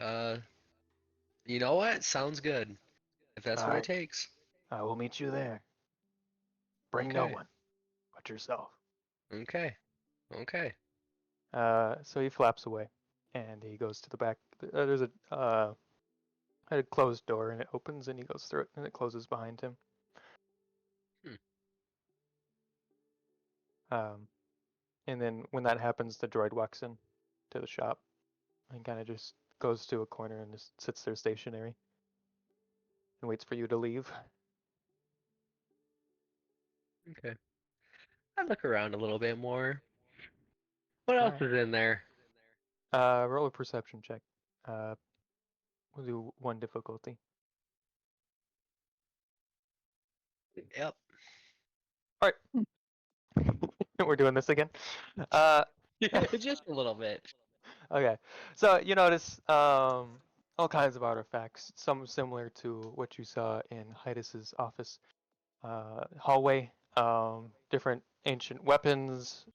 You know what? Sounds good. If that's All what it right, takes. I will meet you there. Bring no Okay. one but yourself. Okay. Okay. So he flaps away, and he goes to the back. There's a closed door, and it opens, and he goes through it, and it closes behind him. Hmm. And then when that happens, the droid walks in to the shop and kind of just goes to a corner and just sits there stationary and waits for you to leave. Okay. I look around a little bit more. What All else right. is in there? Roll a perception check. We'll do 1 difficulty. Yep. All right. We're doing this again. Uh, Just a little bit. okay. So you notice all kinds of artifacts, some similar to what you saw in Hidus's office hallway. Different ancient weapons,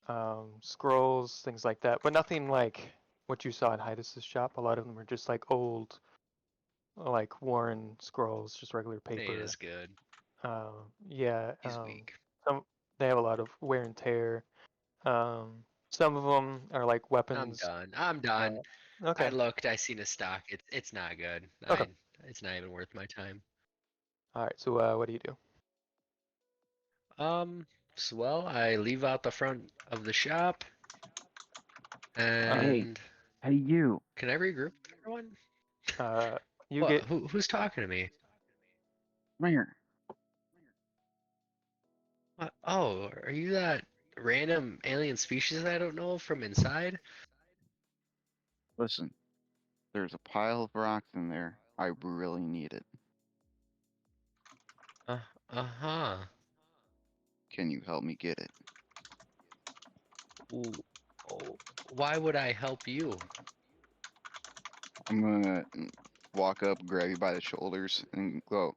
scrolls, things like that, but nothing like what you saw in Hidus's shop. A lot of them are just like old, like worn scrolls, just regular Nate paper. is good. Yeah. He's weak. Some they have a lot of wear and tear. Some of them are like I'm weapons. done. I'm done. Okay. I looked. I seen his stock. It's not good. Okay. It's not even worth my time. All right. So what do you do? So well, I leave out the front of the shop, Hey, and hey, you. can I regroup with everyone? You What? get Who's talking to me? Come here. What? Oh, are you that random alien species that I don't know from inside? Listen, there's a pile of rocks in there. I really need it. Uh-huh. Can you help me get it? Ooh, oh, why would I help you? I'm gonna walk up, grab you by the shoulders, and go.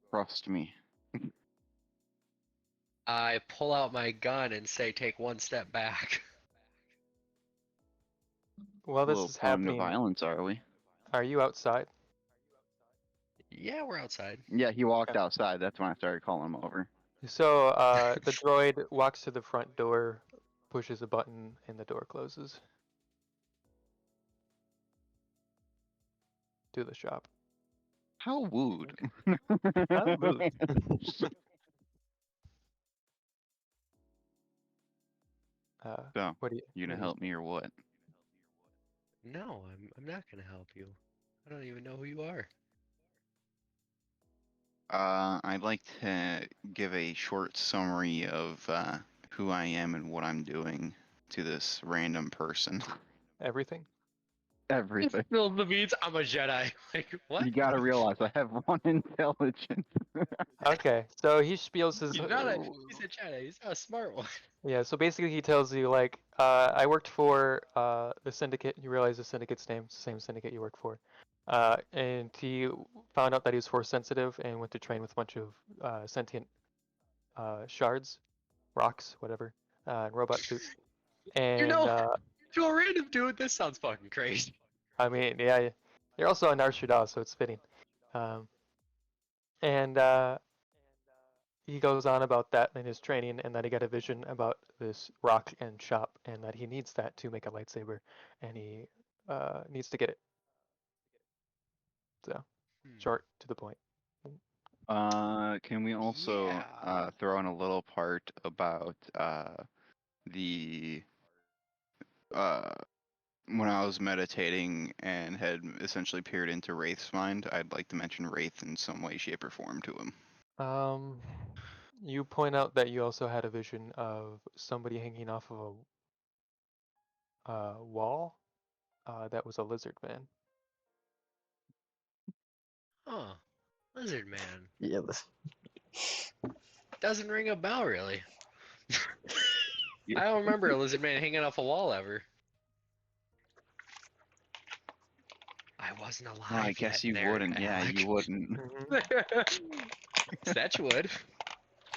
Trust me. I pull out my gun and say, take one step back. while A this little is prone to happening. violence, are we? Are you outside? Yeah, we're outside. Yeah, he walked Okay. outside. That's when I started calling him over. So the droid walks to the front door, pushes a button, and the door closes. To the shop. How wooed. How rude. So, What do you? you What gonna do you help me or what? No, I'm not gonna help you. I don't even know who you are. I'd like to give a short summary of who I am and what I'm doing to this random person. Everything. Everything. Spilled the beans. I'm a Jedi. Like what? You gotta realize I have one intelligence. Okay. So he spiels his. He's not a. He's a Jedi. He's not a smart one. Yeah. So basically, he tells you like, I worked for the syndicate. You realize the syndicate's name, it's the same syndicate you work for. And he found out that he was force sensitive and went to train with a bunch of sentient shards, rocks, whatever, in robot suits. You And know, to a random dude, this sounds fucking crazy. I mean, yeah, you're also a Narshada, so it's fitting. Um, and he goes on about that in his training, and that he got a vision about this rock and shop, and that he needs that to make a lightsaber, and he needs to get it. So, short to the point. Can we also Yeah. throw in a little part about the uh when I was meditating and had essentially peered into Wraith's mind? I'd like to mention Wraith in some way, shape, or form to him. You point out that you also had a vision of somebody hanging off of a wall. That was a lizard man. Huh. Lizard man. Yeah. Doesn't ring a bell really. Yeah. I don't remember a lizard man hanging off a wall ever. I wasn't alive Oh, I yet, guess you there, wouldn't. Yeah, Alec. you wouldn't. Setchwood.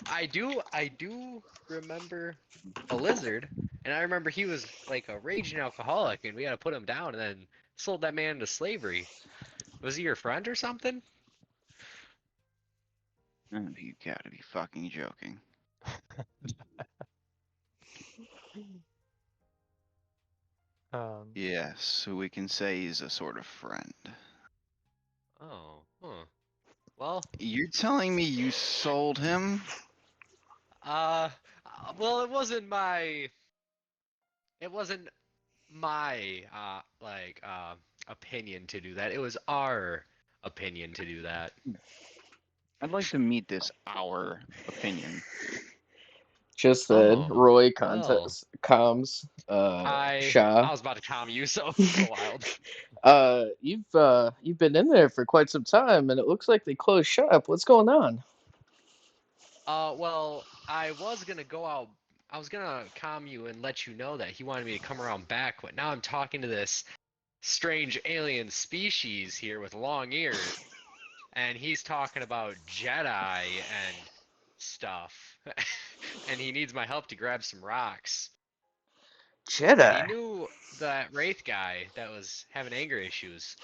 I do remember a lizard, and I remember he was like a raging alcoholic, and we had to put him down, and then sold that man into slavery. Was he your friend or something? Oh, you gotta be fucking joking. Yes, so we can say he's a sort of friend. Oh, huh. Well, You're telling me you sold him? uh, well, it wasn't my opinion to do that. It was our opinion to do that. I'd like to meet this our opinion. Just then, Oh, Roy well, comms I Shah. was about to calm you, so go wild. You've been in there for quite some time, and it looks like they closed shop. What's going on? Well, I was gonna go out. I was gonna calm you and let you know that he wanted me to come around back, but now I'm talking to this strange alien species here with long ears, and he's talking about Jedi and stuff, and he needs my help to grab some rocks. And he Jedi. knew that Wraith guy that was having anger issues.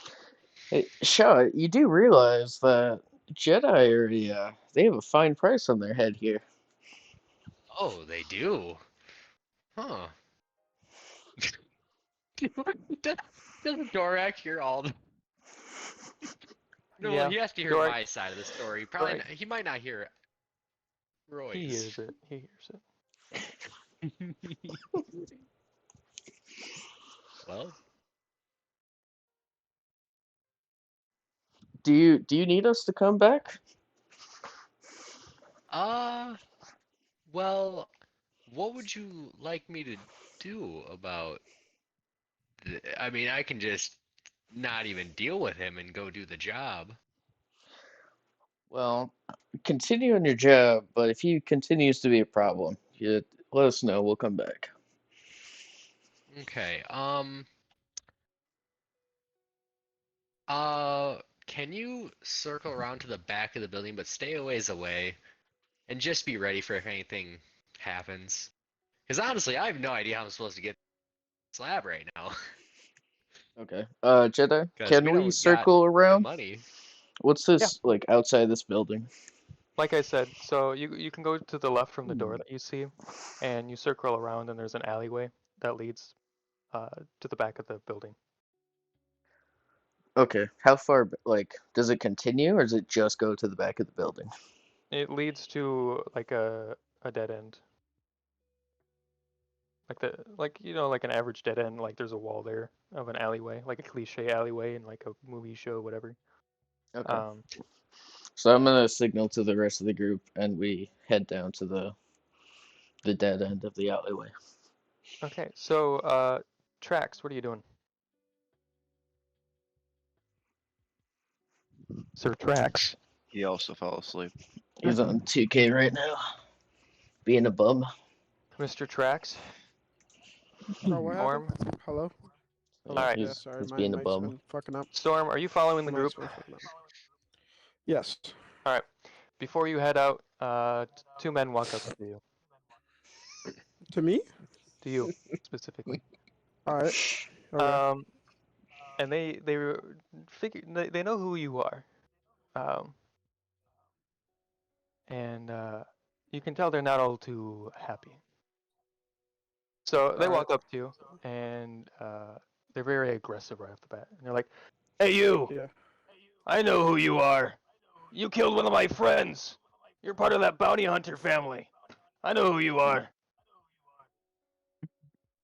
Hey, Shaw, you do realize that Jedi they have a fine price on their head here. Oh, they do? Huh. Doesn't Dorak hear all the... No, well, Yeah, he has to hear Dorak, my side of the story. Probably Dorak, he might not hear he Roy's. hears it. He hears it. Well, Do you need us to come back? uh, well, what would you like me to do about I mean, I can just not even deal with him and go do the job. Well, continue on your job, but if he continues to be a problem, you let us know. We'll come back. Okay, can you circle around to the back of the building, but stay a ways away, and just be ready for if anything happens? Because honestly, I have no idea how I'm supposed to get the slab right now. Okay. Jedi, Because can we we don't got circle the around? money. What's Yeah, this like outside this building? like I said, so you can go to the left from the door Hmm. that you see, and you circle around, and there's an alleyway that leads to the back of the building. Okay. How far? Like, does it continue, or does it just go to the back of the building? It leads to like a dead end, like like an average dead end. Like there's a wall there of an alleyway, like a cliche alleyway in like a movie show, whatever. Okay. Um, So I'm gonna signal to the rest of the group, and we head down to the dead end of the alleyway. okay, so Trax, what are you doing? Sir Trax. He also fell asleep. He's on 2K right now, being a bum. Mr. Trax. Oh, what happened? Storm. Hello? All Yeah, right. Yeah, he's sorry, he's my being a mic's bum. been fucking up. Storm, are you following the My group? mic's been fucking up. Yes. All right. Before you head out, two men walk up to you. To me? To you specifically. All right. Okay. Um, and they know who you are. Um, and you can tell they're not all too happy. So they All right. walk up to you, and they're very aggressive right off the bat. And they're like, "Hey, you! Yeah. I know who you are. You killed one of my friends. You're part of that bounty hunter family. I know who you are."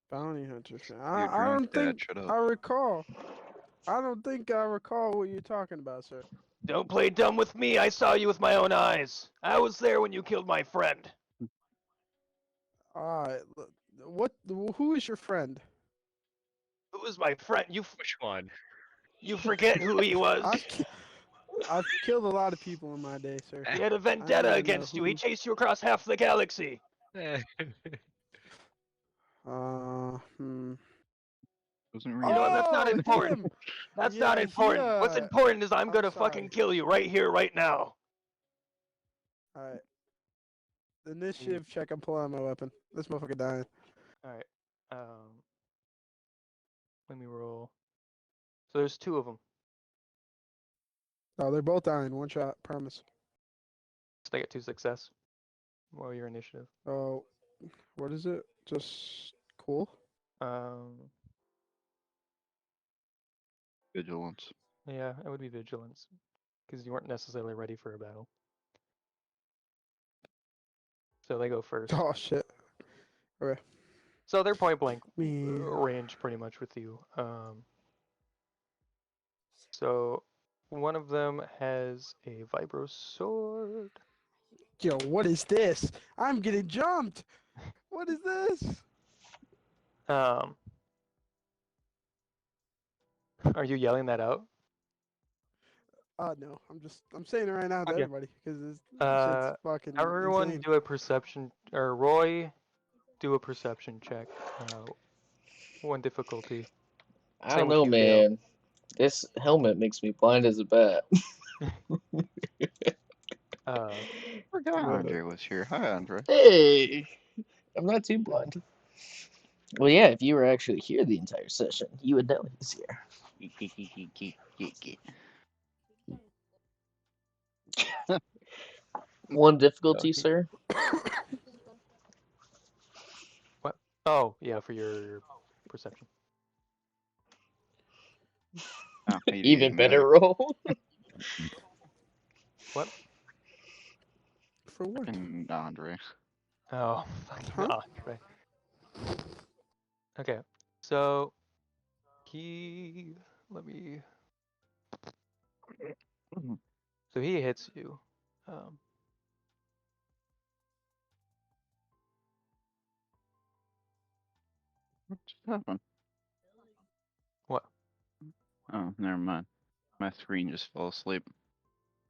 Bounty hunter fan. You're I drunk, don't Dad. think Shut up. I recall. I don't think I recall what you're talking about, sir. Don't play dumb with me. I saw you with my own eyes. I was there when you killed my friend. All right. What? Who is your friend? Who was my friend? Which one? You forget who he was. I've killed a lot of people in my day, sir. He had a I don't vendetta even know against you. He who. chased you across half the galaxy. Hmm. Wasn't You know what? real. That's not Oh, important. him. That's not Yeah, he. important. What's important is I'm I'm gonna sorry. fucking kill you right here, right now. All right. Initiative check. I'm pulling out my weapon. This motherfucker dying. All right. Let me roll. So there's two of them. Oh, they're both dying. One shot. Promise. So they get 2 success. Roll your initiative. Oh, what is it? Just cool. Um, Vigilance. yeah, it would be vigilance because you weren't necessarily ready for a battle. So they go first. Oh shit. Okay. So they're point blank Man. range pretty much with you. So one of them has a vibro sword. Yo, what is this? I'm getting jumped. What is this? Are you yelling that out? No. I'm saying it right now to Okay. everybody because this Uh, shit's fucking Everyone insane. do a perception, or Roy, do a perception check. One difficulty. I Same don't with know, you, Dale. man. This helmet makes me blind as a bat. Forgot What? Andre was here. Hi, Andre. Hey, I'm not too blind. Well, yeah, if you were actually here the entire session, you would know he's here. One difficulty, he- sir. What? Oh, yeah, for your perception. Oh, he Even didn't better roll. What? For what? fucking Andre. Oh, fucking Huh? Andre. Okay, so let me. So he hits you. Um, What just happened? what? Oh, never mind. My screen just fell asleep.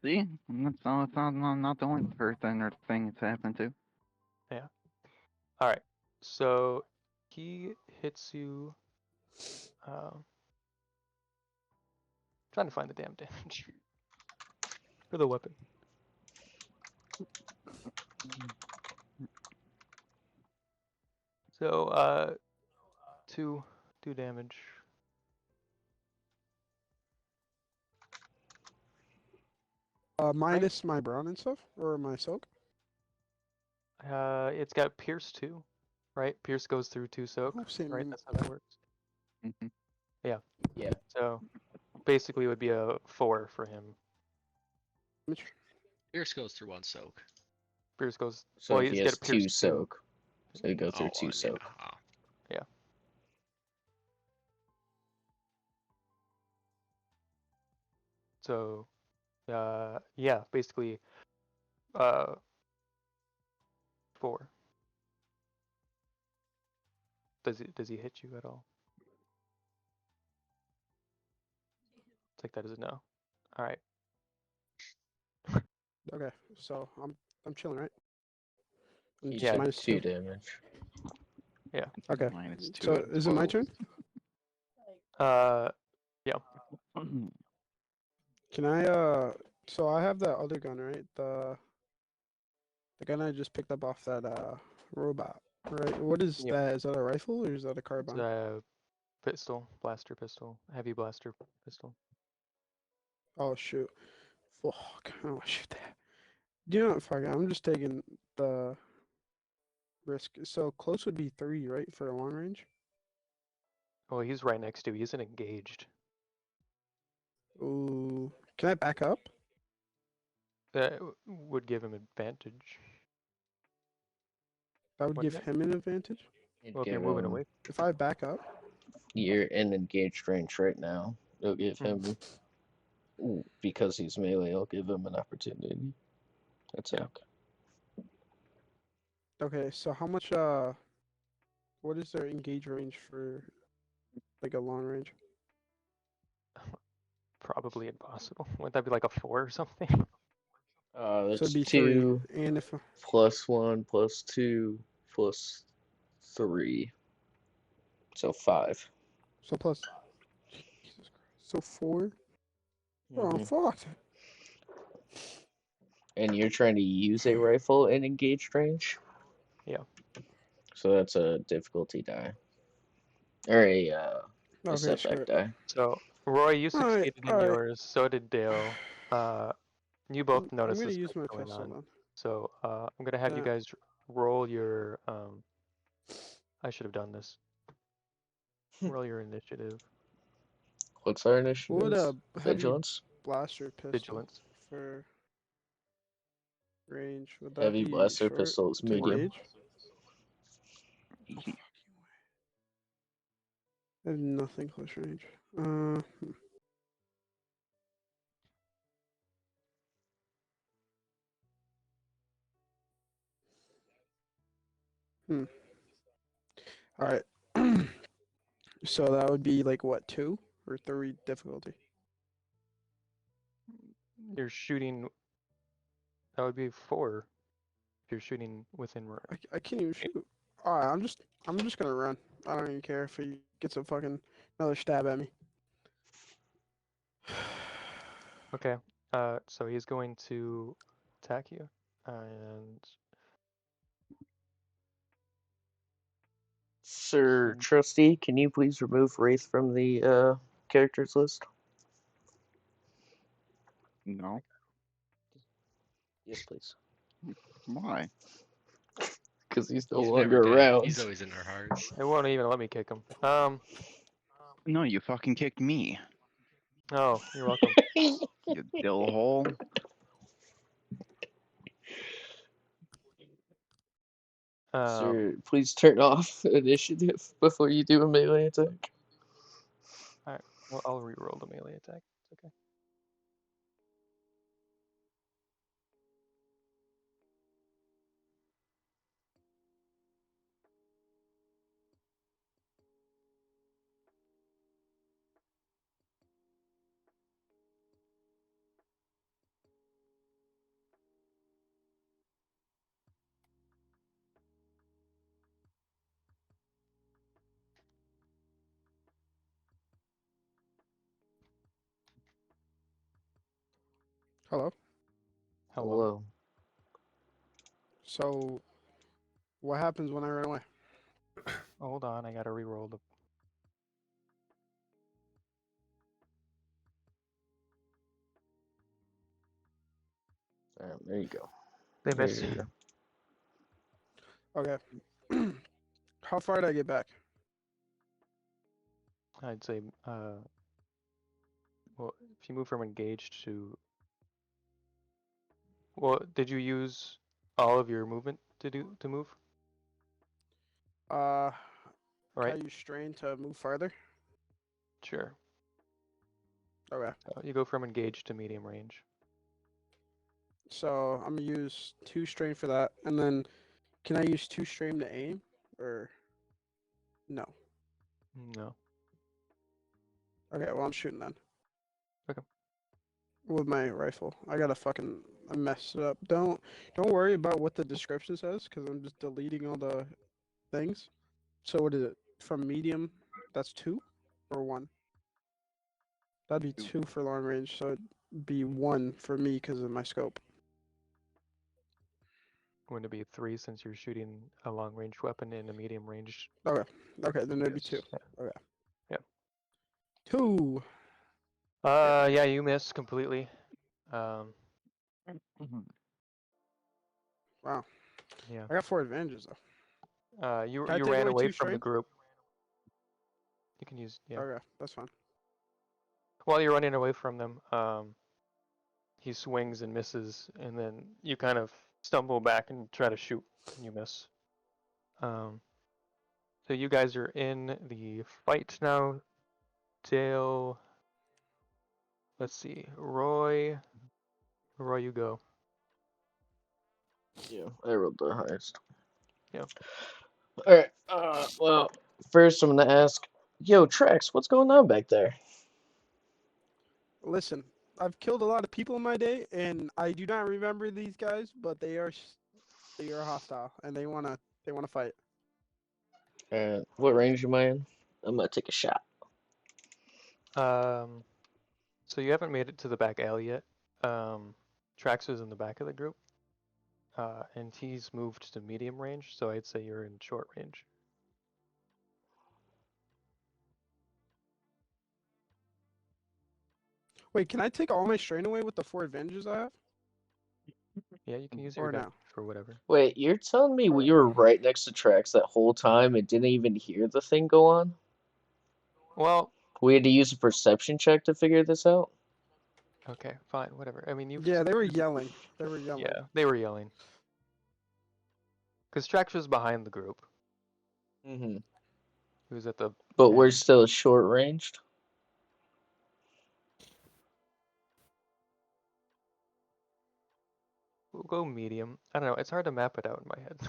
See? Not the only person or thing it's happened to. Yeah. All right. So he hits you. Trying to find the damn damage for the weapon. So two damage. Minus my brown and stuff, or my soak. It's got pierce too, right? Pierce goes through 2 soak, Oh, same. right? That's how that works. Mhm. Yeah. Yeah. So basically, it would be a 4 for him. Pierce goes through 1 soak. Pierce goes. So Well, if he he's got has a pierce 2 2. soak, so he go through Oh, 2 yeah. soak. Yeah. So, yeah, basically, 4. Does he hit you at all? Take that as a no. All right. Okay, so I'm chilling, right? I'm He just Yeah. took minus 2 2. damage. Okay. -2 So out of is it my 12. turn? Yeah. Can I so I have that other gun, right? The gun I just picked up off that robot. Right. What is Yep. that? Is that a rifle or is that a It's carbine? a pistol, blaster pistol, heavy blaster pistol. Oh shoot. Fuck. I don't want to shoot that. You know what? Fuck it. I'm just taking the risk. So close would be 3, right? For a long range? Well, he's right next to you. He's engaged. Ooh. Can I back up? That would give him advantage. That would give Wouldn't it? him an advantage? It'd Well, if you're give moving him, away. If I back up? you're in engaged range right now. It'll give Mm. him, because he's melee, it'll give him an opportunity attack. Okay, so how much what is their engage range for like a long range? Probably impossible. Wouldn't that be like a 4 or something? So That's it'd be 2 3. And if plus 1 plus 2 plus 3. So 5. so plus Jesus Christ. So 4? Oh Mhm. fuck. And you're trying to use a rifle in engaged range? Yeah. So that's a difficulty die. Or a Okay, setback shit. die. So, Roy, you Alright, succeeded in alright. yours. So did Dale. You both I'm noticed gonna this use fight my going pistol on. then. So, I'm gonna have you Yeah. guys roll your I should have done this. Roll your initiative. What's our What would initiative? a heavy Vigilance? blaster pistol Vigilance. for range? Would that Heavy be blaster short pistol is to medium. engage? I have nothing close range. All right. So that would be like what, 2 or 3 difficulty? You're shooting. That would be 4. If you're shooting within. I can't even shoot. All right, I'm just gonna run. I don't even care if he gets a fucking another stab at me. Okay. So he's going to attack you, and Sir Trustee, can you please remove Wraith from the characters list? No. Yes, please. Why? Because he's no He's never longer dead. He's around. always in our hearts. it won't even let me kick him. No, you fucking kicked me. Oh, you're welcome. You dill hole. Sir, please turn off initiative before you do a melee attack. Alright, I'll re-roll the melee attack. It's okay. Hello. Hello. Hello. So, what happens when I run away? Hold on, I gotta re-roll the. There you go. They There missed. you go. Okay. How far did I get back? I'd say, well, if you move from engaged to, well, did you use all of your movement to move? Can I Right? use strain to move farther? Sure. Okay. You go from engaged to medium range. So I'm gonna use 2 strain for that, and then can I use 2 strain to aim, or no? No. Okay, well I'm shooting then. Okay. With my rifle, I messed it up. Don't worry about what the description says, because I'm just deleting all the things. So what is it? From medium, that's 2 or 1? That'd be 2 for long range, so it'd be 1 for me because of my scope. Going to be 3 since you're shooting a long range weapon in a medium range. Okay, okay, then it'd be Yes. 2. Yeah. Okay. Yeah. 2. Yeah, you miss completely. Wow. Yeah. I got 4 advantages though. You Can I you take ran away away 2 from the strain? group. You can use, yeah. Okay, that's fine. While you're running away from them, he swings and misses, and then you kind of stumble back and try to shoot, and you miss. So you guys are in the fight now. Dale, let's see, Roy, you go. Yeah, I rolled the highest. Yeah. Alright, well, first I'm gonna ask, yo, Trex, what's going on back there? Listen, I've killed a lot of people in my day, and I do not remember these guys, but they are hostile, and they wanna fight. What range am I in? I'm gonna take a shot. So you haven't made it to the back alley yet. Trax is in the back of the group, and he's moved to medium range, so I'd say you're in short range. Wait, can I take all my strain away with the 4 advantages I have, Yeah, you can use your or advantage no? for whatever. Wait, you're telling me you were right next to Trex that whole time and didn't even hear the thing go on? Well, We had to use a perception check to figure this out? okay, fine, whatever. I mean, Yeah, they were yelling. They were yelling. Yeah, they were yelling. Because Trax was behind the group. Mm-hmm. He was at the But we're end. still short ranged? We'll go medium. I don't know. It's hard to map it out in my head.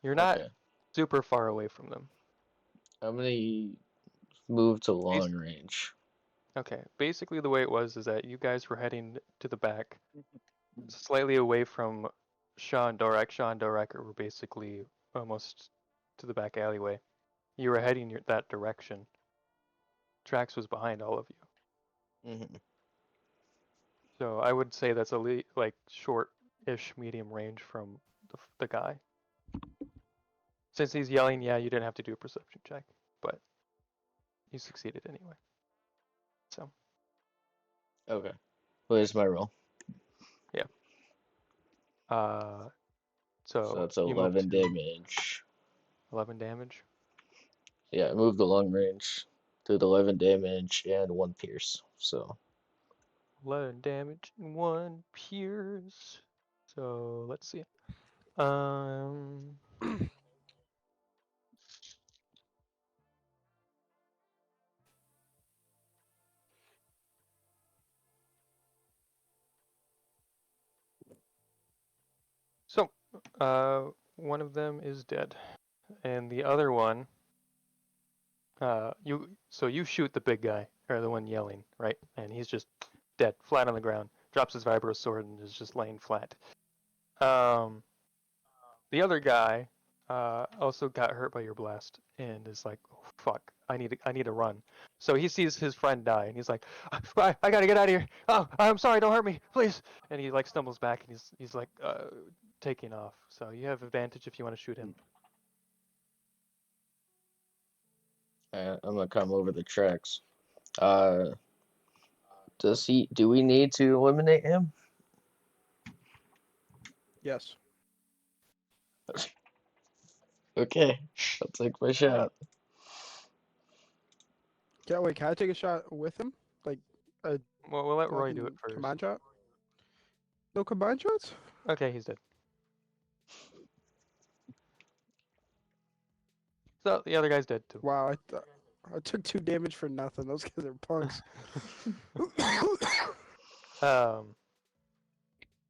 You're not Okay. super far away from them. I'm gonna move to long range. Okay. Basically, the way it was is that you guys were heading to the back, slightly away from Shaw and Dorak were basically almost to the back alleyway. You were heading that direction. Trax was behind all of you. Mm-hmm. So I would say that's like short-ish medium range from the guy. Since he's yelling, yeah, you didn't have to do a perception check, but you succeeded anyway. So Okay. What is my roll? uh, So so that's you moved 11 to damage. 11 damage. Yeah, I moved the long range. Did 11 damage and 1 pierce. So 11 damage and 1 pierce. So let's see. Um, so one of them is dead, and the other one, you shoot the big guy or the one yelling, right? And he's just dead, flat on the ground. Drops his vibro sword and is just laying flat. The other guy also got hurt by your blast and is like, oh, fuck, I need to run. So he sees his friend die and he's like, I gotta get out of here. Oh, I'm sorry, don't hurt me, please. And he like stumbles back and he's like taking off. So you have advantage if you want to shoot him. I'm gonna come over the tracks. Uh, do we need to eliminate him? Yes. Okay, I'll take my shot. Yeah, wait, can I take a shot with him? Like, Well, we'll let Roy fucking do it first. combined shot? No combined shots? Okay, he's dead. So the other guy's dead too. Wow, I took 2 damage for nothing. Those guys are punks.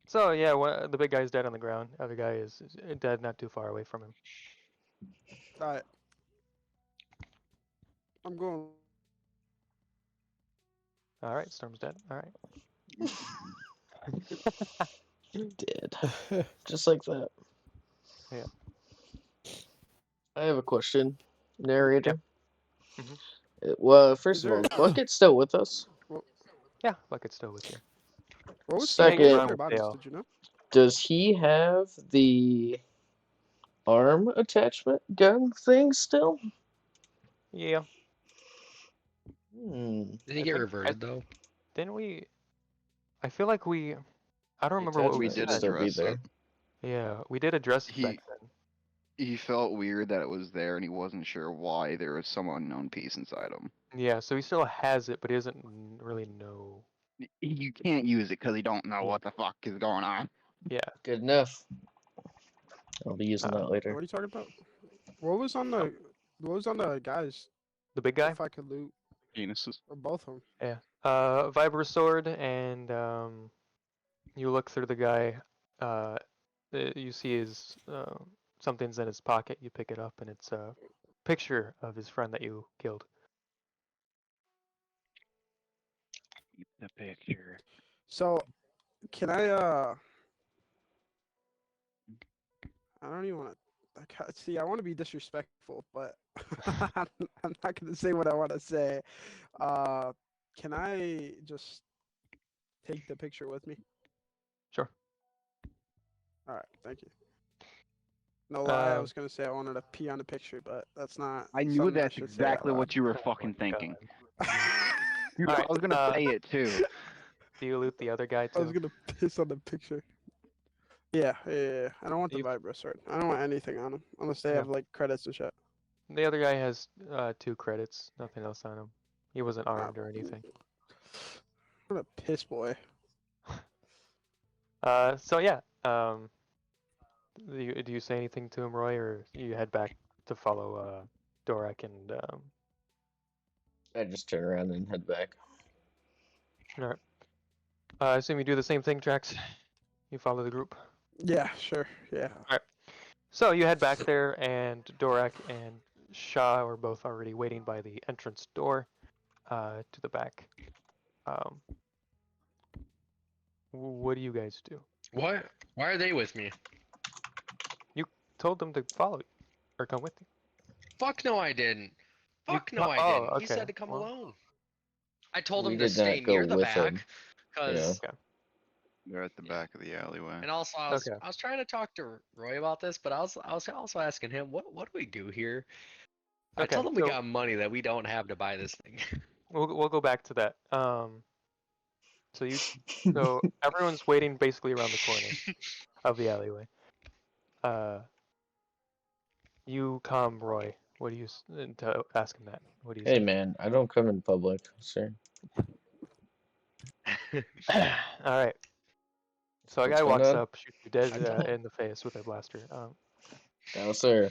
So yeah, the big guy's dead on the ground. The other guy is dead, not too far away from him. Alright. I'm going. All right, Storm's dead. All right. Dead. Just like that. Yeah. I have a question, narrator. Mhm. Well, first Is of all, there- is Bucket still with us? Yeah, Bucket's still with you. What was Second- Hanging around their with bodies? Dale. Did you know? Does he have the arm attachment gun thing still? Yeah. Did he I get think- reverted though? Didn't we? I feel like we. I don't The remember what we We attachment did would said. still be address there. it. Yeah, we did address it He- back then. He felt weird that it was there, and he wasn't sure why there was some unknown piece inside him. Yeah, so he still has it, but he doesn't really know. You can't use it because you don't know Yeah. what the fuck is going on. Yeah. Good enough. I'll be using that What later. are you talking about? What was on the guys? The big guy. If I could loot Penises. or both of them. Yeah. Vibro sword, and you look through the guy. You see his something's in his pocket. You pick it up, and it's a picture of his friend that you killed. Keep the picture. So, can I I don't even want to. See, I want to be disrespectful, but I'm not gonna say what I want to say. Can I just take the picture with me? Sure. All right, thank you. No lie, I Um, was gonna say I wanted to pee on the picture, but that's not. I knew something I that's should say out exactly loud. what you were Oh fucking my thinking. God. I Alright, was gonna say it too. Do you loot the other guy I was too? gonna piss on the picture. Yeah. I don't want the You- vibro sword. I don't want anything on him unless they Yeah. have like credits and shit. The other guy has 2 credits. Nothing else on him. He wasn't armed or anything. What a piss boy. So yeah. Do you say anything to him, Roy, or you head back to follow Dorak and I just turn around and head back. Alright. I assume you do the same thing, Trax. You follow the group. Yeah, sure. Yeah. So you head back there, and Dorak and Shah are both already waiting by the entrance door to the back. What do you guys do? What? Why are they with me? Told them to follow you or come with you. Fuck no, I didn't. You Fuck no, I oh, didn't. He okay. said to come Well, alone. I told We him to did stay not go near the with him. back, Yeah. cause okay. They're at the Yeah. back of the alleyway. and also Okay. I was trying to talk to Roy about this, but I was also asking him what do we do here? I Okay. told him we So got money that we don't have to buy this thing. we'll go back to that. So everyone's waiting basically around the corner of the alleyway. Uh, you come, Roy. What do you to ask him that? What do you Hey say? man, I don't come in public, sir. All right. So a What's guy going walks on? up, shoots you dead I told in the face with a blaster. No, sir.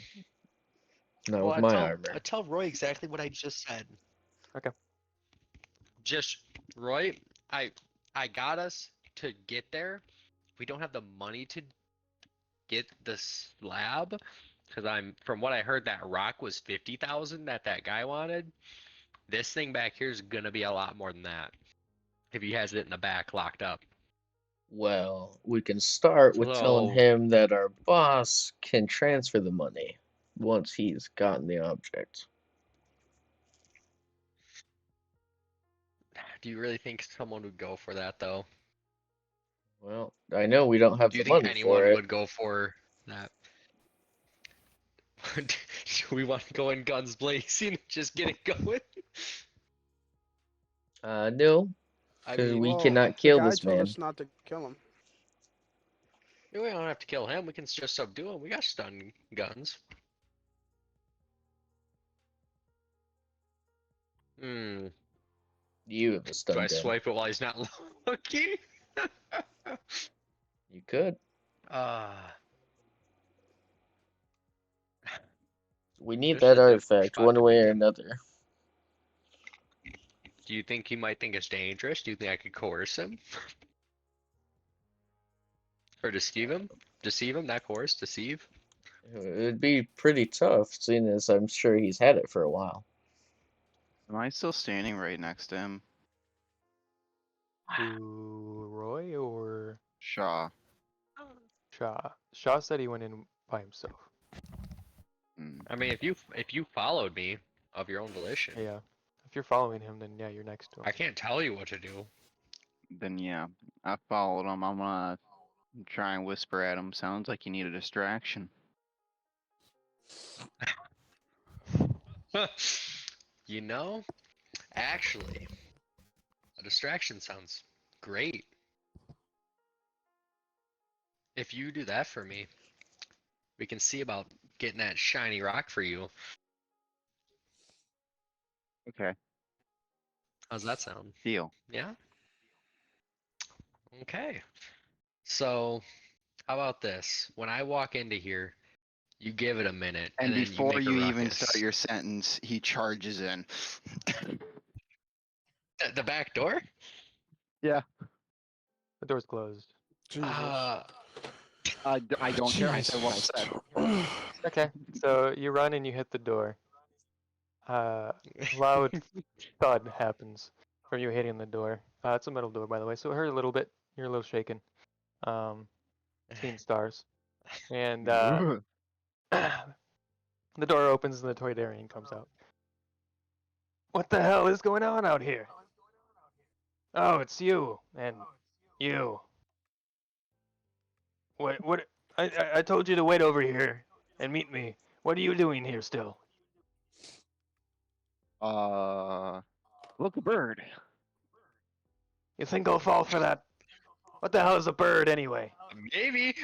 Not well, with my armor. I tell Roy exactly what I just said. Okay. Just Roy, I got us to get there. We don't have the money to get the slab because I'm from what I heard that rock was 50,000 that guy wanted. This thing back here is gonna be a lot more than that if he has it in the back locked up. Well, we can start with telling So, him that our boss can transfer the money once he's gotten the object. do you really think someone would go for that though? Well, I know we don't have Do the you think money for anyone it. would go for that? Do we want to go in guns blazing and just get it going? No, I because mean, we Well, cannot the kill guy this told man. us not to kill him. we don't have to kill him. We can just subdue him. We got stun guns. Hmm. You have a Do stun I gun. swipe it while he's not looking? You could. Uh, We need this is that a difficult artifact spot one to way be or in. another. Do you think he might think it's dangerous? Do you think I could coerce him? Or deceive him? Deceive him? Not coerce, deceive? It would be pretty tough, seeing as I'm sure he's had it for a while. Am I still standing right next to him? To Roy or Shaw. Shaw? Shaw said he went in by himself. Hmm. I mean, if you followed me of your own volition, Yeah. If you're following him, then yeah, you're next to him. I can't tell you what to do. Then yeah, I followed him. I'm gonna try and whisper at him. Sounds like you need a distraction. You know, actually, a distraction sounds great. If you do that for me, we can see about getting that shiny rock for you. Okay, How's that sound? deal. Yeah? Okay. So, how about this? When I walk into here, you give it a minute, And and then you before make a you even start ruckus. your sentence, he charges in. The back door? Yeah. The door's closed. Jesus. I don't care. I said what I said. Okay. So you run and you hit the door. Loud thud happens from you hitting the door. It's a metal door, by the way, so it hurt a little bit. You're a little shaken. Seeing stars. And the door opens and the Toydarian comes out. What the hell is going on out here? Oh, it's you and you. What? I told you to wait over here and meet me. What are you doing here still? Look, a bird. You think I'll fall for that? What the hell is a bird anyway? Maybe.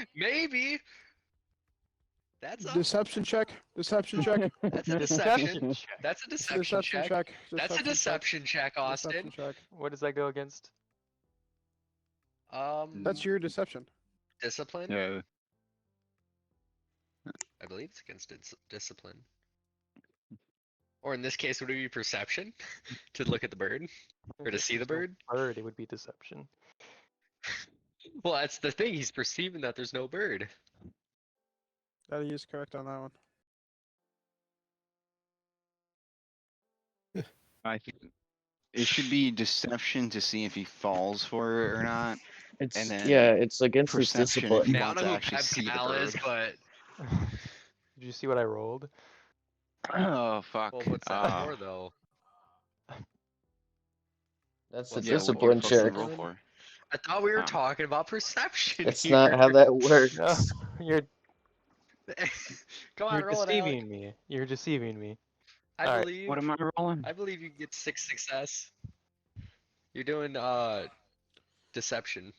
That's a Deception check. Deception check. that's a Deception deception. check. That's a deception Deception check. check. That's a deception check, Austin. Deception check. What does that go against? That's your deception. Discipline. Yeah. I believe it's against discipline. Or in this case, would it be perception to look at the bird or to If see the there's no bird? bird, it would be deception. Well, that's the thing. He's perceiving that there's no bird. That is correct on that one. I think it should be deception to see if he falls for it or not. It's And then yeah, it's against his perception if he discipline. I don't wants know to who actually Pep see the Cal is, bird. but Did you see what I rolled? Oh fuck. well, what's that for though? That's the What's Yeah, that what'd you for? discipline fucking check. roll Discipline? for? I thought we were Oh. talking about perception That's here. not how that No, works. you're Come on, you're roll it, Alec. deceiving me. You're deceiving me. I All right. believe. What am I rolling? I believe you get 6 success. You're doing deception.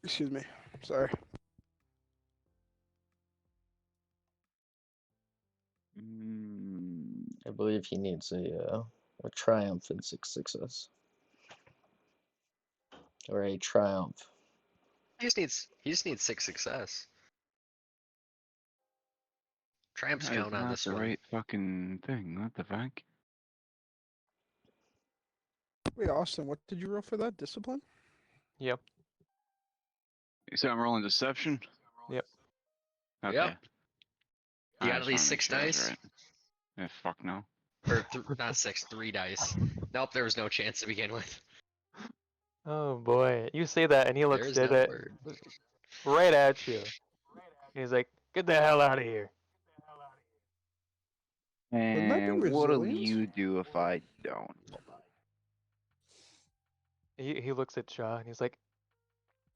Excuse me. Sorry. Mm, I believe he needs a triumph in success. Or a triumph. He just needs 6 success. Triumphs that is count on not this the one. right fucking thing. What the fuck? Wait, Austin, what did you roll for that? Discipline? Yep. You said I'm rolling deception? Yep. Okay. Yep. You I got at just wanna least make 6 sure I was dice? right. Yeah, fuck no. Or not 6, 3 dice. Nope, there was no chance to begin with. Oh boy, you say that, and he looks There's dead that at word. right at you. He's like, "Get the hell out of here!" Wouldn't that be And what'll resilience? you do if I don't? He looks at Shaw and he's like,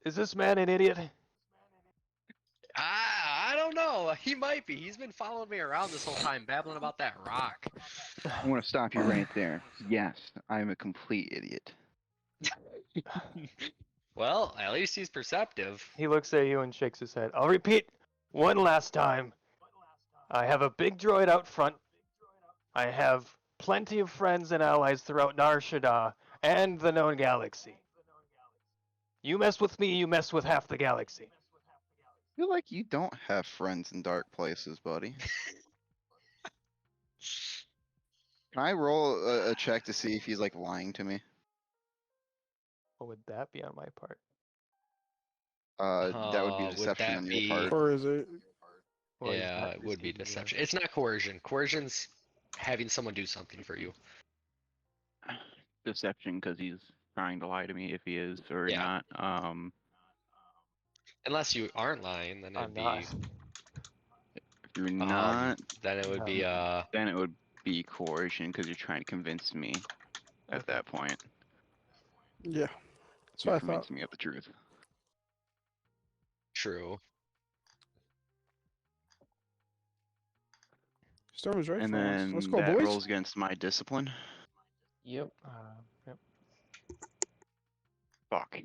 "Is this man an idiot?" I don't know. He might be. He's been following me around this whole time, babbling about that rock. I want to stop you right there. Yes, I'm a complete idiot. Well, at least he's perceptive. He looks at you and shakes his head. I'll repeat one last time. I have a big droid out front. I have plenty of friends and allies throughout Nar Shaddaa and the known galaxy. You mess with me, you mess with half the galaxy. I feel like you don't have friends in dark places, buddy. Can I roll a check to see if he's like lying to me? What would that be on my part? That would be Would deception that on your be? part. Or is it? Well, he's Yeah, not it would be deceiving you. deception. It's not coercion. Coercion's having someone do something for you. Deception because he's trying to lie to me if he is or Yeah. not. Unless you aren't lying, then I'm it'd not. be If you're not, then it would No. be then it would be coercion because you're trying to convince me at Okay. that point. Yeah. That's You're what I thought. convincing me of the truth. true. Storm was right And for once. Let's then go, that boys. rolls against my discipline. Yep. Yep. Fuck.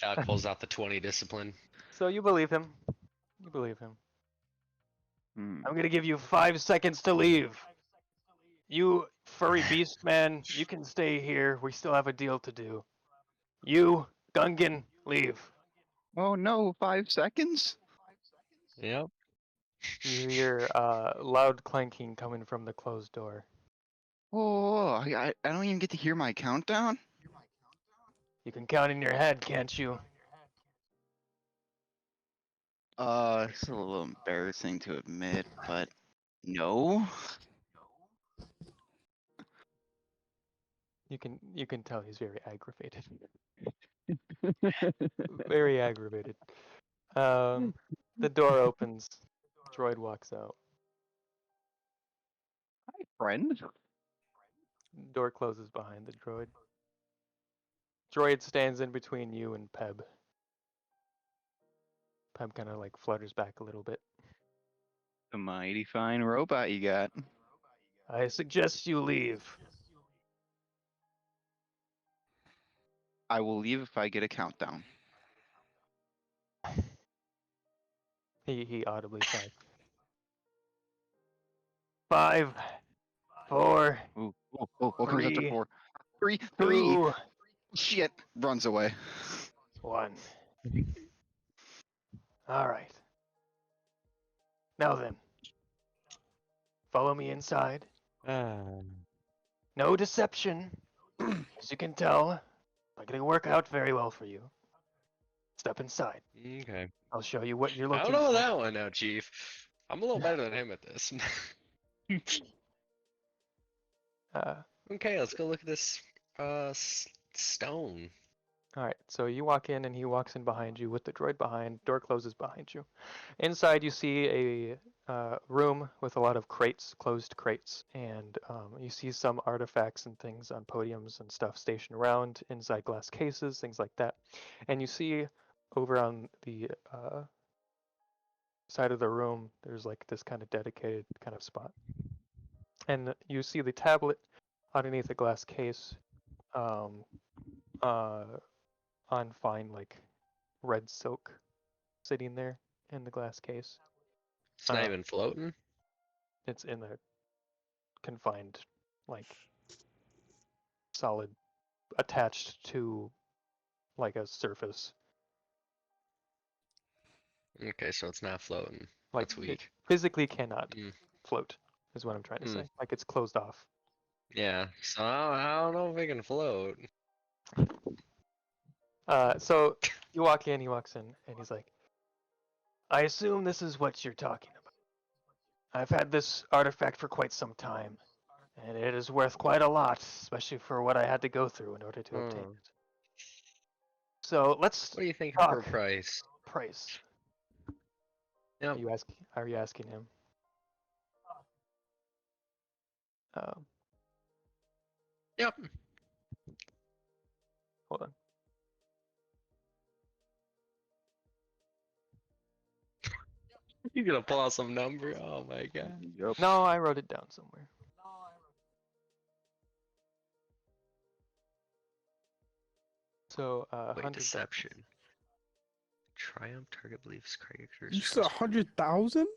Alec pulls out the 20 discipline. So you believe him. You believe him. Hmm. I'm gonna give you 5 seconds to leave. You furry beast man, you can stay here. We still have a deal to do. You, Gungan, leave. Oh no, 5 seconds? Yep. You hear loud clanking coming from the closed door. Oh, I don't even get to hear my countdown? You can count in your head, can't you? It's a little embarrassing to admit, but no. You can tell he's very aggravated. Very aggravated. The door opens. Droid walks out. Hi, friend. Door closes behind the droid. Droid stands in between you and Peb. Peb kind of like flutters back a little bit. A mighty fine robot you got. I suggest you leave. I will leave if I get a countdown. He audibly sighs. 5, 4, Ooh, what comes after 3, 4? 3! 2, Shit! Runs away. 1. All right. Now then, follow me inside. No deception. As you can tell, not going to work out very well for you. Step inside. Okay. I'll show you what you're I looking don't know for. that one now, Chief. I'm a little better than him at this. Okay, let's go look at this stone. All right, so you walk in and he walks in behind you with the droid behind. Door closes behind you. Inside, you see a room with a lot of crates, closed crates, and you see some artifacts and things on podiums and stuff stationed around inside glass cases, things like that. And you see over on the side of the room, there's like this kind of dedicated kind of spot. And you see the tablet underneath a glass case um, uh, on fine like red silk sitting there in the glass case. It's not even floating. It's in a confined, like solid, attached to like a surface. Okay, so it's not floating. Like That's it weak. physically cannot Mm. float, is what I'm trying to Hmm. say. Like it's closed off. Yeah, so I don't know if it can float. So you walk in, he walks in, and he's like, I assume this is what you're talking about. I've had this artifact for quite some time, and it is worth quite a lot, especially for what I had to go through in order to obtain Hmm. it. So let's What do you think per talk price? price. Yep. Are you asking him? Um, Yep. hold on. You're gonna pull out some number? Oh my god. Yup. No, I wrote it down somewhere. So, Wait, 100. deception. Triumph target believes characters You said trustworthy. 100,000?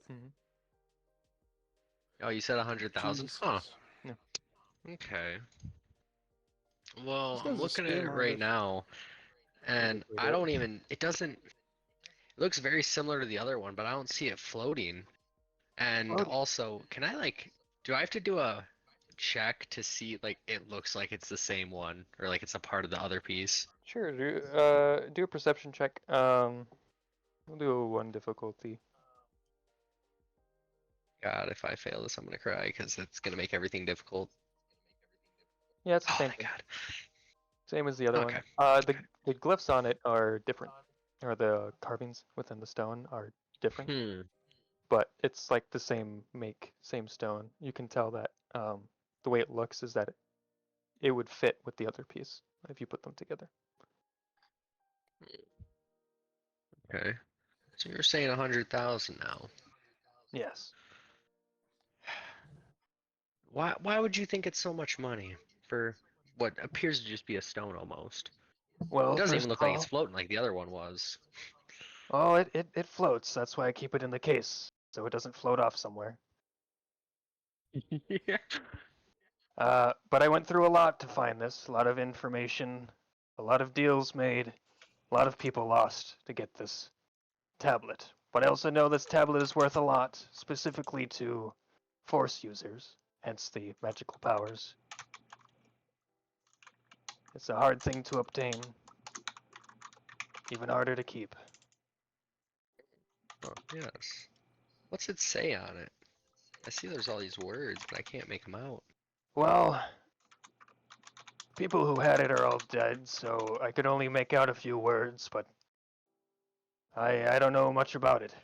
Oh, you said 100,000? Huh. Jesus. Yeah. Okay. Well, This I'm guy's a looking at it scam right artist. now, and I don't even. It doesn't. It looks very similar to the other one, but I don't see it floating. And Floating. also, can I like? Do I have to do a check to see like it looks like it's the same one, or like it's a part of the other piece? Sure. Do a perception check. We'll do one difficulty. God, if I fail this, I'm gonna cry because it's gonna make everything difficult. Yeah, it's the Oh, same thank thing. God. Same as the other Okay. one. The glyphs on it are different, or the carvings within the stone are different, Hmm. but it's like the same make, same stone. You can tell that the way it looks is that it would fit with the other piece if you put them together. Okay. So you're saying 100,000 now. Yes. Why would you think it's so much money for what appears to just be a stone almost? It Well, doesn't first even look of like it's all, floating like the other one was. oh, it floats. That's why I keep it in the case, so it doesn't float off somewhere. Yeah. But I went through a lot to find this. A lot of information, a lot of deals made, a lot of people lost to get this tablet. But I also know this tablet is worth a lot, specifically to Force users, hence the magical powers. It's a hard thing to obtain, even harder to keep. Oh, yes. What's it say on it? I see there's all these words, but I can't make them out. Well, people who had it are all dead, so I could only make out a few words, but I don't know much about it.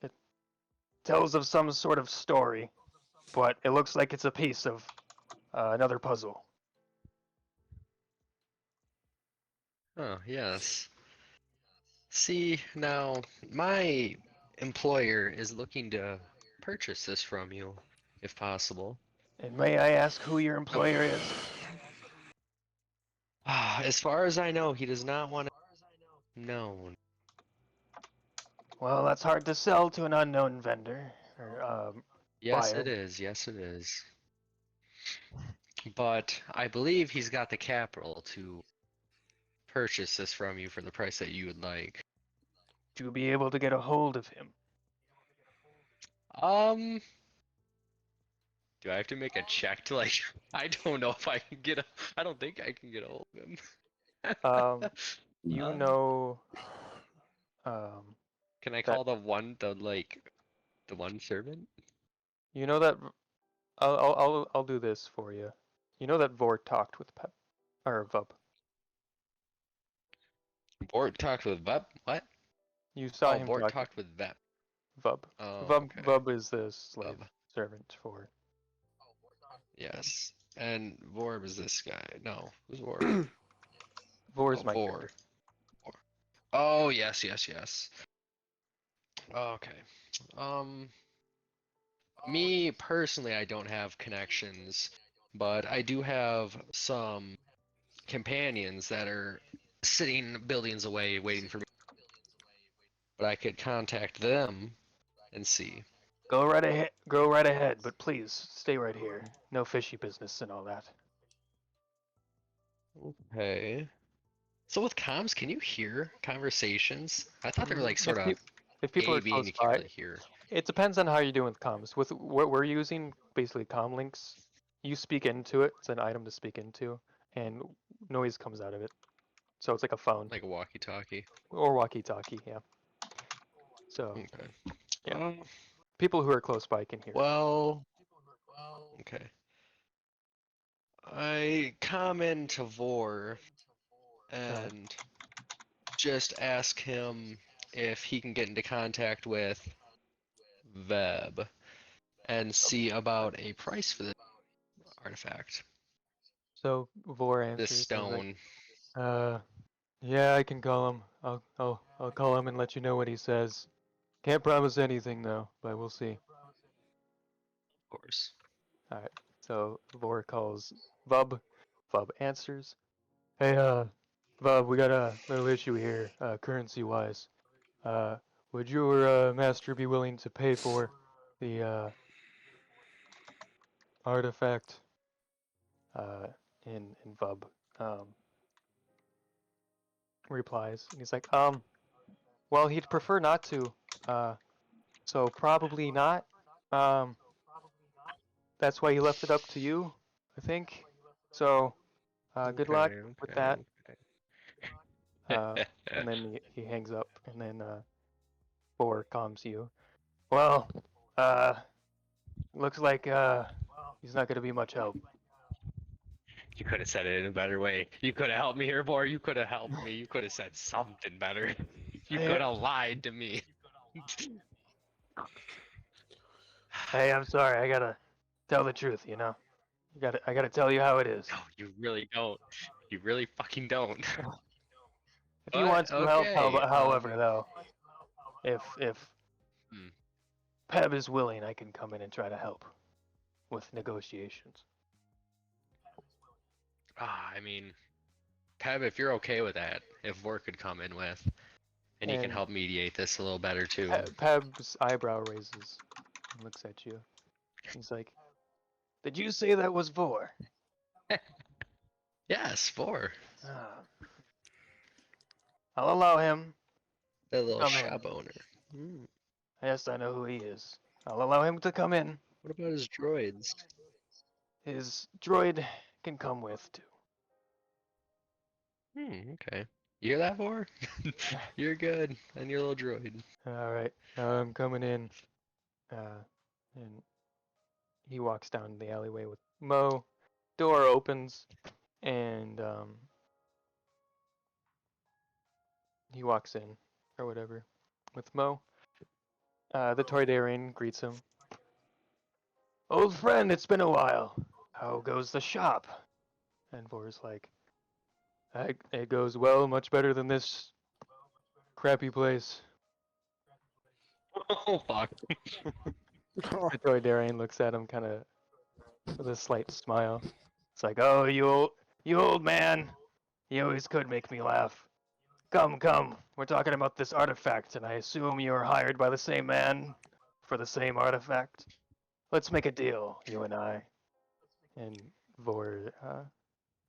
It tells of some sort of story, but it looks like it's a piece of another puzzle. Oh, yes. See, now, my employer is looking to purchase this from you, if possible. And may I ask who your employer is? As far as I know, he does not want it known. Well, that's hard to sell to an unknown vendor or Yes, it buyer. is. Yes, it is. But I believe he's got the capital to purchase this from you for the price that you would like. To be able to get a hold of him. Um, do I have to make a check to like? I don't know if I can get a. I don't think I can get a hold of him. You Uh, know um, can I that call the one servant? you know that I'll do this for you. You know that Vor talked with Pep or Vub. Bort talked with Vep. What? You saw Oh, him Bort talking. talked with Vep. Vub. Oh, Vub. okay. Vub is the slave Vub. servant for. Yes. And Vorb is this guy. No, who's Vorb? Vor Oh, is my Vor. character. Vor. Oh, yes, yes, yes. Okay. Um, me personally, I don't have connections, but I do have some companions that are sitting billions away waiting for me. But I could contact them and see. Go right ahead. Go right ahead, but please stay right here. No fishy business and all that. Okay. So with comms, can you hear conversations? I thought they were like If sort of if people are AV and close you can't by, really hear. it depends on how you're doing with comms. With what we're using, basically comm links, you speak into it. It's an item to speak into, and noise comes out of it. So it's like a phone Like a walkie-talkie. or walkie-talkie. Yeah. So Okay. yeah, Um, people who are close by can hear. well, okay. I comment to Vor Alright. and just ask him if he can get into contact with Veb and see about a price for the artifact. So Vor This answers and is like, stone. yeah, I can call him. I'll call him and let you know what he says. Can't promise anything though, but we'll see. Of course. Alright, so Vor calls Vub. Vub answers. Hey, Vub, we got a little issue here, currency-wise. Uh, would your, master be willing to pay for the, artifact? In Vub, replies, and he's like, well, he'd prefer not to, so probably not. Um, that's why he left it up to you, I think. So, good luck with that. And then he hangs up, and then Boar calms you. Well, uh, looks like he's not gonna be much help. You could have said it in a better way. You could have helped me here, boy. You could have helped me. You could have said something better. You Hey, could have lied to me. hey, I'm sorry. I gotta tell the truth, you know. I gotta tell you how it is. No, you really don't. You really fucking don't. If you But want to help, okay. however, though, if Hmm. Peb is willing, I can come in and try to help with negotiations. I mean, Peb, if you're okay with that, if Vor could come in with, and he can And help mediate this a little better too. Peb's eyebrow raises and looks at you. He's like, "Did you say that was Vor?" Yes, Vor. Ah, I'll allow him The to little come in. shop owner. Hmm. Yes, I know who he is. I'll allow him to come in. What about his droids? His droid can come with too. Okay. You hear that, Vor? You're good. And your little droid. All right, I'm coming in. And he walks down the alleyway with Mo. Door opens, and he walks in, or whatever, with Mo. The Toydarian greets him. Old friend, it's been a while. How goes the shop? And Vor's like, it goes well, much better than this crappy place. Oh fuck. The Toydarian looks at him kind of with a slight smile. It's like, oh, you old man. You always could make me laugh. Come, come. We're talking about this artifact, and I assume you were hired by the same man for the same artifact. Let's make a deal, you and I. And Vor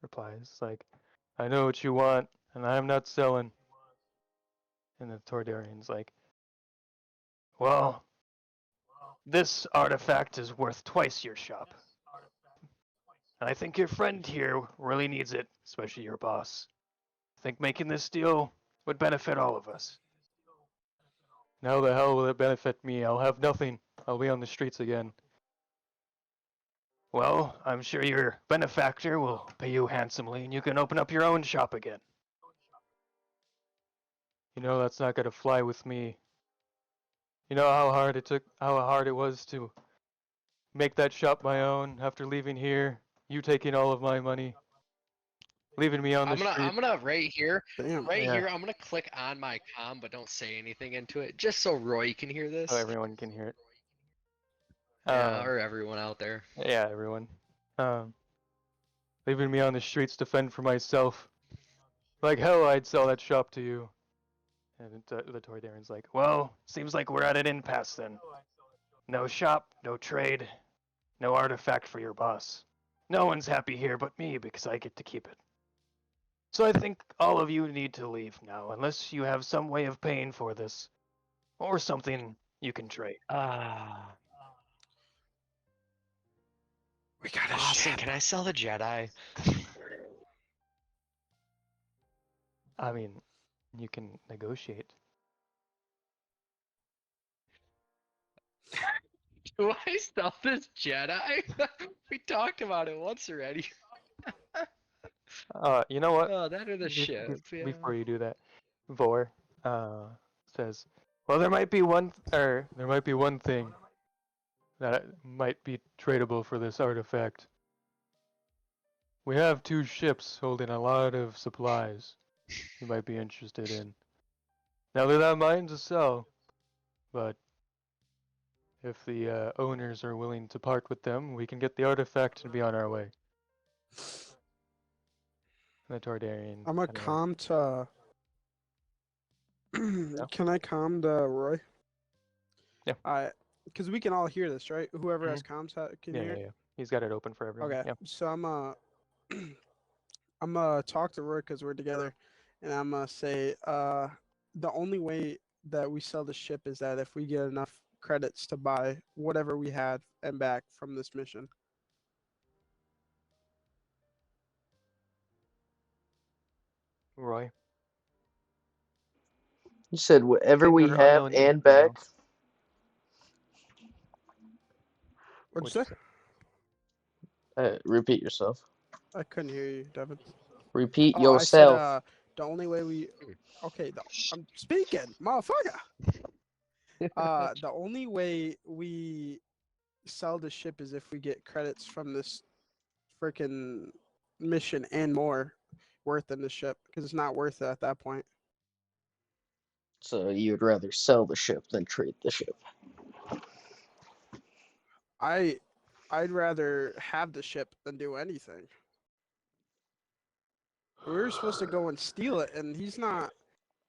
replies, like, I know what you want, and I'm not selling. And the Tordarian's like, well, this artifact is worth twice your shop. And I think your friend here really needs it, especially your boss. I think making this deal would benefit all of us. How the hell will it benefit me? I'll have nothing. I'll be on the streets again. Well, I'm sure your benefactor will pay you handsomely and you can open up your own shop again. You know that's not gonna fly with me. You know how hard it was to make that shop my own after leaving here. You taking all of my money, leaving me on the street. I'm gonna right here, Damn. Yeah, I'm gonna click on my comm, but don't say anything into it, just so Roy can hear so this. everyone can hear it. Yeah, or everyone out there. Yeah, everyone. Um, leaving me on the streets to fend for myself. Like hell, I'd sell that shop to you. And the Toydarian's like, well, seems like we're at an impasse then. No shop, no trade, no artifact for your boss. No one's happy here but me because I get to keep it. So I think all of you need to leave now, unless you have some way of paying for this. Or something you can trade. Ah, We got a Austin, ship. can I sell the Jedi? I mean, you can negotiate. Do I sell this Jedi? We talked about it once already. You know what? Oh, that or the ship, yeah. Before you do that, Vor says, "Well, there might be one thing that might be tradable for this artifact. We have 2 ships holding a lot of supplies you might be interested in. Now they're not mine to sell, but if the owners are willing to part with them, we can get the artifact and be on our way." And the Tordarian I'm a kinda calm to. Can I calm the Roy? Yeah. Because we can all hear this, right? Whoever has comms can yeah, hear yeah, it. yeah. He's got it open for everyone. Okay, Yeah. so I'm gonna talk to Roy because we're together, and I'm gonna say, the only way that we sell the ship is that if we get enough credits to buy whatever we had and back from this mission. Roy. You said whatever we Ignorant have unknown and email. back. What'd you say? Repeat yourself. I couldn't hear you, Devin. Repeat Oh, I said, yourself. the only way we. Okay, I'm speaking, motherfucker. The only way we sell the ship is if we get credits from this freaking mission and more worth than the ship because it's not worth it at that point. So you would rather sell the ship than trade the ship. I'd rather have the ship than do anything. We were supposed to go and steal it, and he's not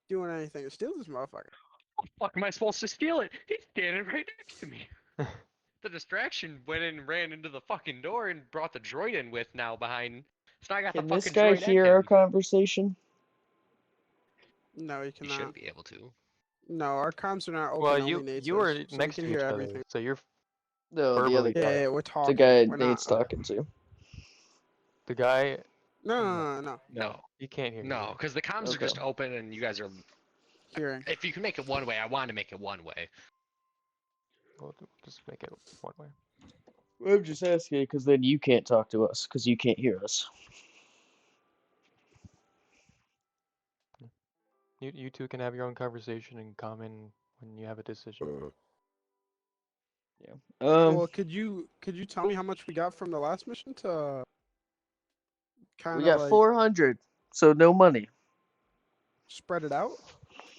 doing anything to steal this motherfucker. How the fuck am I supposed to steal it? He's standing right next to me. The distraction went and ran into the fucking door and brought the droid in with now behind. So I got Can the this fucking guy droid and hear our him. conversation? No, he You cannot. should be able to. No, our comms are not open. Well, only you Nate's were is, so next we to can each hear other, everything. so you're No, the verbally other Yeah, guy. yeah, we're The talking. guy We're Nate's not. talking to. the guy. No. No. He can't hear No, you. because the comms are Okay. just open and you guys are. Hearing. If you can make it one way, I want to make it one way. We'll just make it one way. I'm just asking because then you can't talk to us because you can't hear us. You two can have your own conversation and comment when you have a decision. Yeah. Well, could you tell me how much we got from the last mission to kind We of got like 400, so no money. spread it out?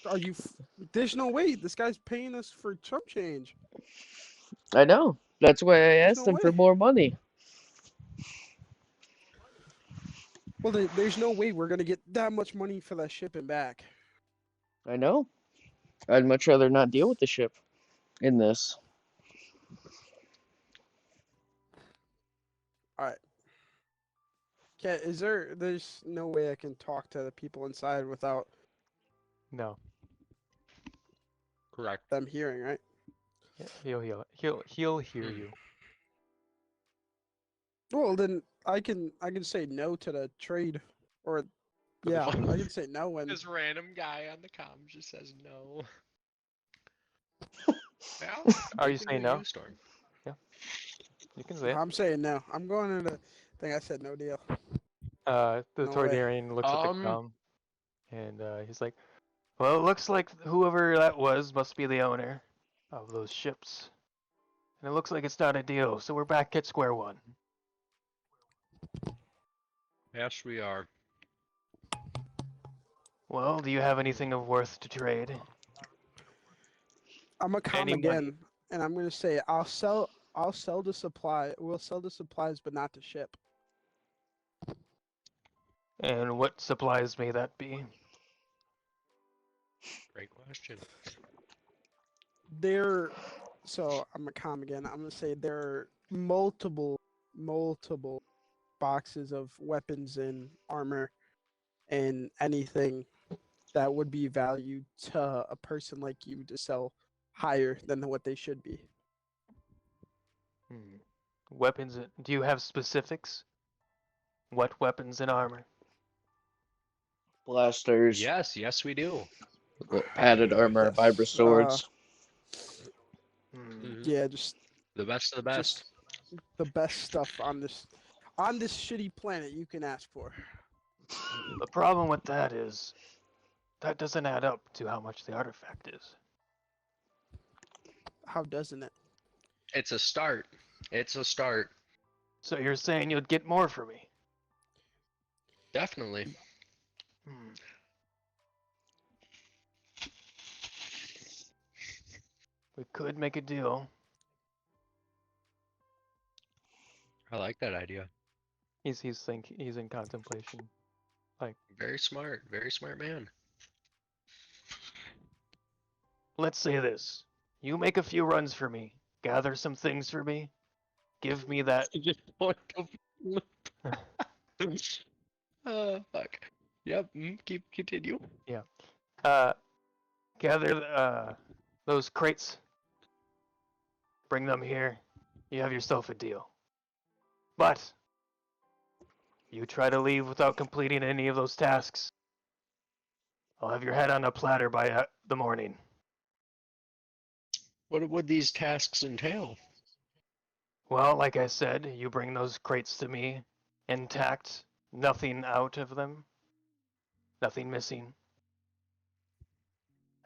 Are you? There's no way. This guy's paying us for chump change. I know. That's why I There's asked no him for way. more money. Well, there's no way we're gonna get that much money for that shipping back. I know. I'd much rather not deal with the ship in this. All right. Okay, there's no way I can talk to the people inside without No. Correct. them hearing, right? Yeah, he'll hear you. Well, then I can say no to the trade, or yeah, I can say no when. This random guy on the comms just says no. Well, Are we you can saying do no? U-Storm. You can say it. I'm saying no. I'm going into the thing. I said no deal. The No way. Tordarian looks at the comm, and he's like, Well, it looks like whoever that was must be the owner of those ships. And it looks like it's not a deal, so we're back at square one. Yes, we are. Well, do you have anything of worth to trade? I'm gonna come Any money? again, and I'm gonna say I'll sell the supply. We'll sell the supplies, but not the ship. And what supplies may that be? Great question. So I'm gonna come again. I'm gonna say there are multiple boxes of weapons and armor and anything that would be valued to a person like you to sell higher than what they should be. Weapons. Do you have specifics? What weapons and armor? Blasters, Yes, we do. padded armor, Yes. vibra swords. Hmm. Yeah, just The best of the best. the best stuff on this shitty planet you can ask for. The problem with that is that doesn't add up to how much the artifact is. How doesn't it? It's a start. It's a start. So you're saying you'd get more for me? Definitely. Hmm. We could make a deal. I like that idea. He's in contemplation. Very smart man. Let's say this. You make a few runs for me, gather some things for me, give me that. Just point of fuck. Yep. Continue. Uh, gather those crates, bring them here. You have yourself a deal. But you try to leave without completing any of those tasks, I'll have your head on a platter by the morning. What would these tasks entail? Well, like I said, you bring those crates to me intact, nothing out of them, nothing missing.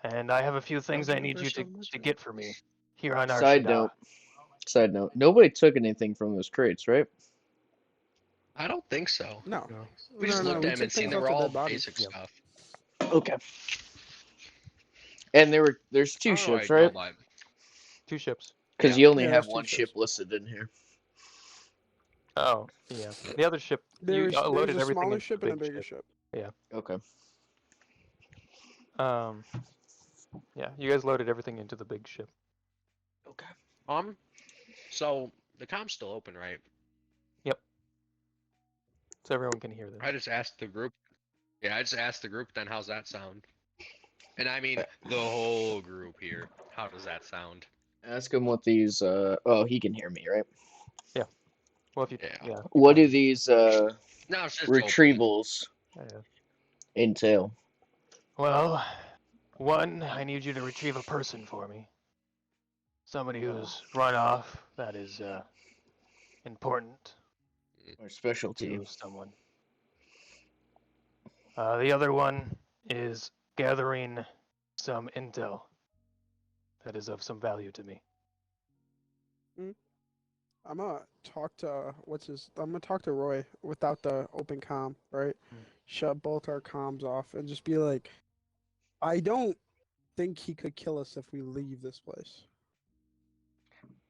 And I have a few things I need you to get for me here on Side Arshada. note. Side note. Nobody took anything from those crates, right? I don't think so. No. No. We just No, looked we at them took and seen things they off were the all dead bodies. basic Yep. stuff. Okay. And there's two ships, right? Don't lie. Two ships. Because Yeah. you only Yeah, have there's two one ship ships. listed in here. Oh, yeah. The other ship, you There's loaded a everything smaller into ship the and a big bigger ship. ship. Okay. Yeah, you guys loaded everything into the big ship. Okay. So the com's still open, right? Yep. So everyone can hear this. I just asked the group. Yeah, I just asked the group. Then how's that sound? And I mean the whole group here. How does that sound? Ask him what these. Oh, he can hear me, right? Well, if you, Yeah. What do these No, it's just open. retrievals Yeah. entail? Well, one, I need you to retrieve a person for me. Somebody who's run off. That is important Our specialty. to someone. The other one is gathering some intel that is of some value to me. I'm gonna talk to I'm gonna talk to Roy without the open comm, right? Shut both our comms off and just be like, I don't think he could kill us if we leave this place.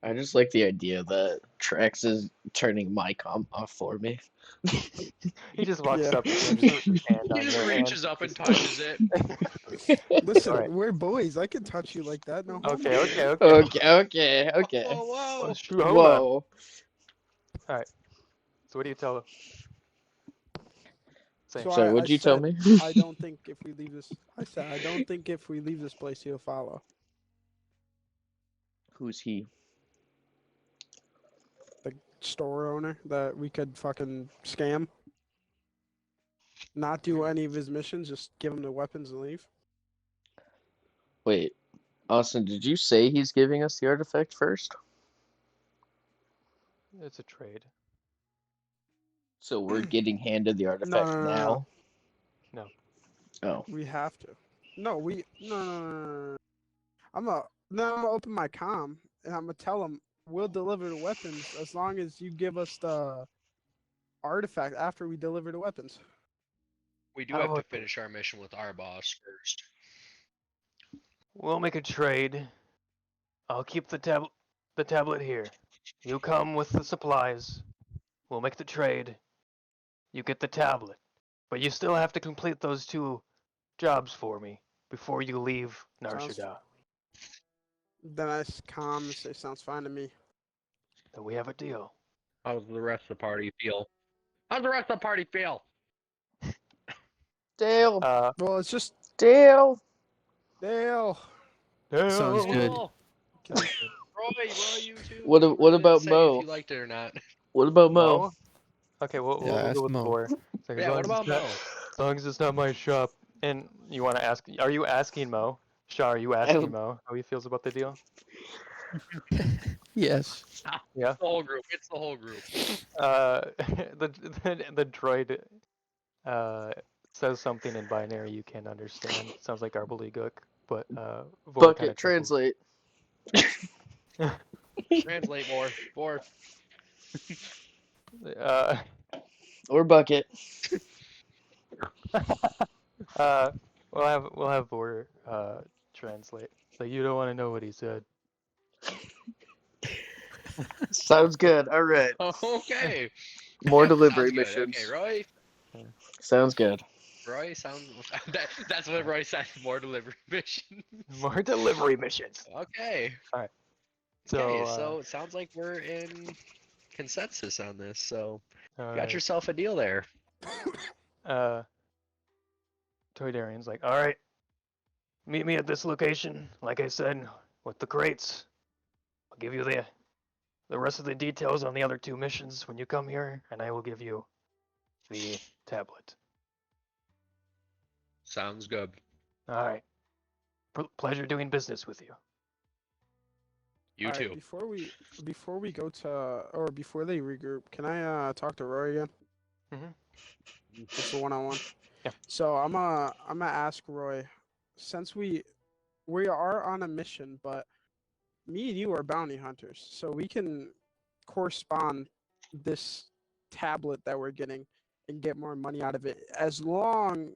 I just like the idea that Trax is turning my comm off for me. He just walks Yeah. up and just puts his hand He on just your reaches hand. up and touches it. Listen, Alright. we're boys. I can touch you like that. No homo. Okay. Okay. Whoa. Hold on. Whoa. Alright. So what do you tell him? Say. So Sorry, I what'd you tell said, me? I don't think if we leave this. I said I don't think if we leave this place he'll follow. Who's he? The store owner that we could fucking scam. Not do any of his missions. Just give him the weapons and leave. Wait, Austin, did you say he's giving us the artifact first? It's a trade. So we're getting handed the artifact no. now? No. Oh. We have to. No, no. I'm gonna open my comm and I'm gonna tell them we'll deliver the weapons as long as you give us the artifact after we deliver the weapons. We do How have to about this? finish our mission with our boss first. We'll make a trade. I'll keep the tablet here. You come with the supplies. We'll make the trade. You get the tablet. But you still have to complete those 2 jobs for me before you leave Sounds. Narshada. Then I comm and say sounds fine to me. Then we have a deal. How does the rest of the party feel? How's the rest of the party feel? Dale, Uh, Well, it's just Dale. Dale. Sounds Dale. good. Dale! Can you, Roy, you too. What You really didn't about say if Mo? you liked it or not. What about Mo? Mo? Okay, we'll, Yeah, we'll, we'll go ask with Mo. Vor. It's like, Yeah, what about Mo? as long as it's not my shop. And you want to ask? Are you asking Mo? Shah, are you I asking don't- Mo how he feels about the deal? Yes. Yeah. The whole group. It's the whole group. The droid says something in binary you can't understand. Sounds like gobbledygook, but Vor kind Bucket, of chuckles. translate. Translate more. More. uh, Or bucket. we'll have Vor translate. So you don't want to know what he said. Sounds good. All right. Okay. More delivery Sounds good. Okay, missions. Roy. Sounds good. Roy sounds. That's what Roy said. More delivery mission. More delivery missions. Okay. Okay, So it sounds like we're in consensus on this. So all got right. yourself a deal there. Toydarian's like, all right, meet me at this location. Like I said, with the crates. I'll give you the rest of the details on the other 2 missions when you come here, and I will give you the tablet. Sounds good. All right. Pleasure doing business with you. You all right, too. before we go to or before they regroup, can I talk to Roy again? Just a one-on-one. Yeah. So I'm gonna ask Roy, since we are on a mission, but me and you are bounty hunters, so we can correspond this tablet that we're getting and get more money out of it as long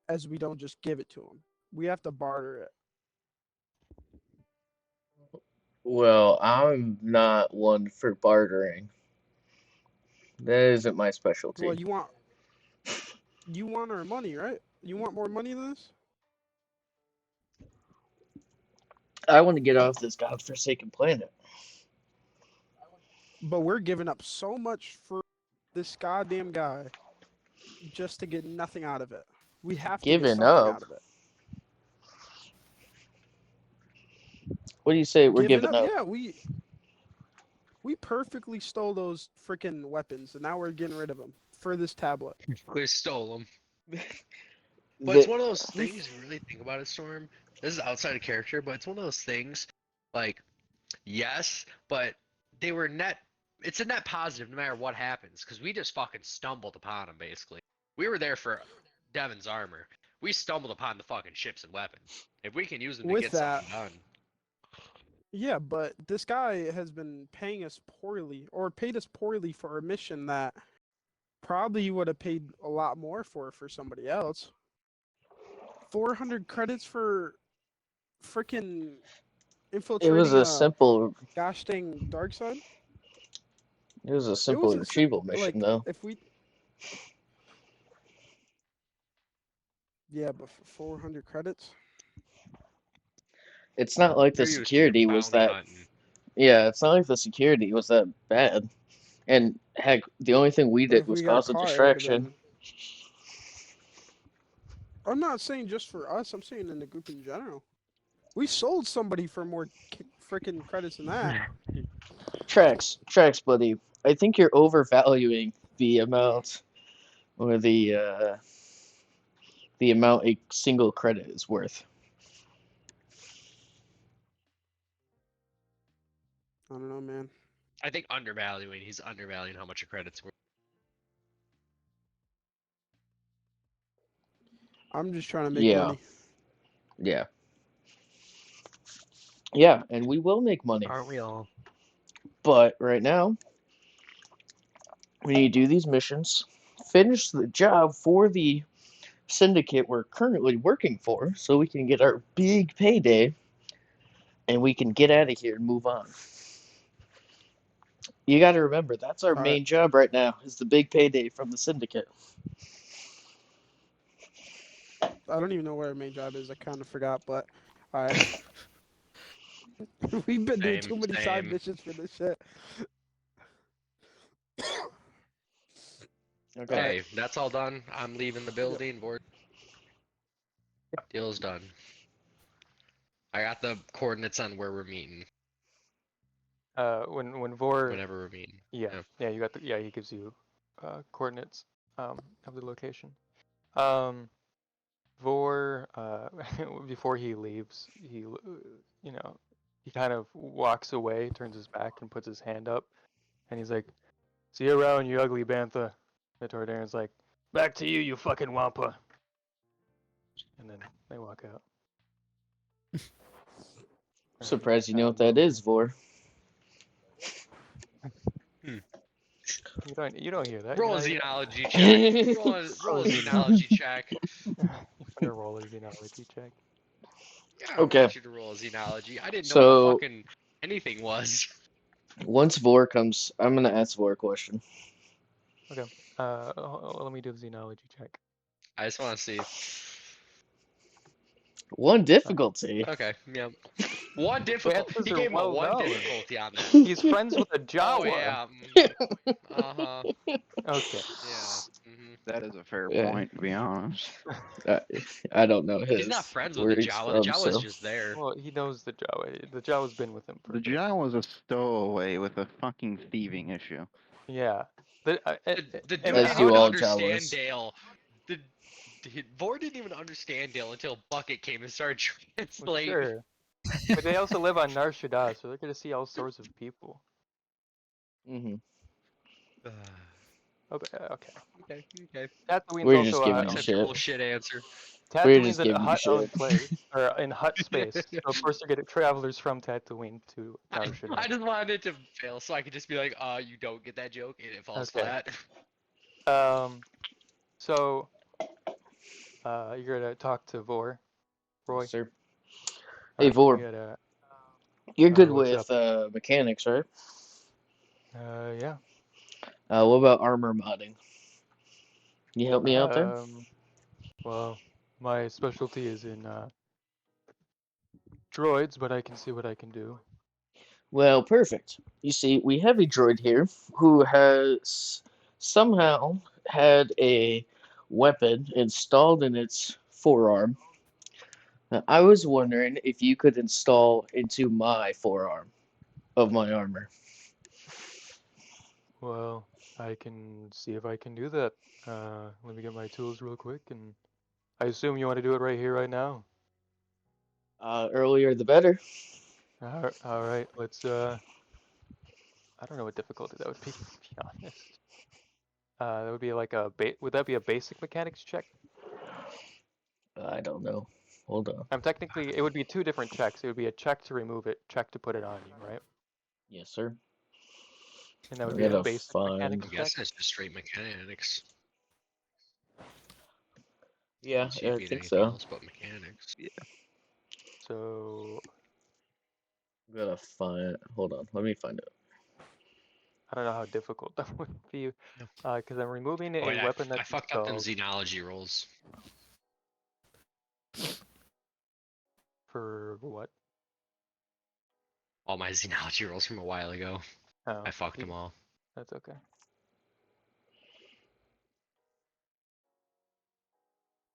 as we don't just give it to him. We have to barter it. Well, I'm not one for bartering. That isn't my Well, specialty. you want our money, right? You want more money than this? I want to get off this godforsaken planet. But we're giving up so much for this goddamn guy just to get nothing out of it. We have to get Giving something up? out of it. What do you say we're Giving giving up? up? Yeah, we perfectly stole those freaking weapons, and now we're getting rid of them for this tablet. We stole them. But The, it's one of those things you really think about it, Storm. This is outside of character, but it's one of those things. Like, yes, but they were net. It's a net positive no matter what happens, because we just fucking stumbled upon them. Basically, we were there for Devin's armor. We stumbled upon the fucking ships and weapons. If we can use them to With get that, something done, yeah, but this guy has been paying us poorly, or paid us poorly for a mission that probably you would have paid a lot more for somebody else. 400 credits for freaking it was infiltrating a a simple gosh dang dark side. it was a It simple was a retrieval simple mission like though. if we yeah, but for 400 credits. It's not like the you're used to your security was bounty that hunting. yeah, it's not like the security was that bad. And heck, the only thing we But did if was we got cause a caught, it would have distraction. been. I'm not saying just for us. I'm saying in the group in general. We sold somebody for more freaking credits than that. Tracks, buddy. I think you're overvaluing the amount or the amount a single credit is worth. I don't know, man. I think undervaluing. He's undervaluing how much a credit's worth. I'm just trying to make Yeah. money. Yeah. Yeah, and we will make money. Aren't we all? But right now, we need to do these missions, finish the job for the syndicate we're currently working for, so we can get our big payday, and we can get out of here and move on. You got to remember, that's our All right. main job right now, is the big payday from the syndicate. I don't even know what our main job is. I kind of forgot, but all right. We've been doing Same, too many side same. missions for this shit. Okay. All right. Okay, that's all done. I'm leaving the building. Board. Deal's done. I got the coordinates on where we're meeting. When Vor, Whenever we're meeting. yeah, you got the, yeah, he gives you coordinates of the location. Vor, before he leaves, you know, he kind of walks away, turns his back, and puts his hand up, and he's like, "See you around, you ugly bantha." And Tordaren's like, "Back to you, you fucking wampa." And then they walk out. Surprised you know what that is, Vor. You don't hear that. Roll a You're xenology check. Roll a xenology check. you're gonna roll a xenology check. Yeah, I Okay. want you to roll a xenology. I didn't know So- what fucking anything was. Once Vor comes, I'm going to ask Vor a question. Let me do the xenology check. I just want to see. One difficulty. Okay, yeah. One difficult. Chances He are gave him a well one known. difficulty on that. He's friends with a Jawa. Oh yeah. Mm-hmm. Uh-huh. Okay. Yeah. Mm-hmm. That is a fair Yeah. point, to be honest. I don't know his. He's not friends with where the he's Jawa. from, The Jawa's so. just there. Well, he knows the Jawa. The Jawa's been with him for The a bit. John was a stowaway with a fucking thieving issue. Yeah. The dude As didn't do even all understand Jawas. Dale. Vor didn't even understand Dale until Bucket came and started Well, translating. sure. But they also live on Nar Shaddaa, so they're gonna see all sorts of people. Hmm. Okay. Okay. Tatooine's We're also just a giving hut. you Accept shit. your bullshit answer. We're Tatooine's just a giving you hut-owned shit. place, or in hut space. So of course they're gonna travelers from Tatooine to Nar I Shaddaa. just wanted it to fail so I could just be like, you don't get that joke, and it falls Okay. flat. So you're gonna talk to Vor, Roy. Yes, sir. Hey, Alright, Vor, we gotta. you're good What's with mechanics, right? Yeah. What about armor modding? Can you help me out there? Well, my specialty is in droids, but I can see what I can do. Well, perfect. You see, we have a droid here who has somehow had a weapon installed in its forearm. Now, I was wondering if you could install into my forearm of my armor. Well, I can see if I can do that. Let me get my tools real quick, and I assume you want to do it right here, right now. Earlier the better. All right, let's. I don't know what difficulty that would be, to be honest. That would be like a would that be a basic mechanics check? I don't know. Hold on. Technically, it would be two different checks. It would be a check to remove it, check to put it on you, right? Yes, sir. And that would I be a gotta basic find. mechanics I'm check. guessing it's just straight mechanics. Yeah, Don't see it I being think anything so. else but mechanics. So I'm gonna find. Hold on. Let me find it. I don't know how difficult that would be, No. because I'm removing Oh, a wait, weapon I that's fucked up them installed xenology rolls. for what? All my xenology rolls from a while ago. Oh, I fucked them all. That's okay.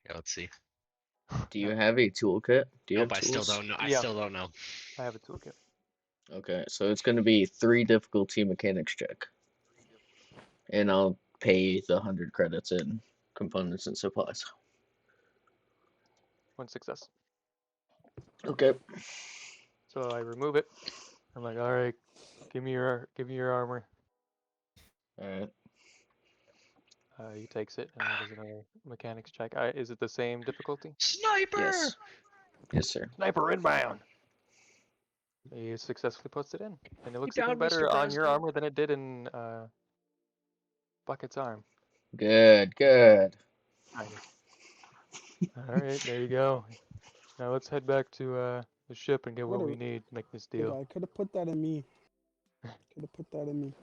Yeah, let's see. Do you have a toolkit? Do you Nope, have I still tools? don't know. I Yeah. still don't know. I have a toolkit. Okay, so it's gonna be 3 difficulty mechanics check, and I'll pay the 100 credits in components and supplies. 1 success. Okay. So I remove it. I'm like, all right, give me your armor. All right. He takes it and he does another mechanics check. Is it the same difficulty? Sniper! Yes. Yes, sir. Sniper inbound. He successfully puts it in, and it looks even down, Mr. better on your President? armor than it did in Bucket's arm. Good, good. Kind of. All right, there you go. Now let's head back to the ship and get what we need to make this The deal. guy could have put that in me. Could have put that in me.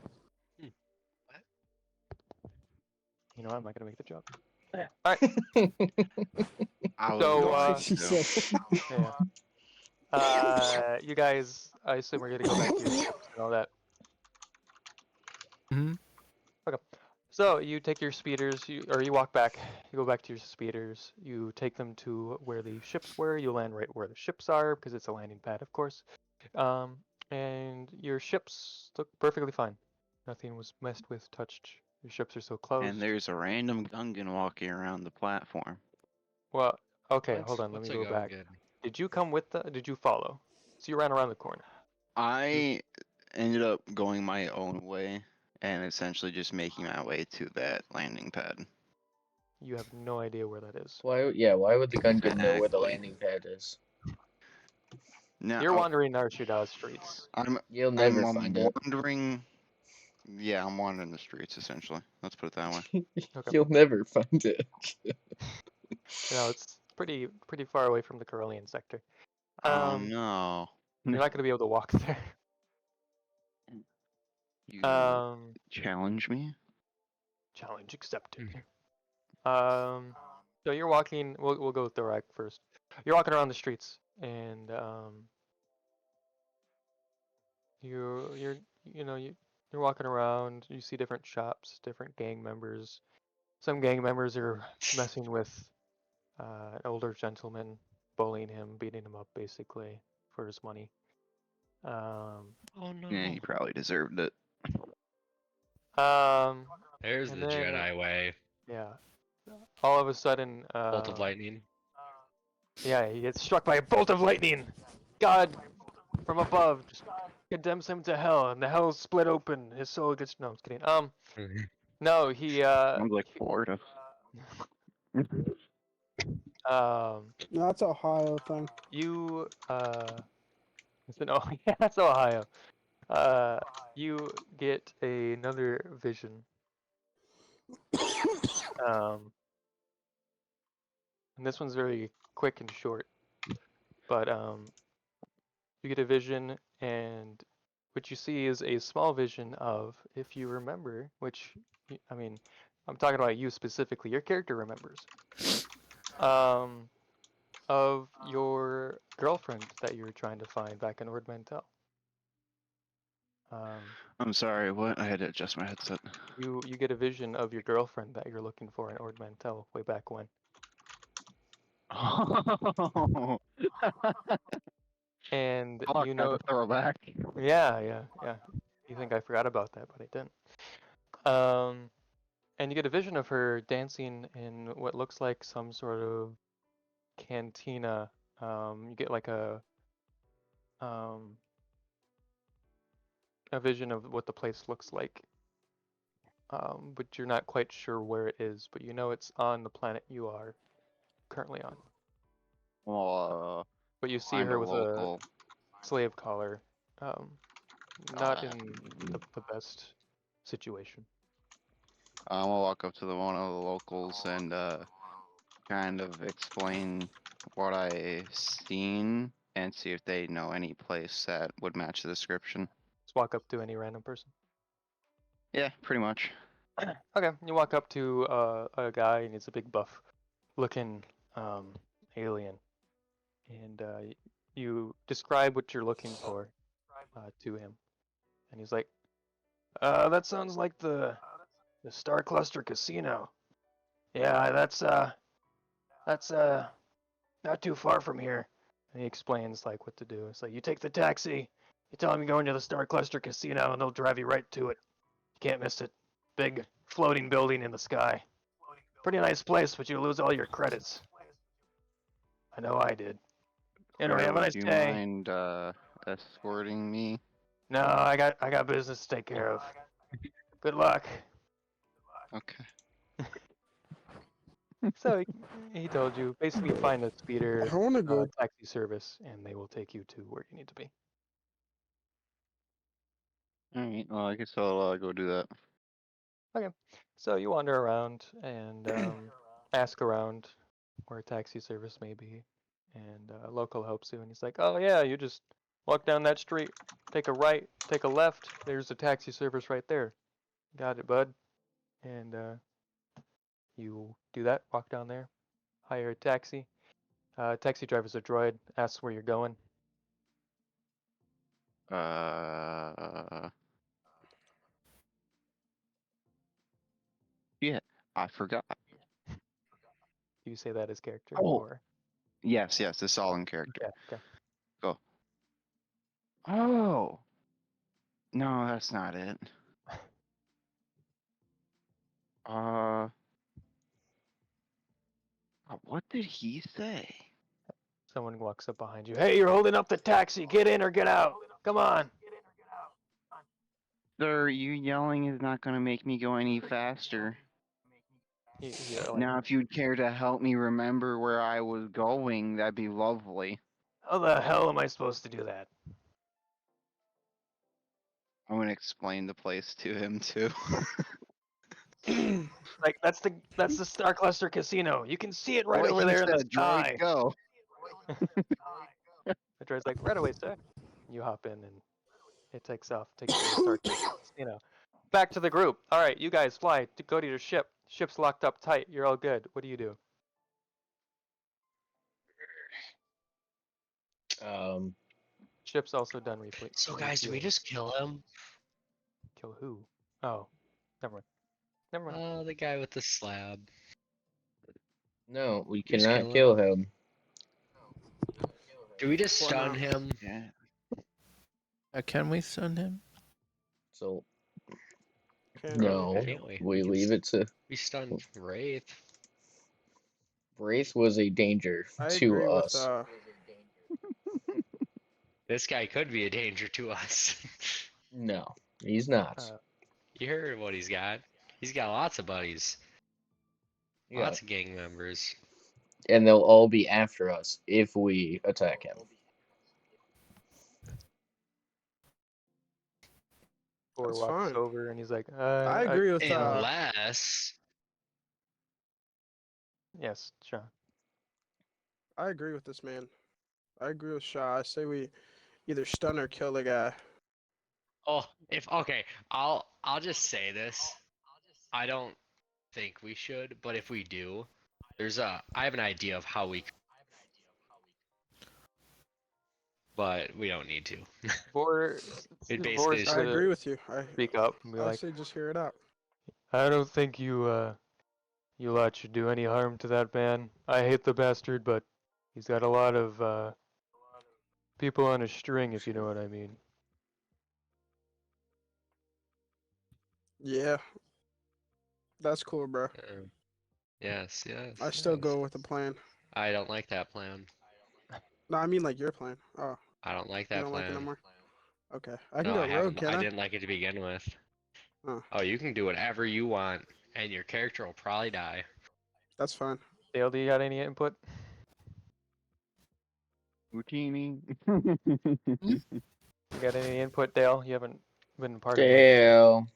You know what? I'm not gonna make the joke. All right. I was So, going She to. said. yeah. You guys, I assume we're gonna go back to your ships and all that. Mhm. Okay. So you take your speeders, or you walk back. You go back to your speeders. You take them to where the ships were. You land right where the ships are because it's a landing pad, of course. Um, and your ships look perfectly fine. Nothing was messed with, touched. Your ships are so close. And there's a random Gungan walking around the platform. Well, okay, hold on. Let What's me a go back. Gungan? Did you come with the? Did you follow? So you ran around the corner. I ended up going my own way and essentially just making my way to that landing pad. You have no idea where that is. Why? Yeah. Why would the Gungan know where the Exactly. landing pad is? Now You're wandering Arshidaz streets. You'll never I'm find it. wandering. Yeah, I'm wandering the streets essentially. Let's put it that way. Okay. You'll never find it. No, it's pretty far away from the Corellian sector. Oh no! You're not gonna be able to walk there. You challenge me? Challenge accepted. So you're walking. We'll go with Thorak first. You're walking around the streets, and you're you know you're walking around. You see different shops, different gang members. Some gang members are messing with an older gentleman, bullying him, beating him up basically for his money. Oh no. Yeah, he probably deserved it. There's And the then Jedi way. yeah, all of a sudden, Bolt of lightning. yeah, he gets struck by a bolt of lightning. God from above just condemns him to hell, and the hell is split open. His soul gets no, I'm just kidding. No, he Sounds like Florida. um, No, that's Ohio thing. you it's an, oh yeah, that's Ohio. You get another vision. And this one's very quick and short, but you get a vision, and what you see is a small vision of, if you remember, which I mean, I'm talking about you specifically. Your character remembers, um, of your girlfriend that you were trying to find back in Ord Mantell. I'm sorry, what? I had to adjust my headset. You get a vision of your girlfriend that you're looking for in Ord Mantell way back when. Oh, And fuck, you that's know, a throwback. yeah. You think I forgot about that, but I didn't. And you get a vision of her dancing in what looks like some sort of cantina. You get like um, a vision of what the place looks like, but you're not quite sure where it is. But you know it's on the planet you are currently on. Well, But you see find her a with local. a slave collar, not in the best situation. I'm gonna walk up to one of the locals and kind of explain what I seen and see if they know any place that would match the description. Just walk up to any random person. Yeah, pretty much. Okay, you walk up to a guy and he's a big buff looking alien, and you describe what you're looking for to him, and he's like, that sounds like the Star Cluster Casino. Yeah, that's not too far from here. And he explains like what to do. It's like you take the taxi, you tell him you're going to the Star Cluster Casino, and they'll drive you right to it. You can't miss it. Big floating building in the sky. Pretty nice place, but you lose all your credits. I know I did. Anyway, have a Would nice you day. mind escorting me? No, I got business to take care of. Good luck. Okay. So he told you basically find a speeder I want to go. taxi service, and they will take you to where you need to be. Alright, well, I guess I'll go do that. Okay, so you wander around and ask around where a taxi service may be, and a local helps you, and he's like, "Oh yeah, you just walk down that street, take a right, take a left. There's a taxi service right there. Got it, bud." And you do that, walk down there, hire a taxi. Taxi driver's a droid, asks where you're going. Yeah, I forgot. Do you say that as character Oh. or? Yes, this is all in character. Yeah, okay. Go. Oh. No, that's not it. What did he say? Someone walks up behind you. Hey, you're holding up the taxi. Get in or get out. Come on. Sir, you yelling is not going to make me go any faster. Now, if you'd care to help me remember where I was going, that'd be lovely. How the hell am I supposed to do that? I'm going to explain the place to him, too. Like that's the Star Cluster Casino. You can see it right What over he there in the said, sky. droid, go. The droid's like, right away, sir. You hop in and it takes off, takes you to the Star Cluster Casino. Back to the group. All right, you guys fly. Go to your ship. Ship's locked up tight. You're all good. What do you do? Ship's also done refueling. So guys, do we just kill him? Kill who? Oh, never mind. Never mind. Oh, the guy with the slab. No, we Just cannot kill kill him. Do we just Why stun not? him? Yeah. Can we stun him? So Can't no, really. Can't we? we can leave it to We stun Wraith. Wraith was a danger I to agree with us. This guy could be a danger to us. No, he's not. You heard what he's got. He's got lots of buddies. Yeah, Lots of gang members. and they'll all be after us if we attack him. Or That's walks fine. over and he's like, I agree with Unless yes, Sean. I agree with this man. I agree with Shaw. I say we either stun or kill the guy. I'll just say this. I don't think we should, but if we do, I have an idea of how we but we don't need to. Vor It Vor's basically is I gonna agree with you. speak up and be I like, say just hear it out. I don't think you lot should do any harm to that man. I hate the bastard, but he's got a lot of people on a string, if you know what I mean. Yeah. That's cool, bro. Yes. I still yes. go with the plan. I don't like that plan. No, I mean like your plan. Oh, I don't like you that don't like it no plan. more? Okay. I can No, go I rogue, haven't. can I I? didn't like it to begin with. Oh, Oh, you can do whatever you want, and your character will probably die. that's fine. Dale, do you got any input? Houtini. You got any input, Dale? You haven't been a part of it. Dale.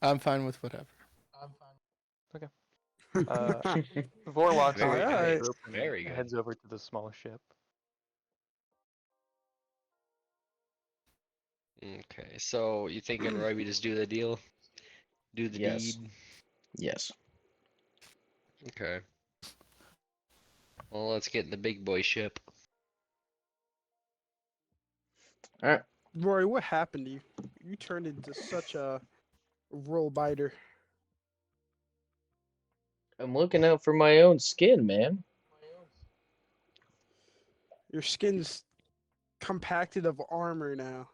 I'm fine with whatever. Vor walks Very away from the nice. group and Very good. heads over to the small ship. Okay, so you thinking, Roy, we just do the deal? Do the Yes. deed? Yes. Okay. Well, let's get in the big boy ship. All right. Rory, what happened to you? You turned into such a roll biter. I'm looking out for my own skin, man. Your skin's compacted of armor now.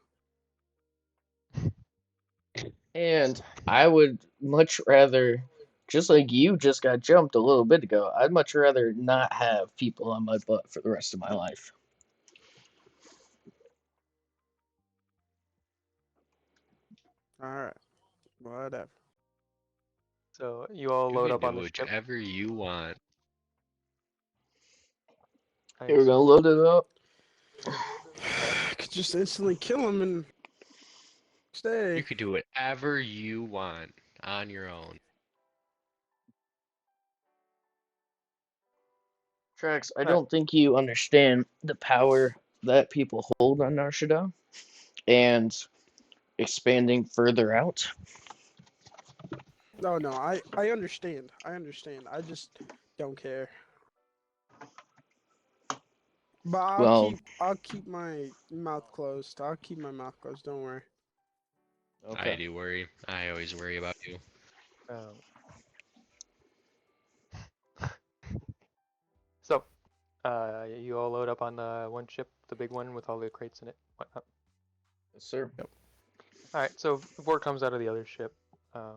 And I would much rather, just like you just got jumped a little bit ago, I'd much rather not have people on my butt for the rest of my life. All right. Whatever. So you all You load can up do on the ship. whichever you want. Here we're Nice. gonna load it up. Could just instantly kill him and stay. You could do whatever you want on your own. Trax, I Alright. don't think you understand the power that people hold on Narshada and expanding further out. No, I understand. I understand. I just don't care. But Well, I'll keep my mouth closed. I'll keep my mouth closed. Don't worry. okay. I do worry. I always worry about you. Um, so, you all load up on the one ship, the big one with all the crates in it. Whatnot. Yes, sir. All right. So Vor comes out of the other ship, and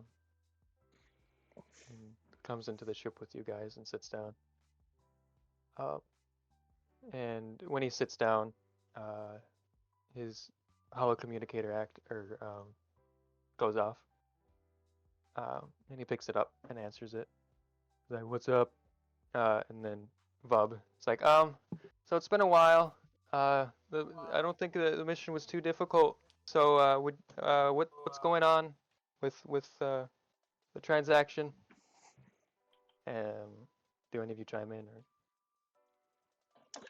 comes into the ship with you guys and sits down. And when he sits down, his hollow communicator goes off, and he picks it up and answers it. He's like, "What's up?" And then Vub, it's like, so it's been a while. I don't think the mission was too difficult. So, what's going on with the transaction? Do any of you chime in or?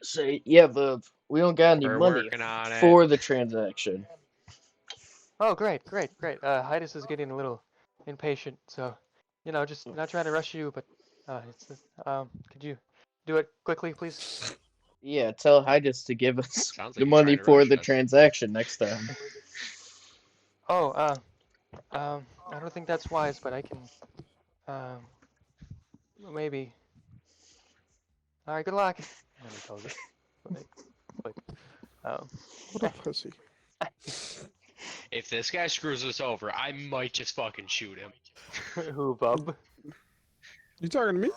Say, yeah, but we don't got any We're money working on it. for the transaction. Oh, great. Hidus is getting a little impatient, so just not trying to rush you, but could you do it quickly, please? Yeah, tell Hidus to give us Sounds the like he's trying money to for rush the us. transaction next time. Oh, I don't think that's wise, but I can, um, maybe. All right, good luck. And then he tells it. Like, um, What a pussy. If this guy screws us over, I might just fucking shoot him. who, Bub? You talking to me?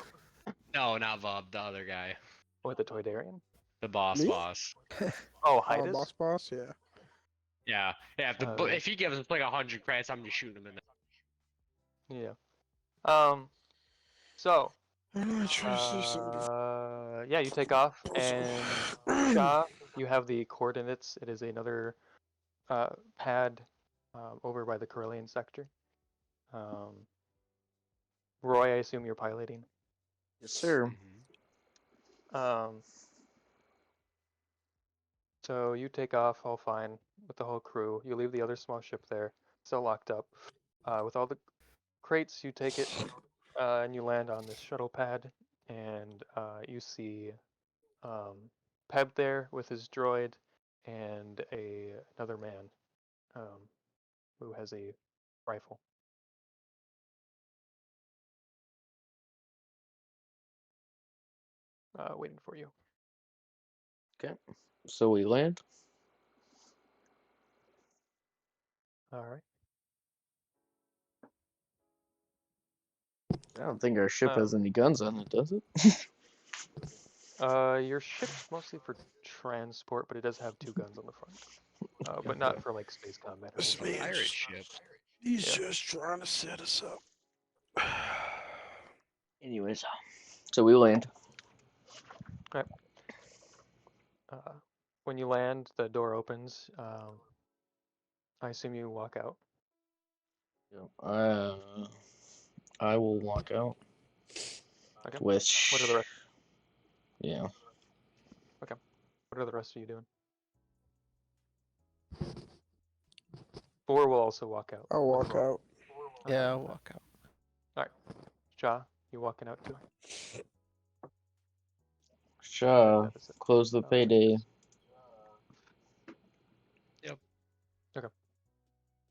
No, not Bob, the other guy. What, the Toydarian? The boss Me? boss. Oh, Oh, Hidus? boss, yeah. Yeah, Oh, if he gives us like 100 credits, I'm just shooting him in the yeah. So, I'm gonna try to see something yeah, you take off, before. and Shah, you have the coordinates. It is another pad over by the Carillion sector. Um, Roy, I assume you're piloting. Yes, sir. Um, so you take off all fine with the whole crew. You leave the other small ship there, still locked up. With all the crates, you take it and you land on this shuttle pad, and you see Peb there with his droid and another man who has a rifle. Waiting for you. Okay. So we land. All right. I don't think our ship has any guns on it, does it? Your ship's mostly for transport, but it does have 2 guns on the front. But Okay. not for like space combat or This anything. man pirate just, ship. he's Yeah. just trying to set us up. Anyways, so we land. Okay. When you land, the door opens. I assume you walk out. I will walk out. Okay. With. What are the rest? Yeah. Okay. What are the rest of you doing? Four will also walk out. I'll with walk Roy. out. Yeah, I'll walk out. Shaw, you walking out too? Shaw, That is it. close the payday.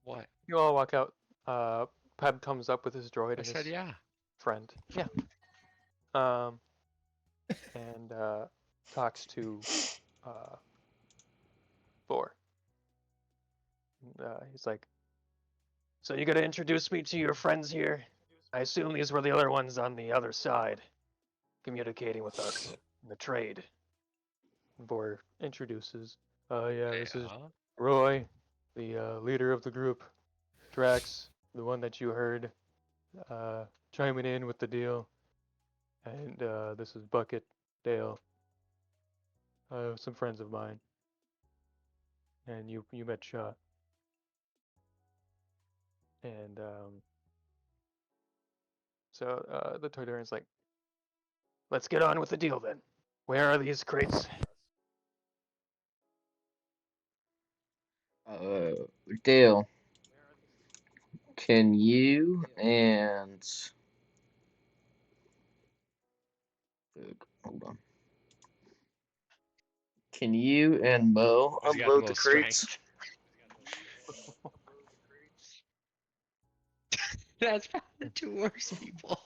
What? You all walk out. Peb comes up with his droid I and said his yeah. friend. Yeah. And talks to Four. He's like, "So you gotta introduce me to your friends here? I assume these were the other ones on the other side, communicating with us in the trade." Vor introduces. Yeah, this is Yeah. Roy, the leader of the group. Drax, the one that you heard chiming in with the deal. And this is Bucket, Dale, some friends of mine, and you met Shaw. And so the Toydarian's like, let's get on with the deal then. Where are these crates? Dale, can you and hold on. Can you and Mo Who's got the unload the most crates? strength? That's probably the two worst people.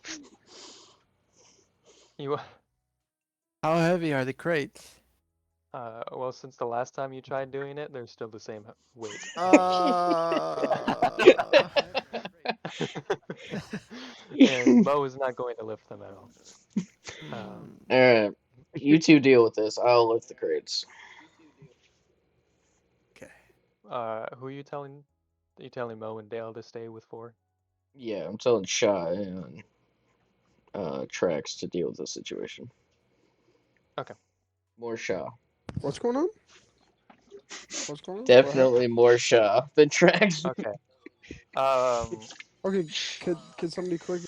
You How heavy are the crates? well, since the last time you tried doing it, they're still the same weight. And Mo is not going to lift them at all. Alright, you two deal with this. I'll lift the crates. Okay. Who are you telling? Are you telling Mo and Dale to stay with 4? Yeah, I'm telling Shy and Trax to deal with the situation. Okay. More Shy. What's going on? What's going on? Definitely more Shy than Trax. Okay. Um. Okay, could somebody click?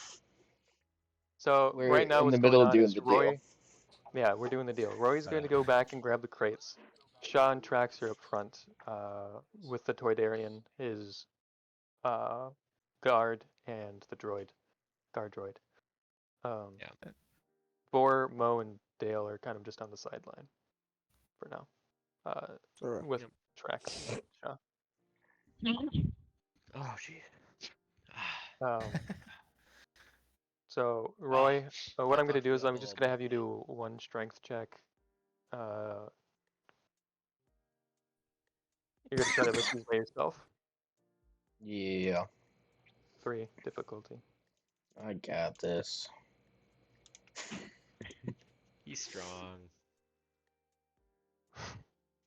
So We're right now, in the what's going middle of on doing is the deal. Roy. Yeah, we're doing the deal. Roy's going to go back and grab the crates. Shaw and Trax are up front, with the Toydarian, his guard, and the droid, guard droid. Yeah. Vor, Mo, and Dale are kind of just on the sideline for now, All right. with Yep. Trax and Shaw. Oh, gee. So Roy, what I I'm going to thought do you is got I'm a just little going to have you bit. do one strength check. You're going to try to lift these by yourself. Yeah, 3 difficulty. I got this. He's strong.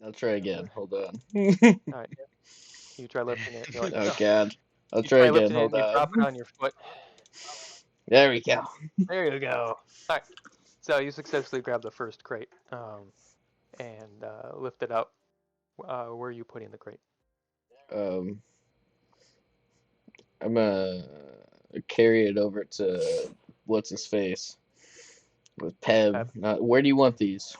I'll try again. Hold on. All right, you try lifting it. You're like, Oh oh. God. I'll You try try again. lifting it Hold and you drop it on. on your foot. There we go. There you go. All right. So you successfully grab the first crate, and lift it up. Where are you putting the crate? Um, I'm gonna carry it over to what's his face with Peb. Pep. Where do you want these?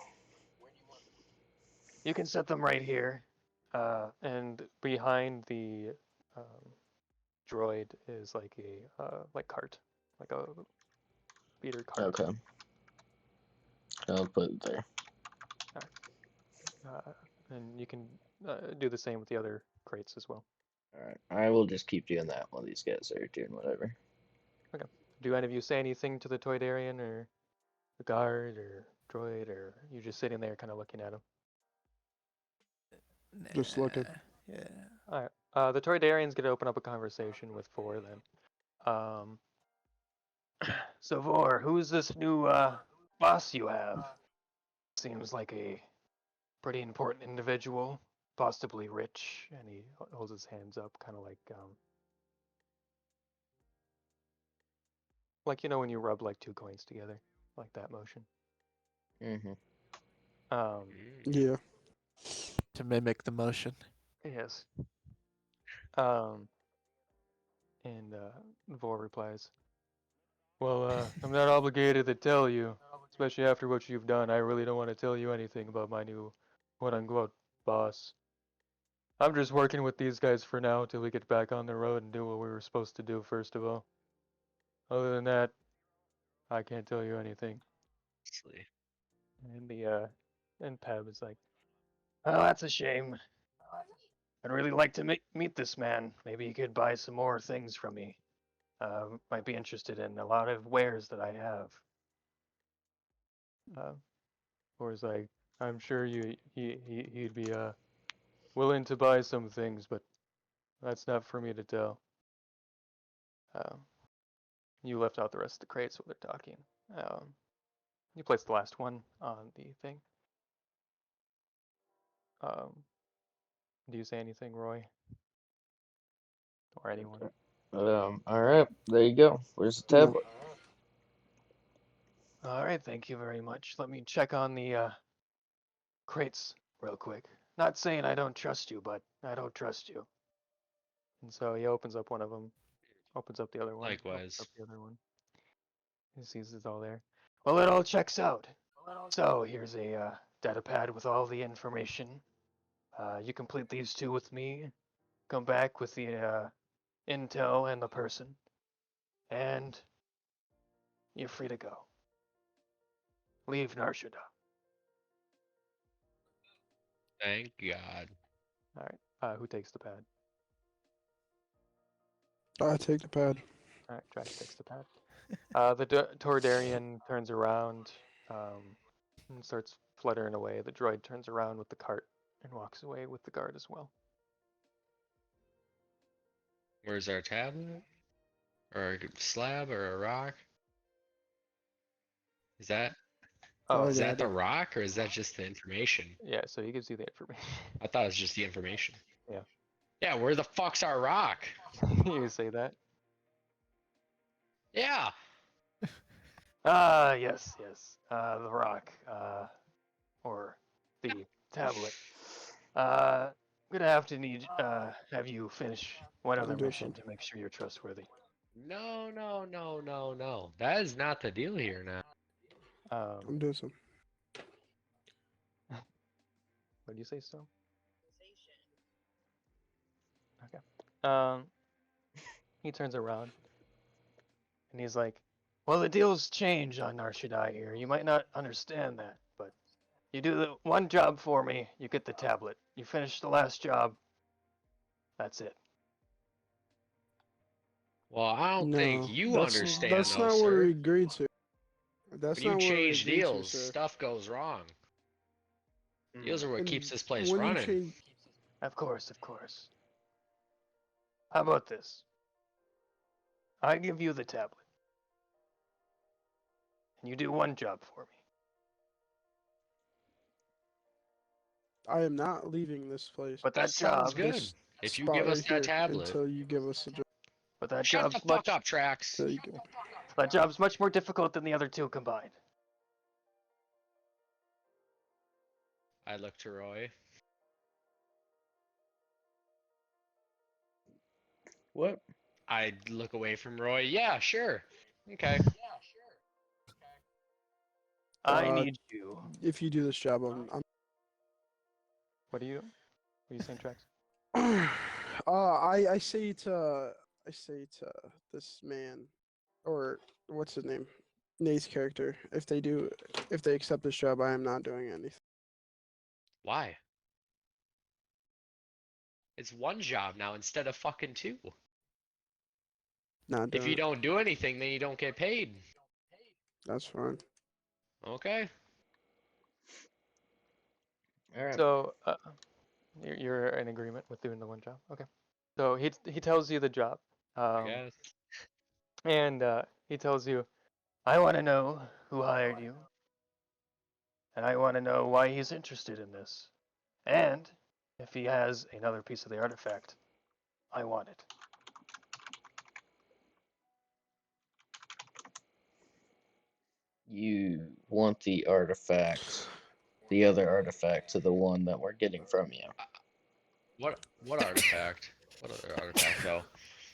You can set them right here, and behind the um, droid is like a like cart, like a feeder cart. Okay, I'll put it there. And you can do the same with the other crates as well. All right, I will just keep doing that while these guys are doing whatever. Okay. Do any of you say anything to the Toydarian or the guard or droid, or you just sitting there kind of looking at him? Just looking. Yeah. All right. The Toydarian's gonna open up a conversation with 4 then. So Vor, who's this new boss you have? Seems like a pretty important individual, possibly rich, and he holds his hands up, kind of like when you rub like 2 coins together, like that motion. Mm-hmm. Yeah. To mimic the motion. Yes. And Vor replies, "Well, I'm not obligated to tell you, especially after what you've done. I really don't want to tell you anything about my new quote-unquote boss. I'm just working with these guys for now till we get back on the road and do what we were supposed to do first of all. Other than that, I can't tell you anything." Honestly. And Peb is like, "Oh, that's a shame. I'd really like to meet this man. Maybe he could buy some more things from me. Might be interested in a lot of wares that I have." Or is like, "I'm sure he'd be willing to buy some things, but that's not for me to tell." You left out the rest of the crates while they're talking. You placed the last one on the thing. Do you say anything, Roy? Or anyone? All right, there you go. Where's the No. tablet? All right, thank you very much. Let me check on the crates real quick. Not saying I don't trust you, but I don't trust you. And so he opens up one of them, opens up the other one, opens Likewise. up the other one. He sees it's all there. Well, it all checks out. So here's a data pad with all the information. You complete these two with me. Come back with the intel and the person, and you're free to go. Leave Narshada. Thank God. All right. Who takes the pad? I take the pad. All right. Drax takes the pad. The Toradarian turns around and starts fluttering away. The droid turns around with the cart and walks away with the guard as well. Where's our tablet? Or a slab or a rock? Is that Oh, I is that got the it. rock or is that just the information? yeah. So he gives you the information. I thought it was just the information. Yeah. Yeah, where the fuck's our rock? You say that? Yeah. Yes, yes. The rock, or the tablet. I'm gonna have to have you finish one I'm other doing mission some. to make sure you're trustworthy. No, no, no, no, no. That is not the deal here now. I'm doing some. What do you say, Stone? Okay. Um, he turns around and he's like, "Well, the deals change on Nar Shaddaa here. You might not understand that, but you do the one job for me, you get the tablet. You finish the last job, that's it." Well, I don't think No, you that's understand that's though, not what we sir. agreed to. That's When you not what we change agreed to, deals, sir. stuff goes wrong. Deals Mm, are what keeps And this place when you running. change, of course, of course. How about this? I give you the tablet, and you do one job for me. I am not leaving this place. But That that sounds job, good. This If you spot give us right that here tablet. until you give us a job. but that Shut the job's fuck much up, Trax. Until you give. that job's much more difficult than the other two combined. I look to Roy. What? I look away from Roy. Yeah, sure. Okay. I Uh, need you. if you do this job, What are you? What are you saying, Trax? I say to this man, or what's his name, Nate's character. If they accept this job, I am not doing anything. Why? It's one job now instead of fucking two. Not If doing you it. don't do anything, then you don't get paid. That's fine. Okay. All right. So you're in agreement with doing the one job. Okay. So he tells you the job, I um, guess. and he tells you, "I want to know who hired you, and I want to know why he's interested in this, and if he has another piece of the artifact, I want it." You want the artifact, the other artifact to the one that we're getting from you. What artifact? What other artifact though?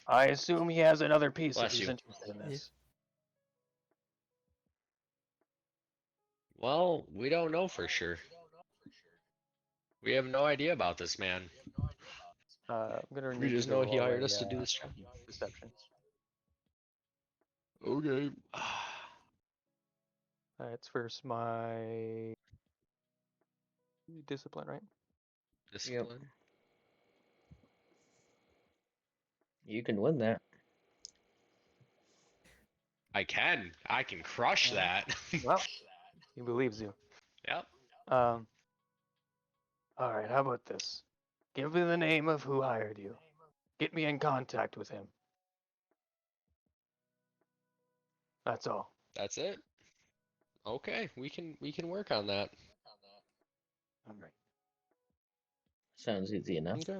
I assume he has another piece if Bless he's you. interested in this. Well, we don't know for sure. We have no idea about this man. I'm gonna We need you just to know he roll hired a us to do this job. deception. Okay. It's first my discipline, right? Discipline. You can win that. I can. I can crush that. Well, he believes you. Yep. Um, all right, how about this? Give me the name of who hired you. Get me in contact with him. That's all. That's it. Okay, we can work on that. All right. Sounds easy enough. Okay.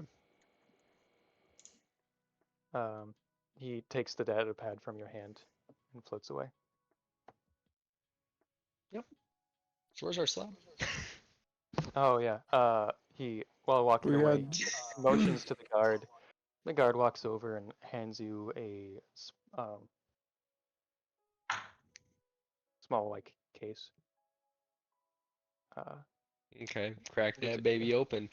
Um, he takes the data pad from your hand and floats away. So where's our slab? Oh yeah. He while walking We away had motions to the guard. The guard walks over and hands you a small like case. Okay, crack Gives that it to you. baby open.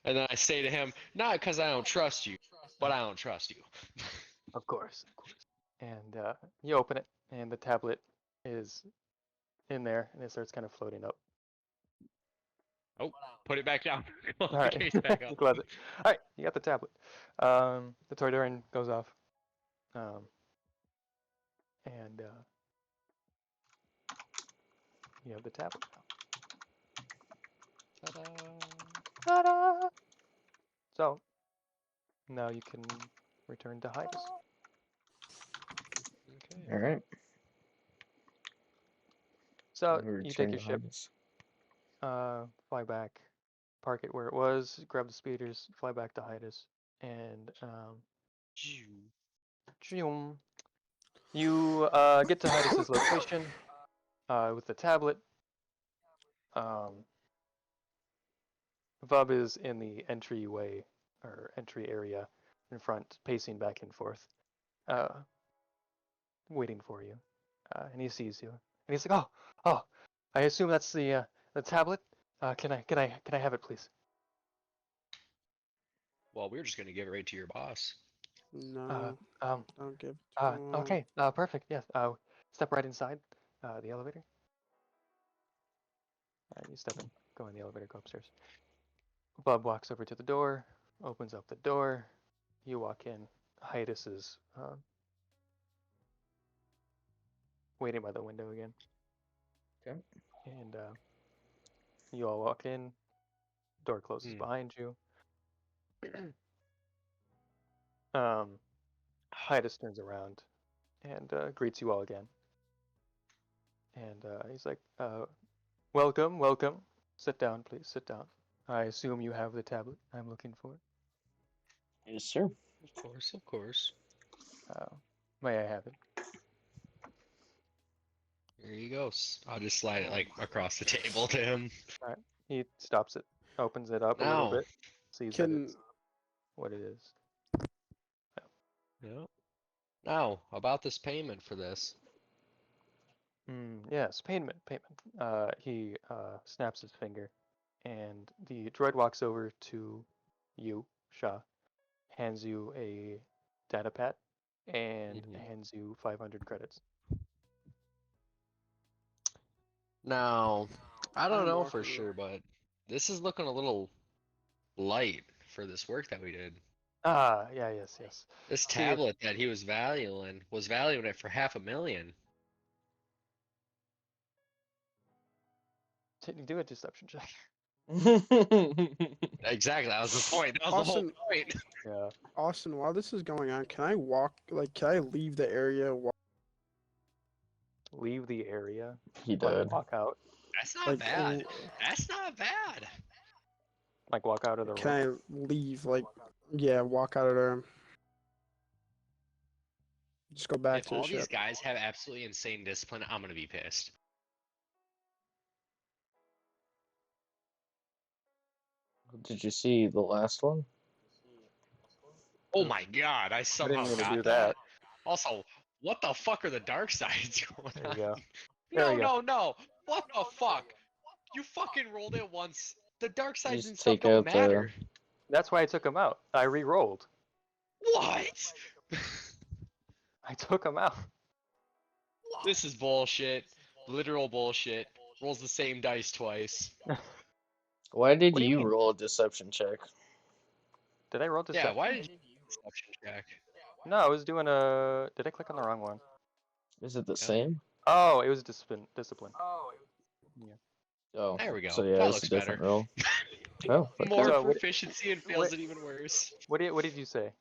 And then I say to him, not because I don't trust you, but I don't trust you. Of course, of course. And you open it, and the tablet is in there, and it starts kind of floating up. Oh, put it back down. Close All the right, case back up. close it. All right, you got the tablet. The Toydoran goes off, and you have the tablet now. Ta-da. Ta-da! So now you can return to Hidus. Okay. All right. So We you take return your to ship, Hidus. fly back, park it where it was, grab the speeders, fly back to Hidus, and zoom. You get to Hidus's location with the tablet. Vub is in the entryway or entry area in front, pacing back and forth, waiting for you. And he sees you, and he's like, "Oh, I assume that's the tablet. Can I have it, please?" Well, we're just gonna give it right to your boss. no, don't give. Okay. Perfect. Yes. Step right inside the elevator. You step in, go in the elevator, go upstairs. Bub walks over to the door, opens up the door. You walk in. Hidus is waiting by the window again. Okay. And you all walk in. Door closes behind you. Hidus turns around and greets you all again. And he's like, welcome, welcome. Sit down, please, sit down. I assume you have the tablet I'm looking for. Yes, sir. Of course, of course. May I have it? There you go. I'll just slide it like across the table to him. All right. He stops it, opens it up a little Now, bit, sees that Can it's what it is. yeah. Now, about this payment for this. Yes, payment. He snaps his finger, and the droid walks over to you, Shah, hands you a data pad, and hands you 500 credits. Now, I don't I'm know for walking sure, but this is looking a little light for this work that we did. Yeah, yes. This See, tablet that he was valuing it for $500,000. do a deception check. Exactly, that was the point. That was the whole Austin, point. Yeah. Austin, while this is going on, can I walk? Like, can I leave the area? Leave the area. He Like did. walk out. That's not Like, bad. That's not bad. Like walk out of the room. can I leave? Like, yeah, walk out of there. Just go back If to the all these ship. guys have absolutely insane discipline, I'm gonna be pissed. Did you see the last one? Oh my god, I somehow mean to got do that. that. Also, what the fuck are the dark sides going There you on? go. There we go. No. What the fuck? You fucking rolled it once. The dark sides Just and stuff take don't out the- matter. That's why I took him out. I re-rolled. What? I took him out. This is bullshit. Literal bullshit. Rolls the same dice twice. Why did What do you you mean? roll a deception check? Did I roll deception? Yeah, why did you deception check? No, I was doing a. Did I click on the wrong one? Is it the Yeah. same? Oh, it was discipline. Yeah. Oh, There we go. so yeah, That it's a looks different better. roll. Oh, More So, what- proficiency and fails it even worse. What did you say?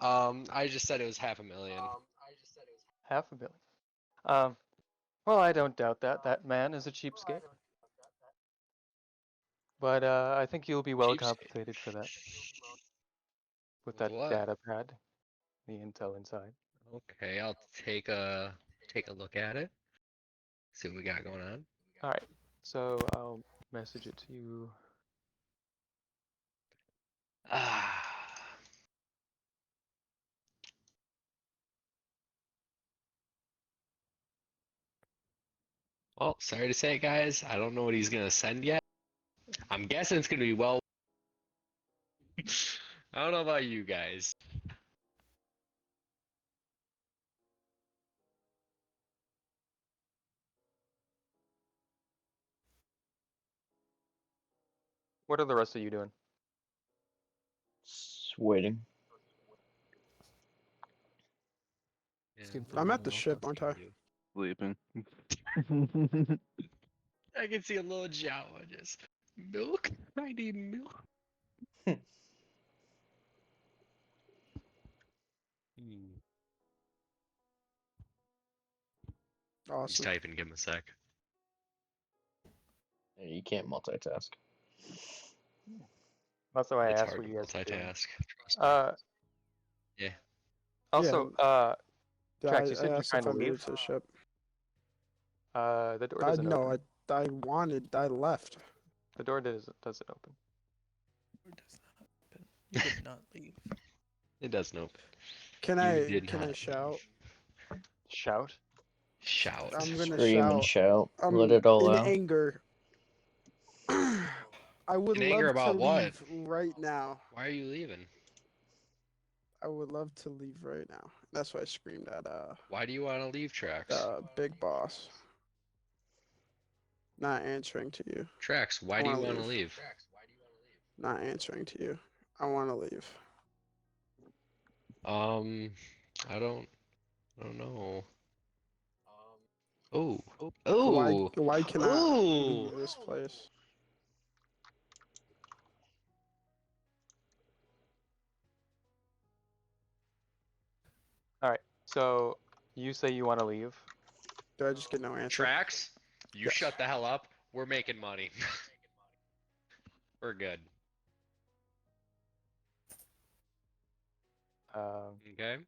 I just said it was $500,000. $500,000. Well, I don't doubt that. That man is a cheapskate. But I think you'll be well Cheapskate. compensated for that. With that What? data pad. the intel inside. Okay, I'll take a look at it. See what we got going on. All right, so I'll message it to you. Ah. Well, sorry to say it, guys. I don't know what he's gonna send yet. I'm guessing it's gonna be well. I don't know about you guys. What are the rest of you doing? Just waiting. Yeah, Looking for I I'm don't at the know what ship, else aren't you I? can do. Sleeping. I can see a little Jawa just milk. I need milk. Hmm. He's Awesome. typing. Give him a sec. Yeah, you can't multitask. That's why I It's asked hard what to you guys are doing. multitask. Trust me. Uh, Yeah. also, Yeah, Trax, you I said you're asked trying if to I made leave. it to the ship. The door doesn't No, open. I left. The door doesn't open. Door does not open. You did not leave. It doesn't open. Can You I did can not I leave. shout? Shout. Shout. I'm gonna Scream and shout. shout. Let it all In out. anger. I would In anger love to about what? leave right now. Why are you leaving? I would love to leave right now. That's why I screamed at Why do you want to leave, Trax? the big boss. Not answering to you. Trax, why I do you wanna want to leave. leave? Not answering to you. I want to leave. I don't know. Oh, Why oh, why cannot oh! leave this place? All right. So you say you want to leave. Do I just get no answer? Trax, you Yes. shut the hell up. We're making money. We're good. Okay?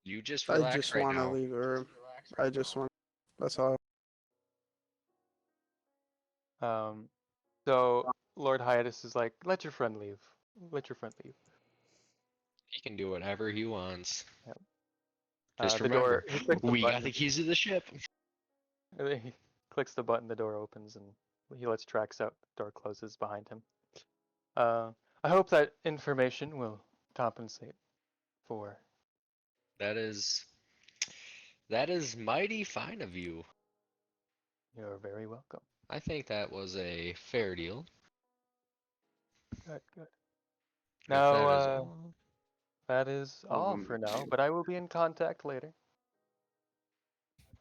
You just I relax just right want to now. leave the room. I just want. That's all. So Lord Hidus is like, let your friend leave. Let your friend leave. He can do whatever he wants. Yep. Just The remember, door. He clicks the we got button. the keys to the ship. He clicks the button. The door opens, and he lets Trax out. The door closes behind him. I hope that information will compensate for. That is mighty fine of you. You're very welcome. I think that was a fair deal. Good, good. If Now, that is all. that is all for now, but I will be in contact later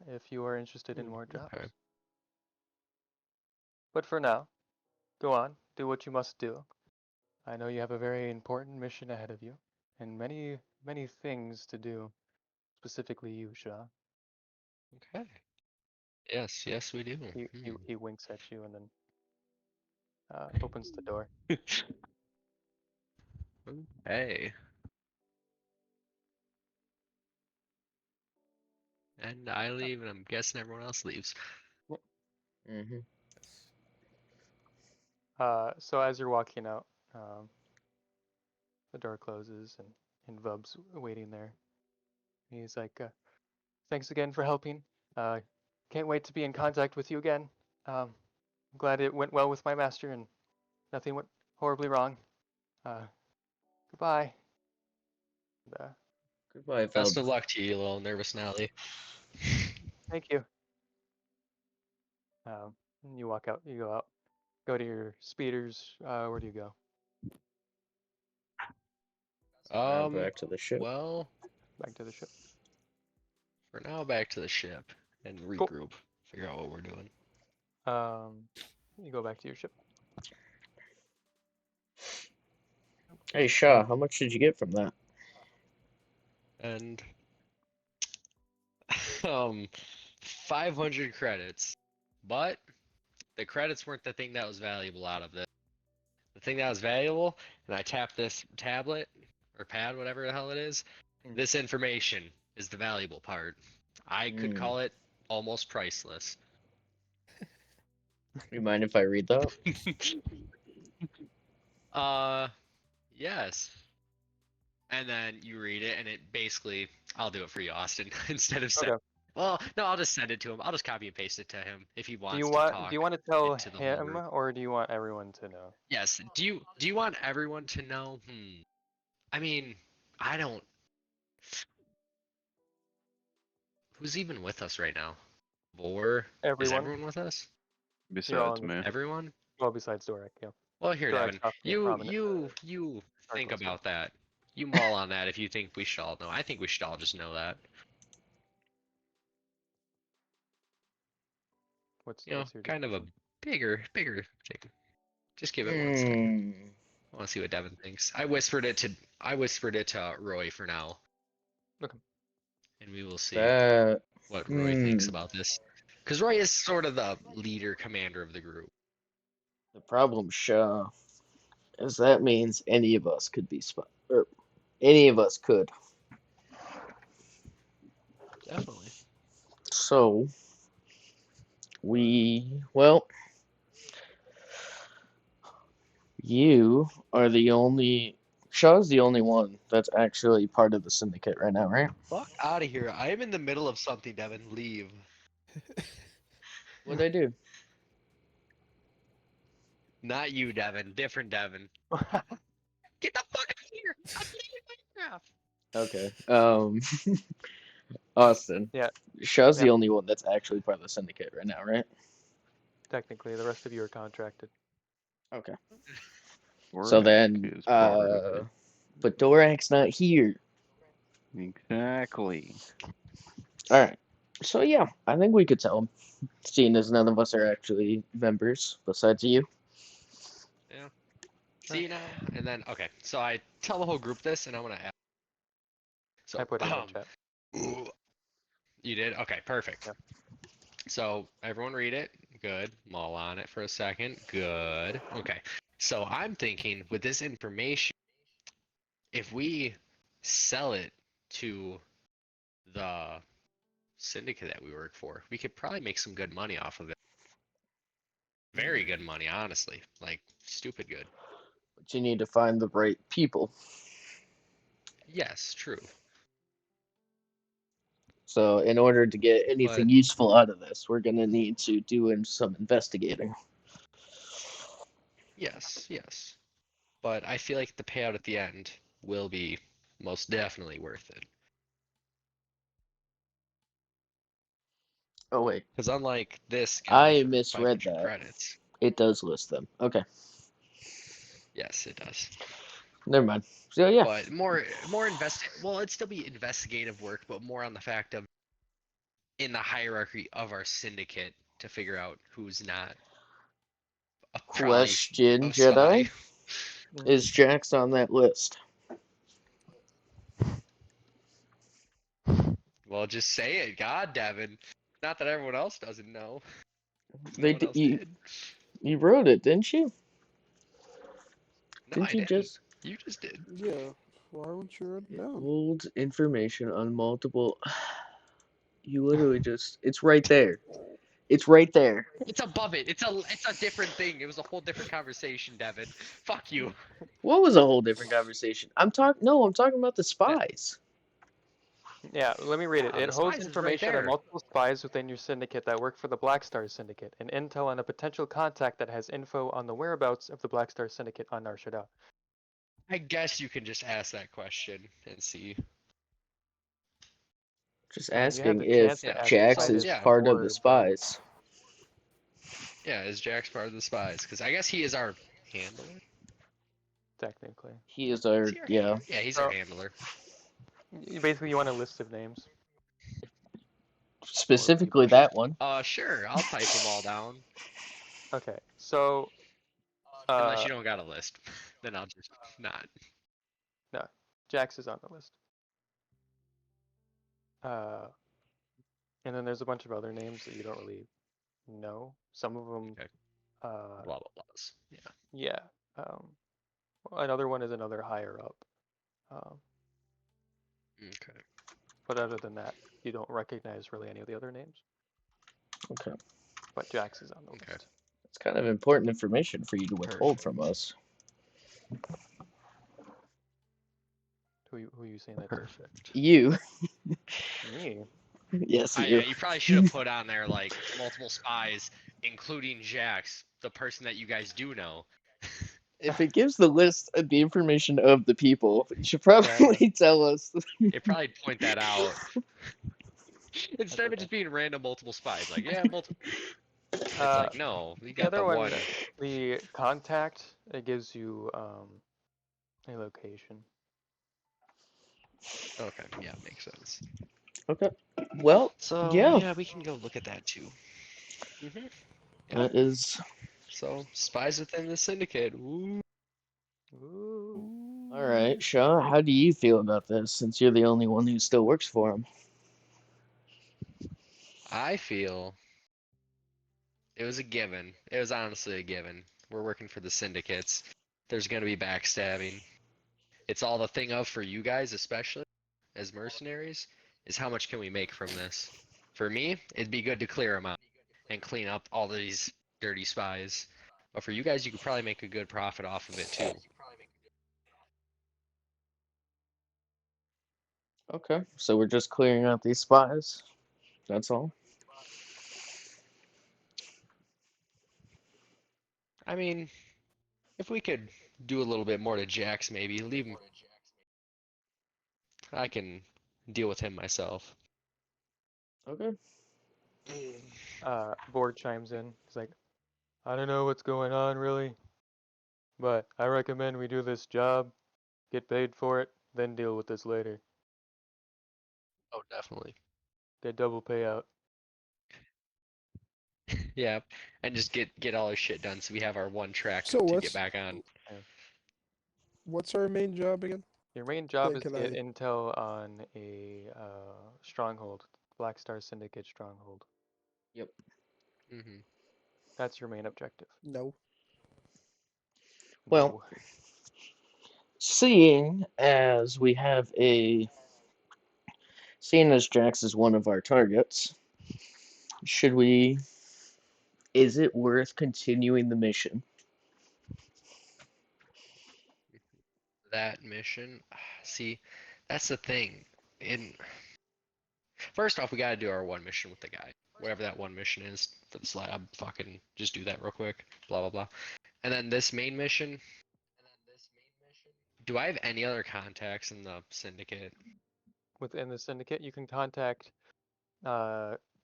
if you are interested in more jobs. Okay. But for now, go on, do what you must do. I know you have a very important mission ahead of you, and many, many things to do, specifically you, Shah. Okay. Yes, yes, we do. He winks at you and then opens the door. Hey. And I leave, and I'm guessing everyone else leaves. Mm-hmm. So as you're walking out, the door closes and Vub's waiting there. He's like, thanks again for helping. Can't wait to be in contact with you again. I'm glad it went well with my master and nothing went horribly wrong. Goodbye. And, Goodbye, Best Vub. of luck to you, little nervous Nelly. thank you. And you walk out. You go out. Go to your speeders. Where do you go? Back to the ship. Well, Back to the ship. for now, back to the ship and Cool. regroup. Figure out what we're doing. You go back to your ship. Hey, Shaw, how much did you get from that? And 500 credits. But the credits weren't the thing that was valuable out of this. The thing that was valuable, and I tapped this tablet or pad, whatever the hell it is, This information is the valuable part. I could call it almost priceless. You mind if I read that? Yes. And then you read it, and it basically, I'll do it for you, Austin, instead of Okay. well, no, I'll just send it to him. I'll just copy and paste it to him if he Do wants you to want talk do you want to tell into the whole him group. or do you want everyone to know? Yes. Do you want everyone to know? I mean, I don't. Who's even with us right now? Vor? Is Everyone. everyone with us? You're all Besides in the me. Everyone? well besides Dorek, yeah. Well, here, Dorek's Devin. not the You prominent you you think cartel about that. You mull on that if you think we should all know. I think we should all just know that. What's You know, your kind of a decision? bigger thing. Just give it one second. Hmm. I want to see what Devin thinks. I whispered it to Roy for now. Okay. And we will see That. what Roy thinks about this. Because Roy is sort of the leader commander of the group. The problem, Shaw, is that means any of us could be or any of us could. Definitely. So well, you are the only. Shaw's the only one that's actually part of the syndicate right now, right? Fuck out of here. I am in the middle of something, Devin. Leave. What'd I do? Not you, Devin. Different Devin. Get the fuck out of here! I'm playing Minecraft! Okay. Austin. Yeah. Shaw's the Yep. only one that's actually part of the syndicate right now, right? Technically, the rest of you are contracted. Okay. So Dorak then, is part of it. but Dorak's not here. Exactly. All right. So yeah, I think we could tell him, seeing as none of us are actually members besides you. Yeah. See you now. And then, okay. So I tell the whole group this, and I'm gonna ask. So, I put it in the chat. you did? Okay, perfect. Yeah. So everyone read it. Good. Mull on it for a second. Good. Okay. So I'm thinking with this information, if we sell it to the syndicate that we work for, we could probably make some good money off of it. Very good money, honestly. Like, stupid good. But you need to find the right people. Yes, true. So in order to get anything But useful out of this, we're gonna need to do some investigating. yes. But I feel like the payout at the end will be most definitely worth it. Oh wait, Because unlike this guy I for misread 500 that. credits, It does list them. Okay, yes, it does. never mind. So yeah, But well, it'd still be investigative work, but more on the fact of in the hierarchy of our syndicate to figure out who's not probably question a spy. Jedi, is Jax on that list? Well, just say it, God, Devin. Not that everyone else doesn't know. No They one else you did. you wrote it, didn't you? No, I Didn't you didn't. just You just did. Yeah. Why wouldn't you write it down? hold information on multiple? You literally just—it's right there. It's right there. It's above it. It's a different thing. It was a whole different conversation, Devin. Fuck you. What was a whole different conversation? I'm talking about the spies. Yeah, let me read it. Ah, It the holds spies is right information on there. multiple spies within your syndicate that work for the Black Star Syndicate, and intel on a potential contact that has info on the whereabouts of the Black Star Syndicate on Nar Shaddaa. I guess you can just ask that question and see. Just You had asking the chance if to Yeah. ask Jax So Hidus is yeah, part of the before, but spies. yeah. Is Jax part of the spies? Because I guess he is our handler. technically. He is Is our he our yeah. Yeah, he's our So handler. basically, you want a list of names or Specifically people. that one. Sure. I'll type them all down. Okay, so Unless you don't got a list, then I'll just not. no, Jax is on the list. Uh, and then there's a bunch of other names that you don't really know. Some of them, Okay. uh, Blah blah blahs. Yeah. yeah. Another one is another higher up. Um, Okay. But other than that, you don't recognize really any of the other names. Okay. But Jax is on the Okay. list. It's kind of important information for you to withhold from Perfect. us. Who are you saying that to? Perfect. You. Me. Yes, Yeah, you. you probably should have put on there like multiple spies, including Jax, the person that you guys do know. If it gives the list of the information of the people, you should Yeah, I know. probably tell us. It probably point that out instead of it okay. just being random multiple spies. Like, yeah, multiple. It's Uh, like, no, we the got other the one, one. the contact, it gives you a location. Okay, yeah, makes sense. Okay. Well, So yeah, yeah, we can go look at that too. Mm-hmm. Yep. that is So spies within the syndicate. Ooh. Ooh. all right. Shaw, how do you feel about this since you're the only one who still works for him? I feel it was a given. It was honestly a given. We're working for the syndicates. There's gonna be backstabbing. It's all the thing of for you guys, especially as mercenaries, is how much can we make from this? For me, it'd be good to clear them out and clean up all these dirty spies. But for you guys, you could probably make a good profit off of it too. Okay, so we're just clearing out these spies. That's all. I mean, if we could do a little bit more to Jax, maybe leave him. I can deal with him myself. Okay. Board chimes in. He's like, I don't know what's going on really, but I recommend we do this job, get paid for it, then deal with this later. Oh, definitely. Get double payout. Yeah, and just get all our shit done so we have our one track So to get what's back on. what's our main job again? Your main job is Can to get I? intel on a stronghold, Black Star Syndicate stronghold. Yep. Hmm. That's your main objective. No. Well, No. seeing as we have a seeing as Jax is one of our targets, should we is it worth continuing the mission? That mission, see, that's the thing. In First off, we gotta do our one mission with the guy, whatever that one mission is for the slab. Fucking just do that real quick. Blah blah blah. And then this main mission. Do I have any other contacts in the syndicate? Within the syndicate, you can contact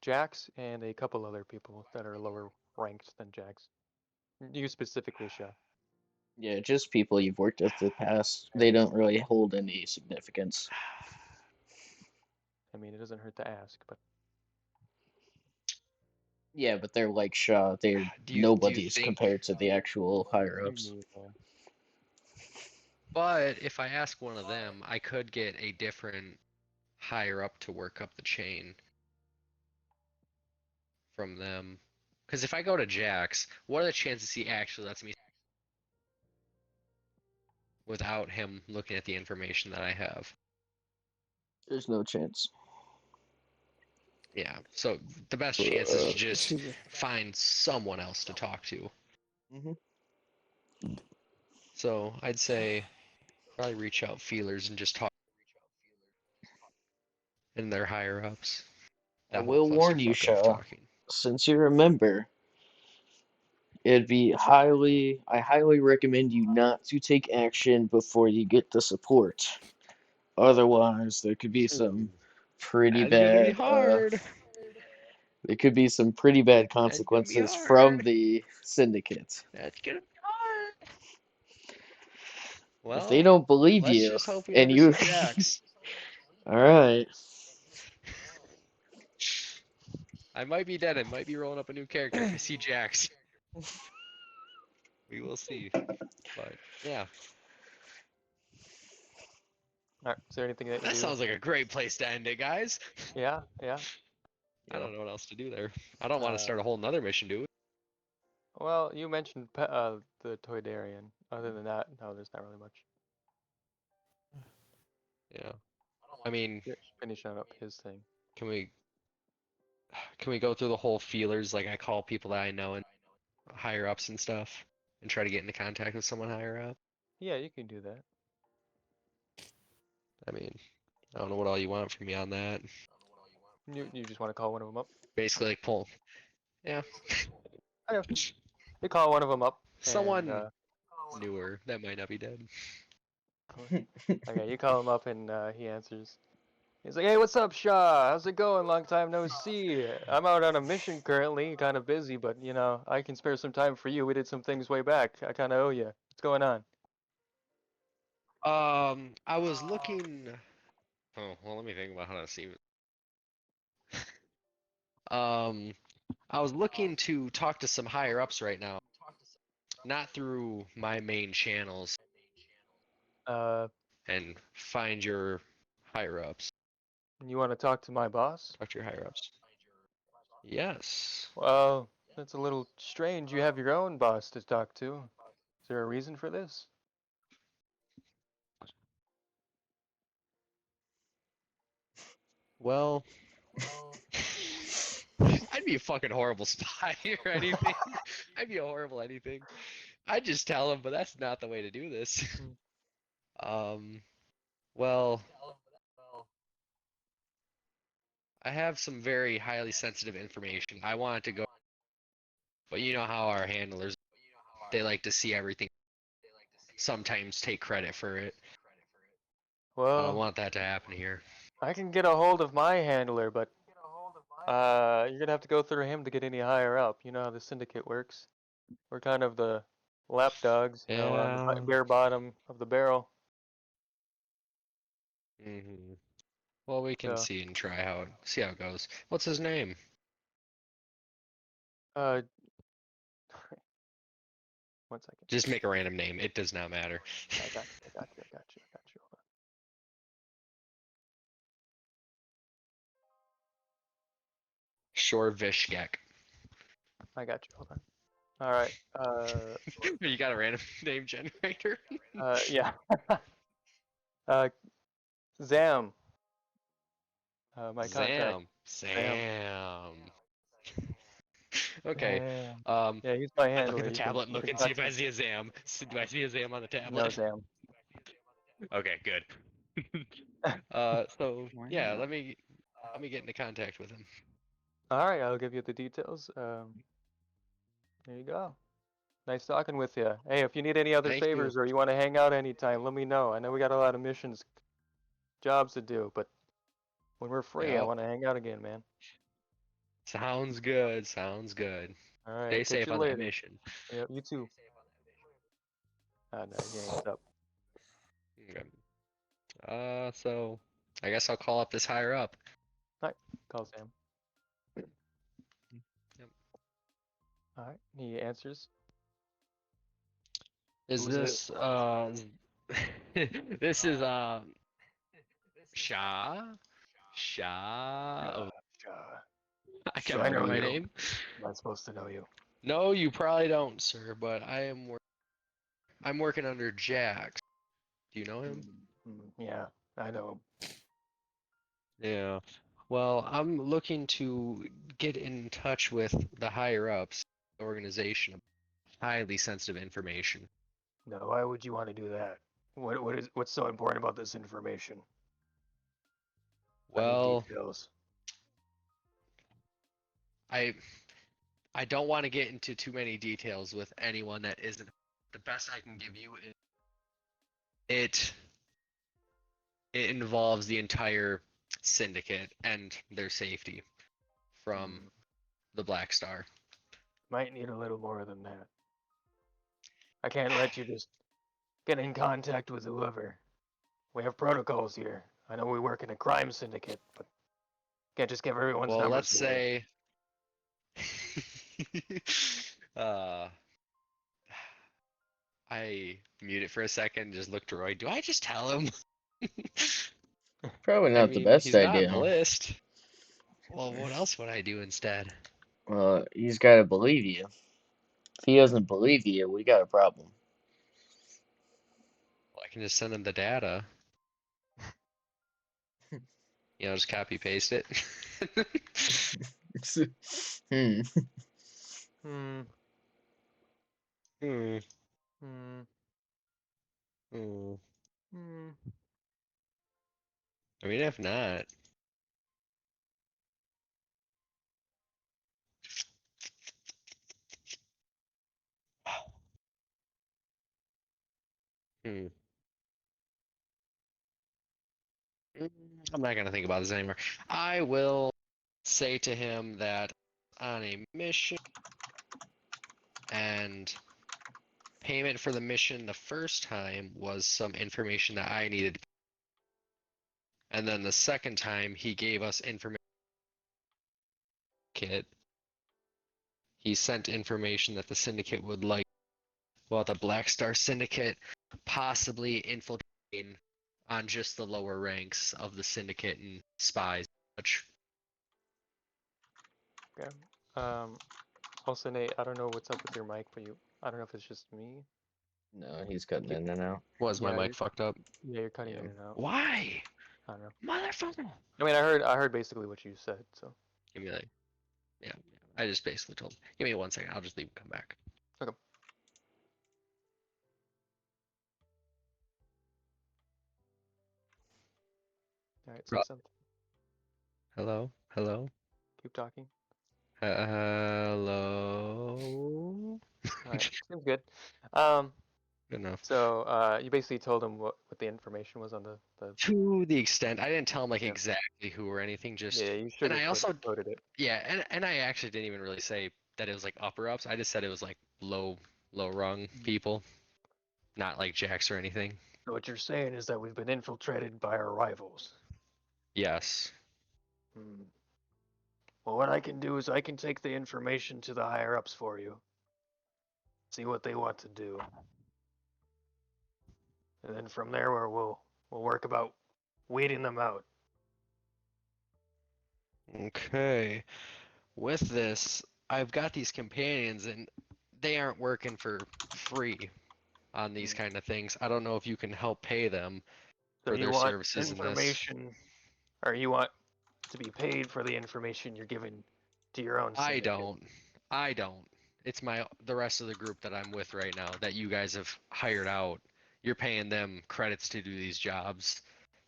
Jax and a couple other people that are lower ranked than Jax. You specifically, Sha. Yeah, just people you've worked with the past. They don't really hold any significance. I mean, it doesn't hurt to ask, but Yeah, but they're like Shaw. They're Do you nobodies think? compared to the actual higher ups. yeah. But if I ask one of them, I could get a different higher up to work up the chain from them. Because if I go to Jax, what are the chances he actually lets me without him looking at the information that I have? There's no chance. Yeah, so the best chance is to just Excuse me. find someone else to talk to. Mhm. So I'd say probably reach out feelers and just talk in their higher ups. I That whole will warn you, clusterfuck of Shaw. talking. Since you remember, I highly recommend you not to take action before you get the support. Otherwise, there could be some pretty That's gonna be bad, hard. there could be some pretty bad That's gonna be consequences from hard. the syndicate. That's gonna be hard. If they Well, don't believe let's you, just hope we and never you, see Jax. all right, I might be dead. I might be rolling up a new character if I see Jax. We will see. But yeah, Alright, is there anything that that you? sounds like a great place to end it, guys. Yeah, yeah. I Yeah. don't know what else to do there. I don't want to start Uh, a whole nother mission, do we? well, you mentioned the Toydarian. Other than that, no, there's not really much. Yeah. I mean, Finishing up his thing. can we go through the whole feelers? Like I call people that I know and higher ups and stuff, and try to get into contact with someone higher up. Yeah, you can do that. I mean, I don't know what all you want from me on that. You just want to call one of them up. Basically, like pull. Yeah. You call one of them up. Someone And, newer that might not be dead. okay, you call him up and he answers. He's like, "Hey, what's up, Shaw? How's it going? Long time no see. I'm out on a mission currently, kind of busy, but you know, I can spare some time for you. We did some things way back. I kind of owe you. What's going on?" I was looking. Oh, well, let me think about how to see. I was looking to talk to some higher ups right now, not through my main channels, Uh, and find your higher ups. you want to talk to my boss? Talk to your higher ups. Yes. Well, that's a little strange. You have your own boss to talk to. Is there a reason for this? Well, I'd be a fucking horrible spy or anything. I'd be a horrible anything. I'd just tell him, but that's not the way to do this. Well, I have some very highly sensitive information. I want it to go, but you know how our handlers, they like to see everything, sometimes take credit for it. I don't Well, want that to happen here. I can get a hold of my handler, but you're gonna have to go through him to get any higher up. You know how the syndicate works. We're kind of the lapdogs, you know, on the Yeah. bare bottom of the barrel. Well, we can So, see and see how it goes. What's his name? uh, one second. Just make a random name. It does not matter. I got you. I got you. I got you. I got you. Hold Shor Vishgek. on. I got you. Hold on. All right. You got a random name generator? Yeah. Zam. My contact. Sam. Okay. Zam. Yeah, he's my I look at handler. the tablet and You look can and see talk if to I him. see a Zam. Do I see a Zam on the No, tablet? Zam. Okay, good. So Why yeah, not? let me get into contact with him. All right, I'll give you the details. There you go. Nice talking with you. Hey, if you need any other Thank you. favors or you want to hang out anytime, let me know. I know we got a lot of missions, jobs to do, but when we're free, I Yep. want to hang out again, man. Sounds good. Sounds good. All right, Stay catch safe you on that later. mission. Yep, you too. No, he hangs up. Okay. So I guess I'll call up this higher up. All right, call Sam. Yep. All right, he answers. Is Who's it? this this is Shah? Shah of I Should can't I know remember my you? name. Am I supposed to know you? No, you probably don't, sir, but I'm working under Jax. Do you know him? Yeah, I know him. Yeah. Well, I'm looking to get in touch with the higher ups organization of highly sensitive information. No, why would you want to do that? What's so important about this information? I need Well, details. I I don't want to get into too many details with anyone that isn't. The best I can give you is it involves the entire syndicate and their safety from the Black Star. Might need a little more than that. I can't let you just get in contact with whoever. We have protocols here. I know we work in a crime syndicate, but can't just give everyone's Well, let's numbers away. say uh I mute it for a second and just look to Roy. Do I just tell him? Probably I not the mean, best he's not on idea. the list. Well, what else would I do instead? He's got to believe you. If he doesn't believe you, we got a problem. Well, I can just send him the data. You know, just copy paste it. Hmm. Hmm. Hmm. Hmm. Hmm. Hmm. I mean, if not, hmm. Mm, I'm not gonna think about this anymore. I will say to him that on a mission and payment for the mission the first time was some information that I needed, and then the second time he gave us information kit. He sent information that the syndicate would like, well, the Black Star Syndicate possibly infiltrating on just the lower ranks of the syndicate and spies. Okay. Also, Nate, I don't know what's up with your mic, but I don't know if it's just me. No, he's cutting Keep- in and out. Was my Yeah, mic fucked up? yeah, you're cutting in Yeah. and out. Why? I don't know. Motherfucker! I mean, I heard basically what you said. So. Give me like, yeah. I just basically told him, give me 1 second, I'll just leave and come back. Okay. All right. Say Bro. something. Hello? Hello? Keep talking. Hello? All right. Seems good. Um. Good enough. So, you basically told him what the information was on the. To the extent, I didn't tell him like Yeah. exactly who or anything, just, Yeah, you should and have I also, coded it. yeah, and I actually didn't even really say that it was like upper ups. I just said it was like low rung people, not like jacks or anything. So what you're saying is that we've been infiltrated by our rivals. Yes. Hmm. Well, what I can do is I can take the information to the higher ups for you. See what they want to do. And then from there where we'll work about weeding them out. Okay. With this, I've got these companions and they aren't working for free on these kind of things. I don't know if you can help pay them So for you their want services in this. information, or you want to be paid for the information you're giving to your own I syndicate. don't. I don't. It's the rest of the group that I'm with right now that you guys have hired out. You're paying them credits to do these jobs.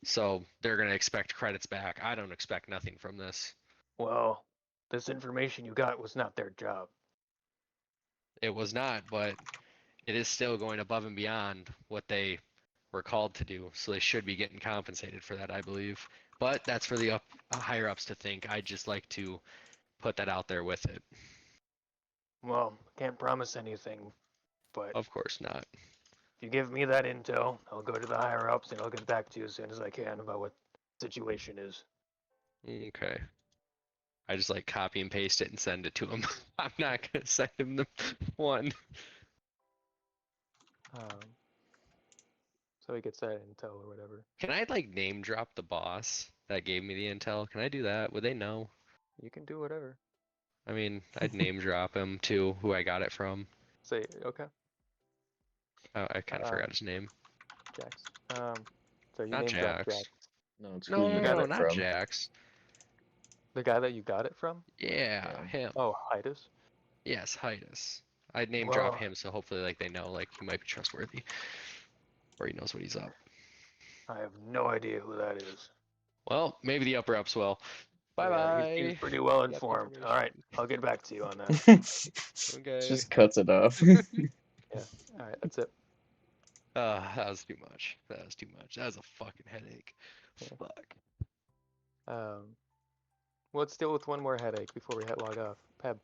So they're going to expect credits back. I don't expect nothing from this. Well, this information you got was not their job. It was not, but it is still going above and beyond what they were called to do. So they should be getting compensated for that, I believe. But that's for the higher ups to think. I'd just like to put that out there with it. Well, can't promise anything, but Of course not. if you give me that intel, I'll go to the higher ups and I'll get back to you as soon as I can about what the situation is. Okay. I just like copy and paste it and send it to him. I'm not gonna send him the one. So he gets that intel or whatever. Can I like name drop the boss that gave me the intel? Can I do that? Would they know? You can do whatever. I mean, I'd name drop him too, who I got it from. Say okay, Oh, I kind of um, forgot his name. Jax. So you Not name drop Jax. Jax. No, it's who No, you no, got no, it not from. Jax. The guy that you got it from? Yeah, Yeah. him. Oh, Hidus. Yes, Hidus. I'd name drop Well, him so hopefully like they know like he might be trustworthy. Or he knows what he's up. I have no idea who that is. Well, maybe the upper ups will. Bye Yeah, he seems bye. pretty well Got the informed. All right, information. I'll get back to you on that. Okay. Just cuts it off. Yeah. All right, that's it. That was too much. That was too much. That was a fucking headache. Yeah. Fuck. Well, let's deal with one more headache before we log off. Peb.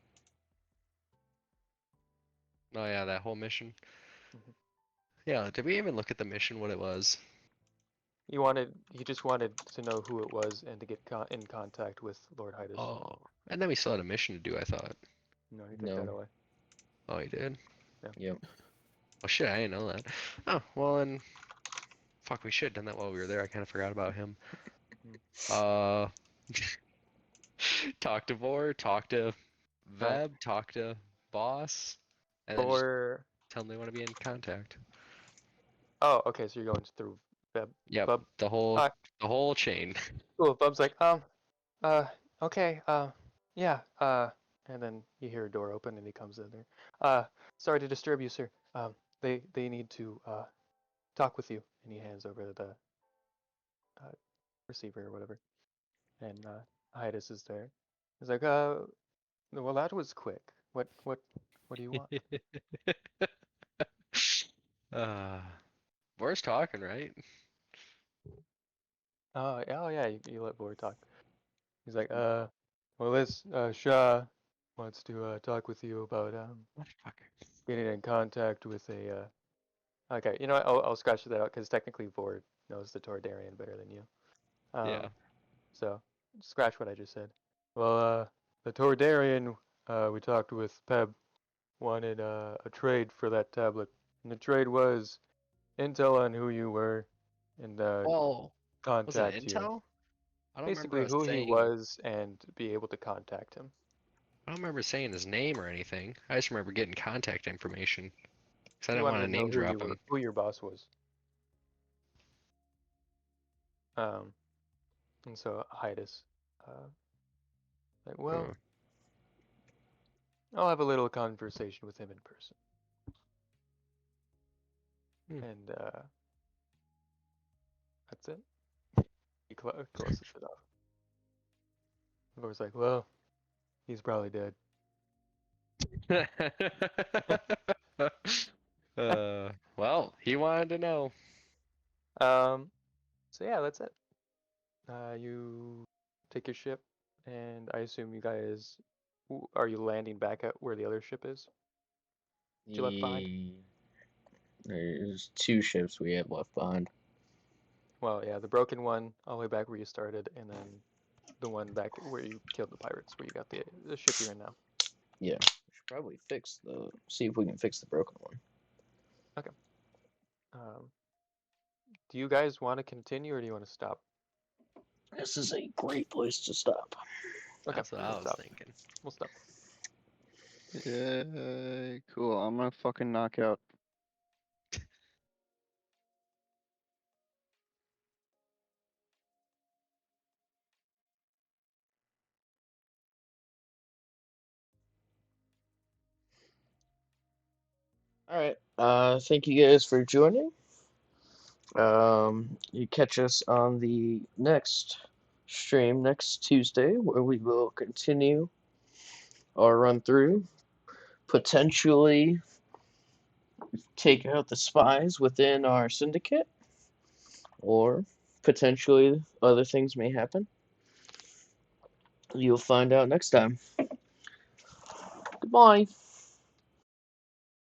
Oh yeah, that whole mission. Mhm. Yeah, did we even look at the mission, what it was? You just wanted to know who it was and to get in contact with Lord Hidus. Oh, and then we still had a mission to do, I thought. No, he took that No. away. Oh, he did? Yep. Oh shit, I didn't know that. Oh, well then, fuck, we should have done that while we were there. I kind of forgot about him. Uh, talk to Vor, talk to Alright. Veb, talk to Boss, and then just For tell them they want to be in contact. oh, okay, so you're going through Bub. Yep, Bub. the whole Alright. the whole chain. Cool. Bub's like, okay, yeah, and then you hear a door open and he comes in there. Sorry to disturb you, sir. They need to talk with you, and he hands over the receiver or whatever, and Hidus is there. He's like, well, that was quick. What do you want? uh, Boris talking, right? Oh yeah, you let Boy talk. He's like, well, this Shah wants to talk with you about Motherfucker. getting in contact with a. Okay, you know what? I'll scratch that out because technically Vord knows the Tordarian better than you. Yeah. So scratch what I just said. Well, the Tordarian we talked with Peb wanted a trade for that tablet, and the trade was intel on who you were and Well, was it contact you. Intel? I don't remember Basically, us who he saying. was and be able to contact him. I don't remember saying his name or anything. I just remember getting contact information because I He didn't want wanted to to know name who you drop were, him. who your boss was. Um, and so Hidus, like, well, Oh. I'll have a little conversation with him in person. Hmm. And that's it. He closes it off. Laura's like, well, he's probably dead. Well, he wanted to know. So yeah, that's it. You take your ship, and I assume you guys, are you landing back at where the other ship is? That you left behind? There's two ships we have left behind. Well, yeah, the broken one all the way back where you started, and then the one back where you killed the pirates, where you got the ship you're in now. Yeah, we should probably see if we can fix the broken one. Okay. Do you guys want to continue, or do you want to stop? This is a great place to stop. Okay, That's what we'll I was stop. thinking. We'll stop. Yeah, cool. I'm gonna fucking knock out. All right. Thank you guys for joining. You catch us on the next stream next Tuesday, where we will continue our run through, potentially take out the spies within our syndicate, or potentially other things may happen. You'll find out next time. Goodbye.